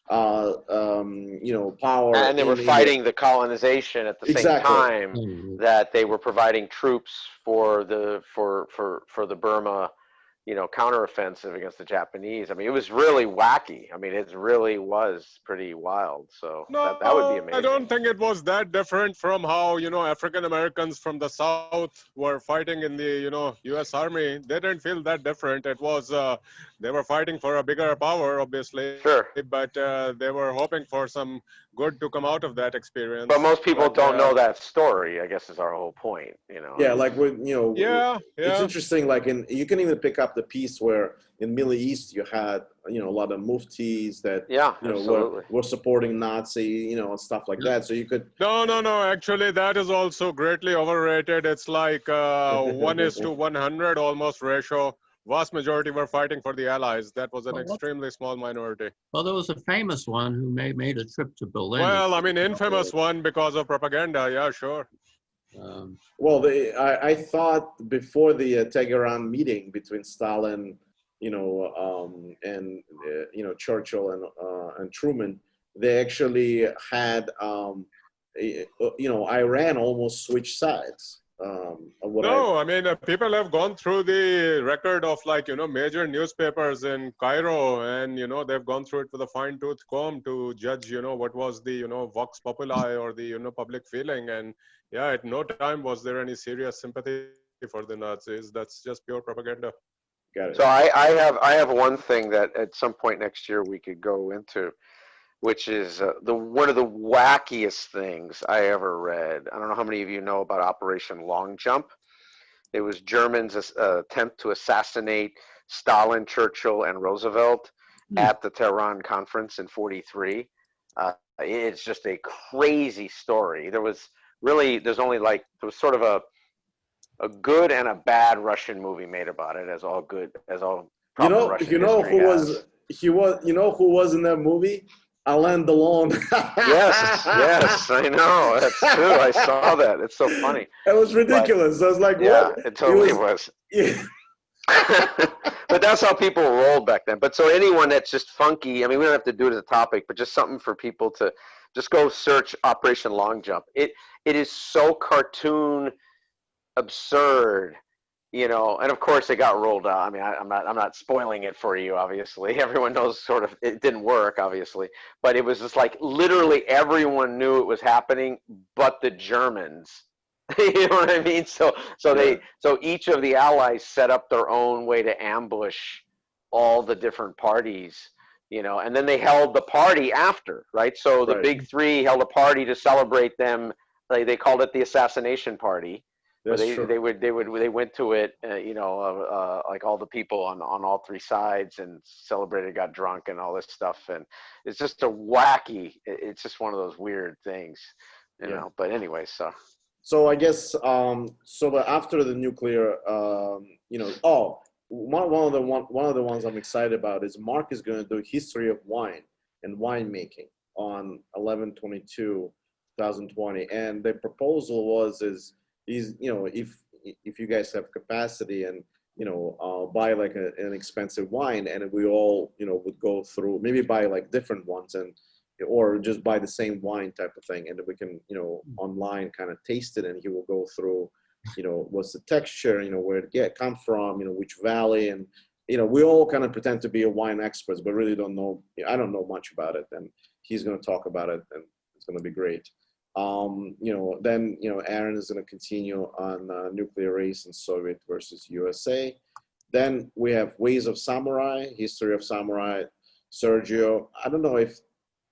Speaker 1: power
Speaker 11: And they were
Speaker 1: in India.
Speaker 11: fighting the colonization at the same
Speaker 1: Exactly.
Speaker 11: time that they were providing troops for the Burma, counteroffensive against the Japanese. I mean, it was really wacky. I mean, it really was pretty wild. So that would be
Speaker 6: no, I
Speaker 11: amazing.
Speaker 6: don't think it was that different from how, African Americans from the South were fighting in the, US Army. They didn't feel that different. It was, they were fighting for a bigger power, obviously,
Speaker 11: Sure.
Speaker 6: but they were hoping for some good to come out of that
Speaker 11: But
Speaker 6: experience.
Speaker 11: most people
Speaker 6: But
Speaker 11: don't know that story, I guess is our whole point,
Speaker 1: Yeah,
Speaker 11: is
Speaker 1: like with
Speaker 6: yeah,
Speaker 1: it's
Speaker 6: yeah.
Speaker 1: interesting. Like you can even pick up the piece where in Middle East you had a lot of muftis that
Speaker 11: yeah,
Speaker 1: were
Speaker 11: absolutely.
Speaker 1: supporting Nazi and stuff like that. So you could.
Speaker 6: No. Actually, that is also greatly overrated. It's like 1:100 almost ratio. Vast majority were fighting for the Allies. That was an extremely small minority.
Speaker 12: Well, there was a famous one who made a trip to Berlin.
Speaker 6: Well, I mean, infamous one because of propaganda. Yeah, sure.
Speaker 1: Well, I thought before the Tehran meeting between Stalin, and Churchill and Truman, they actually had Iran almost switch sides.
Speaker 6: No, I mean, people have gone through the record of major newspapers in Cairo, and they've gone through it with a fine-tooth comb to judge what was the vox populi or the public feeling. And yeah, at no time was there any serious sympathy for the Nazis. That's just pure propaganda.
Speaker 1: Got it.
Speaker 11: So I have one thing that at some point next year we could go into, which is one of the wackiest things I ever read. I don't know how many of you know about Operation Long Jump. It was Germans' attempt to assassinate Stalin, Churchill, and Roosevelt at the Tehran conference in '43. It's just a crazy story. There's sort of a good and a bad Russian movie made about it, as all proper Russian history has.
Speaker 1: Who was in that movie? Alain Delon.
Speaker 11: Yes, I know. That's true. I saw that. It's so funny.
Speaker 1: It was ridiculous. I was like,
Speaker 11: yeah,
Speaker 1: what?
Speaker 11: it totally was.
Speaker 1: Yeah.
Speaker 11: But that's how people rolled back then. But so anyone that's just funky, I mean, we don't have to do it as a topic, but just something for people to just go search Operation Long Jump. It is so cartoon absurd, and of course it got rolled out. I mean, I'm not spoiling it for you, obviously. Everyone knows sort of it didn't work, obviously, but it was just like literally everyone knew it was happening but the Germans. You know what I mean? So each of the allies set up their own way to ambush all the different parties, and then they held the party after, right? So the big three held a party to celebrate them. They called it the assassination party.
Speaker 1: That's
Speaker 11: They
Speaker 1: true.
Speaker 11: they went to it, like all the people on all three sides, and celebrated, got drunk, and all this stuff, and it's just it's just one of those weird things, But anyway,
Speaker 1: So I guess after the nuclear, one of the ones I'm excited about is Mark is going to do history of wine and winemaking on 11/22/2020, and the proposal is if you guys have capacity and buy like an expensive wine, and we all would go through, maybe buy like different ones, or just buy the same wine type of thing, and we can online kind of taste it, and he will go through what's the texture, where it come from, which valley, and we all kind of pretend to be a wine experts but really don't know. I don't know much about it, and he's going to talk about it, and it's going to be great. Then Aaron is going to continue on nuclear race and Soviet versus USA. Then we have Ways of Samurai, history of samurai. Sergio. I don't know if,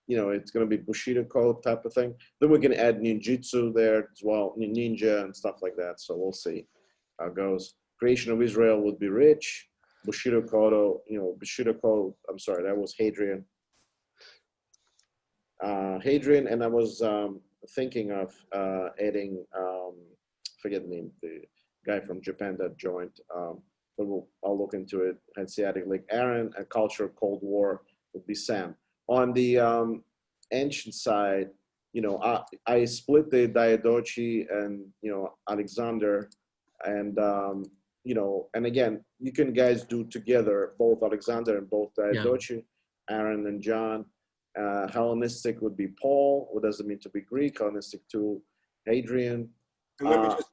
Speaker 1: it's going to be Bushido code type of thing. Then we can add ninjutsu there as well, ninja and stuff like that. So we'll see how it goes. Creation of Israel would be Rich. Bushido code, Bushido code. I'm sorry, that was Hadrian. Hadrian, and I was thinking of adding, forget the name, the guy from Japan that joined. But I'll look into it. Hanseatic Lake Aaron, and Culture Cold War would be Sam. On the ancient side, I split the Diadochi and Alexander, and and again, you can guys do together both Alexander and both Diadochi, Aaron and John. Hellenistic would be Paul. What does it mean to be Greek? Hellenistic to Hadrian.
Speaker 4: And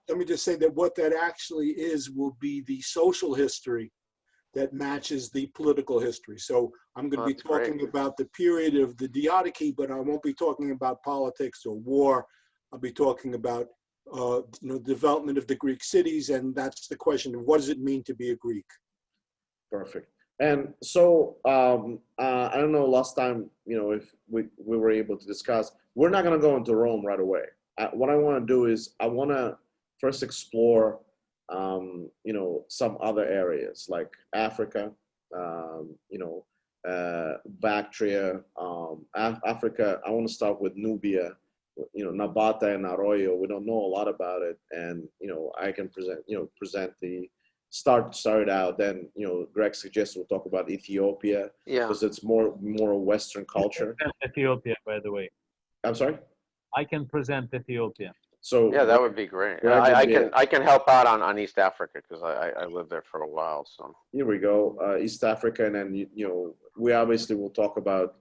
Speaker 4: let me just say that what that actually is will be the social history that matches the political history. So I'm going to be talking about the period of the Diadochi, but I won't be talking about politics or war. I'll be talking about development of the Greek cities, and that's the question of what does it mean to be a Greek?
Speaker 1: Perfect. And so I don't know last time, if we were able to discuss, we're not going to go into Rome right away. What I want to do is I want to first explore, some other areas like Africa, Bactria, Africa. I want to start with Nubia, Nabata and Arroyo. We don't know a lot about it. And, I can present the start out. Then, Greg suggests we'll talk about Ethiopia because it's more Western culture.
Speaker 2: Ethiopia, by the way.
Speaker 1: I'm sorry?
Speaker 2: I can present Ethiopia.
Speaker 1: So
Speaker 11: yeah, that would be great. I can help out on East Africa because I lived there for a while. So
Speaker 1: here we go, East Africa, and then we obviously will talk about.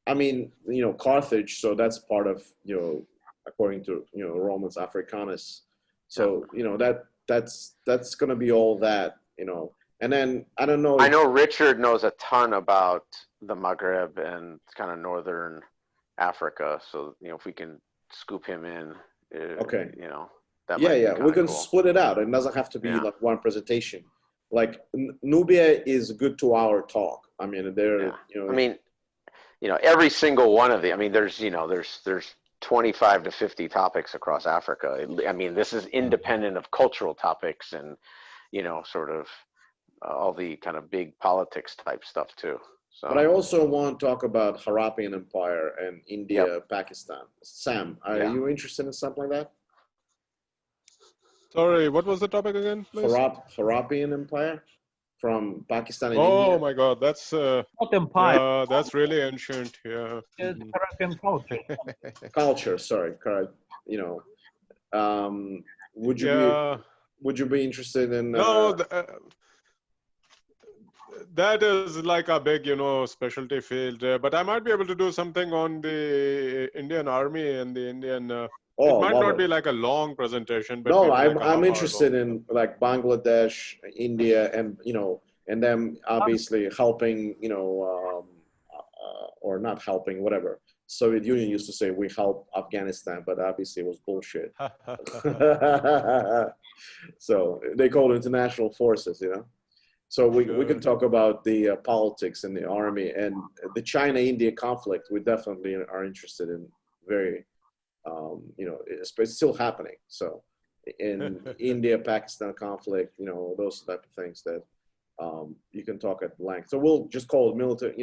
Speaker 1: I mean, Carthage. So that's part of according to Romans Africanus. So that's going to be all that and then I don't know.
Speaker 11: I know Richard knows a ton about the Maghreb and kind of northern Africa. So if we can scoop him in.
Speaker 1: Okay.
Speaker 11: That
Speaker 1: we can split it out. It doesn't have to be like one presentation. Like Nubia is a good 2-hour talk. I mean,
Speaker 11: I mean, every single one of the. I mean, there's 25 to 50 topics across Africa. I mean, this is independent of cultural topics and sort of all the kind of big politics type stuff too. So,
Speaker 1: but I also want to talk about Harappan Empire and India, Pakistan. Sam, are you interested in something like that?
Speaker 6: Sorry, what was the topic again, please?
Speaker 1: Harappan Empire from Pakistan and
Speaker 6: India.
Speaker 1: India.
Speaker 6: Oh my God, that's
Speaker 2: not empire.
Speaker 6: That's really ancient. Yeah.
Speaker 2: It's Harappan culture.
Speaker 1: Culture, sorry. Would you be interested in?
Speaker 6: No. That is like a big, specialty field. But I might be able to do something on the Indian Army and the Indian. It might not be like a long presentation, but
Speaker 1: no, I'm interested in like Bangladesh, India, and and them obviously helping, or not helping, whatever. Soviet Union used to say we help Afghanistan, but obviously it was bullshit. So they call it international forces, So we can talk about the politics in the army and the China-India conflict. We definitely are interested in very, it's still happening. So in India-Pakistan conflict, those type of things that you can talk at length. So we'll just call it military,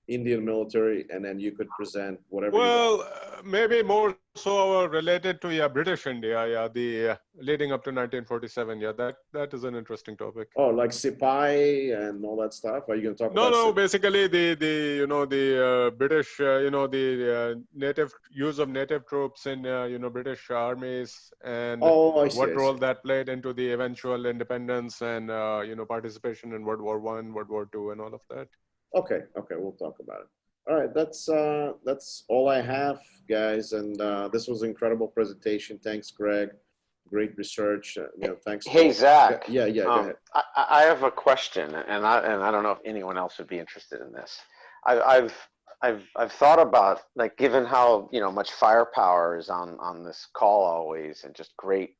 Speaker 1: Indian military, and then you could present whatever.
Speaker 6: Well, maybe more so related to British India, the leading up to 1947. That is an interesting topic.
Speaker 1: Oh, like Sipai and all that stuff. Are you going to talk about?
Speaker 6: No. Basically, the British, the native use of native troops in British armies and what role that played into the eventual independence and participation in World War I, World War II, and all of that.
Speaker 1: Okay, we'll talk about it. All right, that's all I have, guys, and this was an incredible presentation. Thanks, Greg. Great research. Thanks.
Speaker 11: Hey, Zach.
Speaker 1: Yeah. Go ahead.
Speaker 11: I have a question, and I don't know if anyone else would be interested in this. I've thought about, like, given how much firepower is on this call always, and just great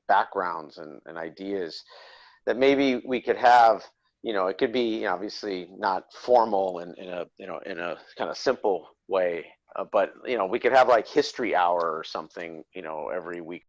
Speaker 11: backgrounds and ideas, that maybe we could have you know, it could be, you know, obviously not formal and in a, you know, in a kind of simple way, but, you know, we could have like history hour or something, you know, every week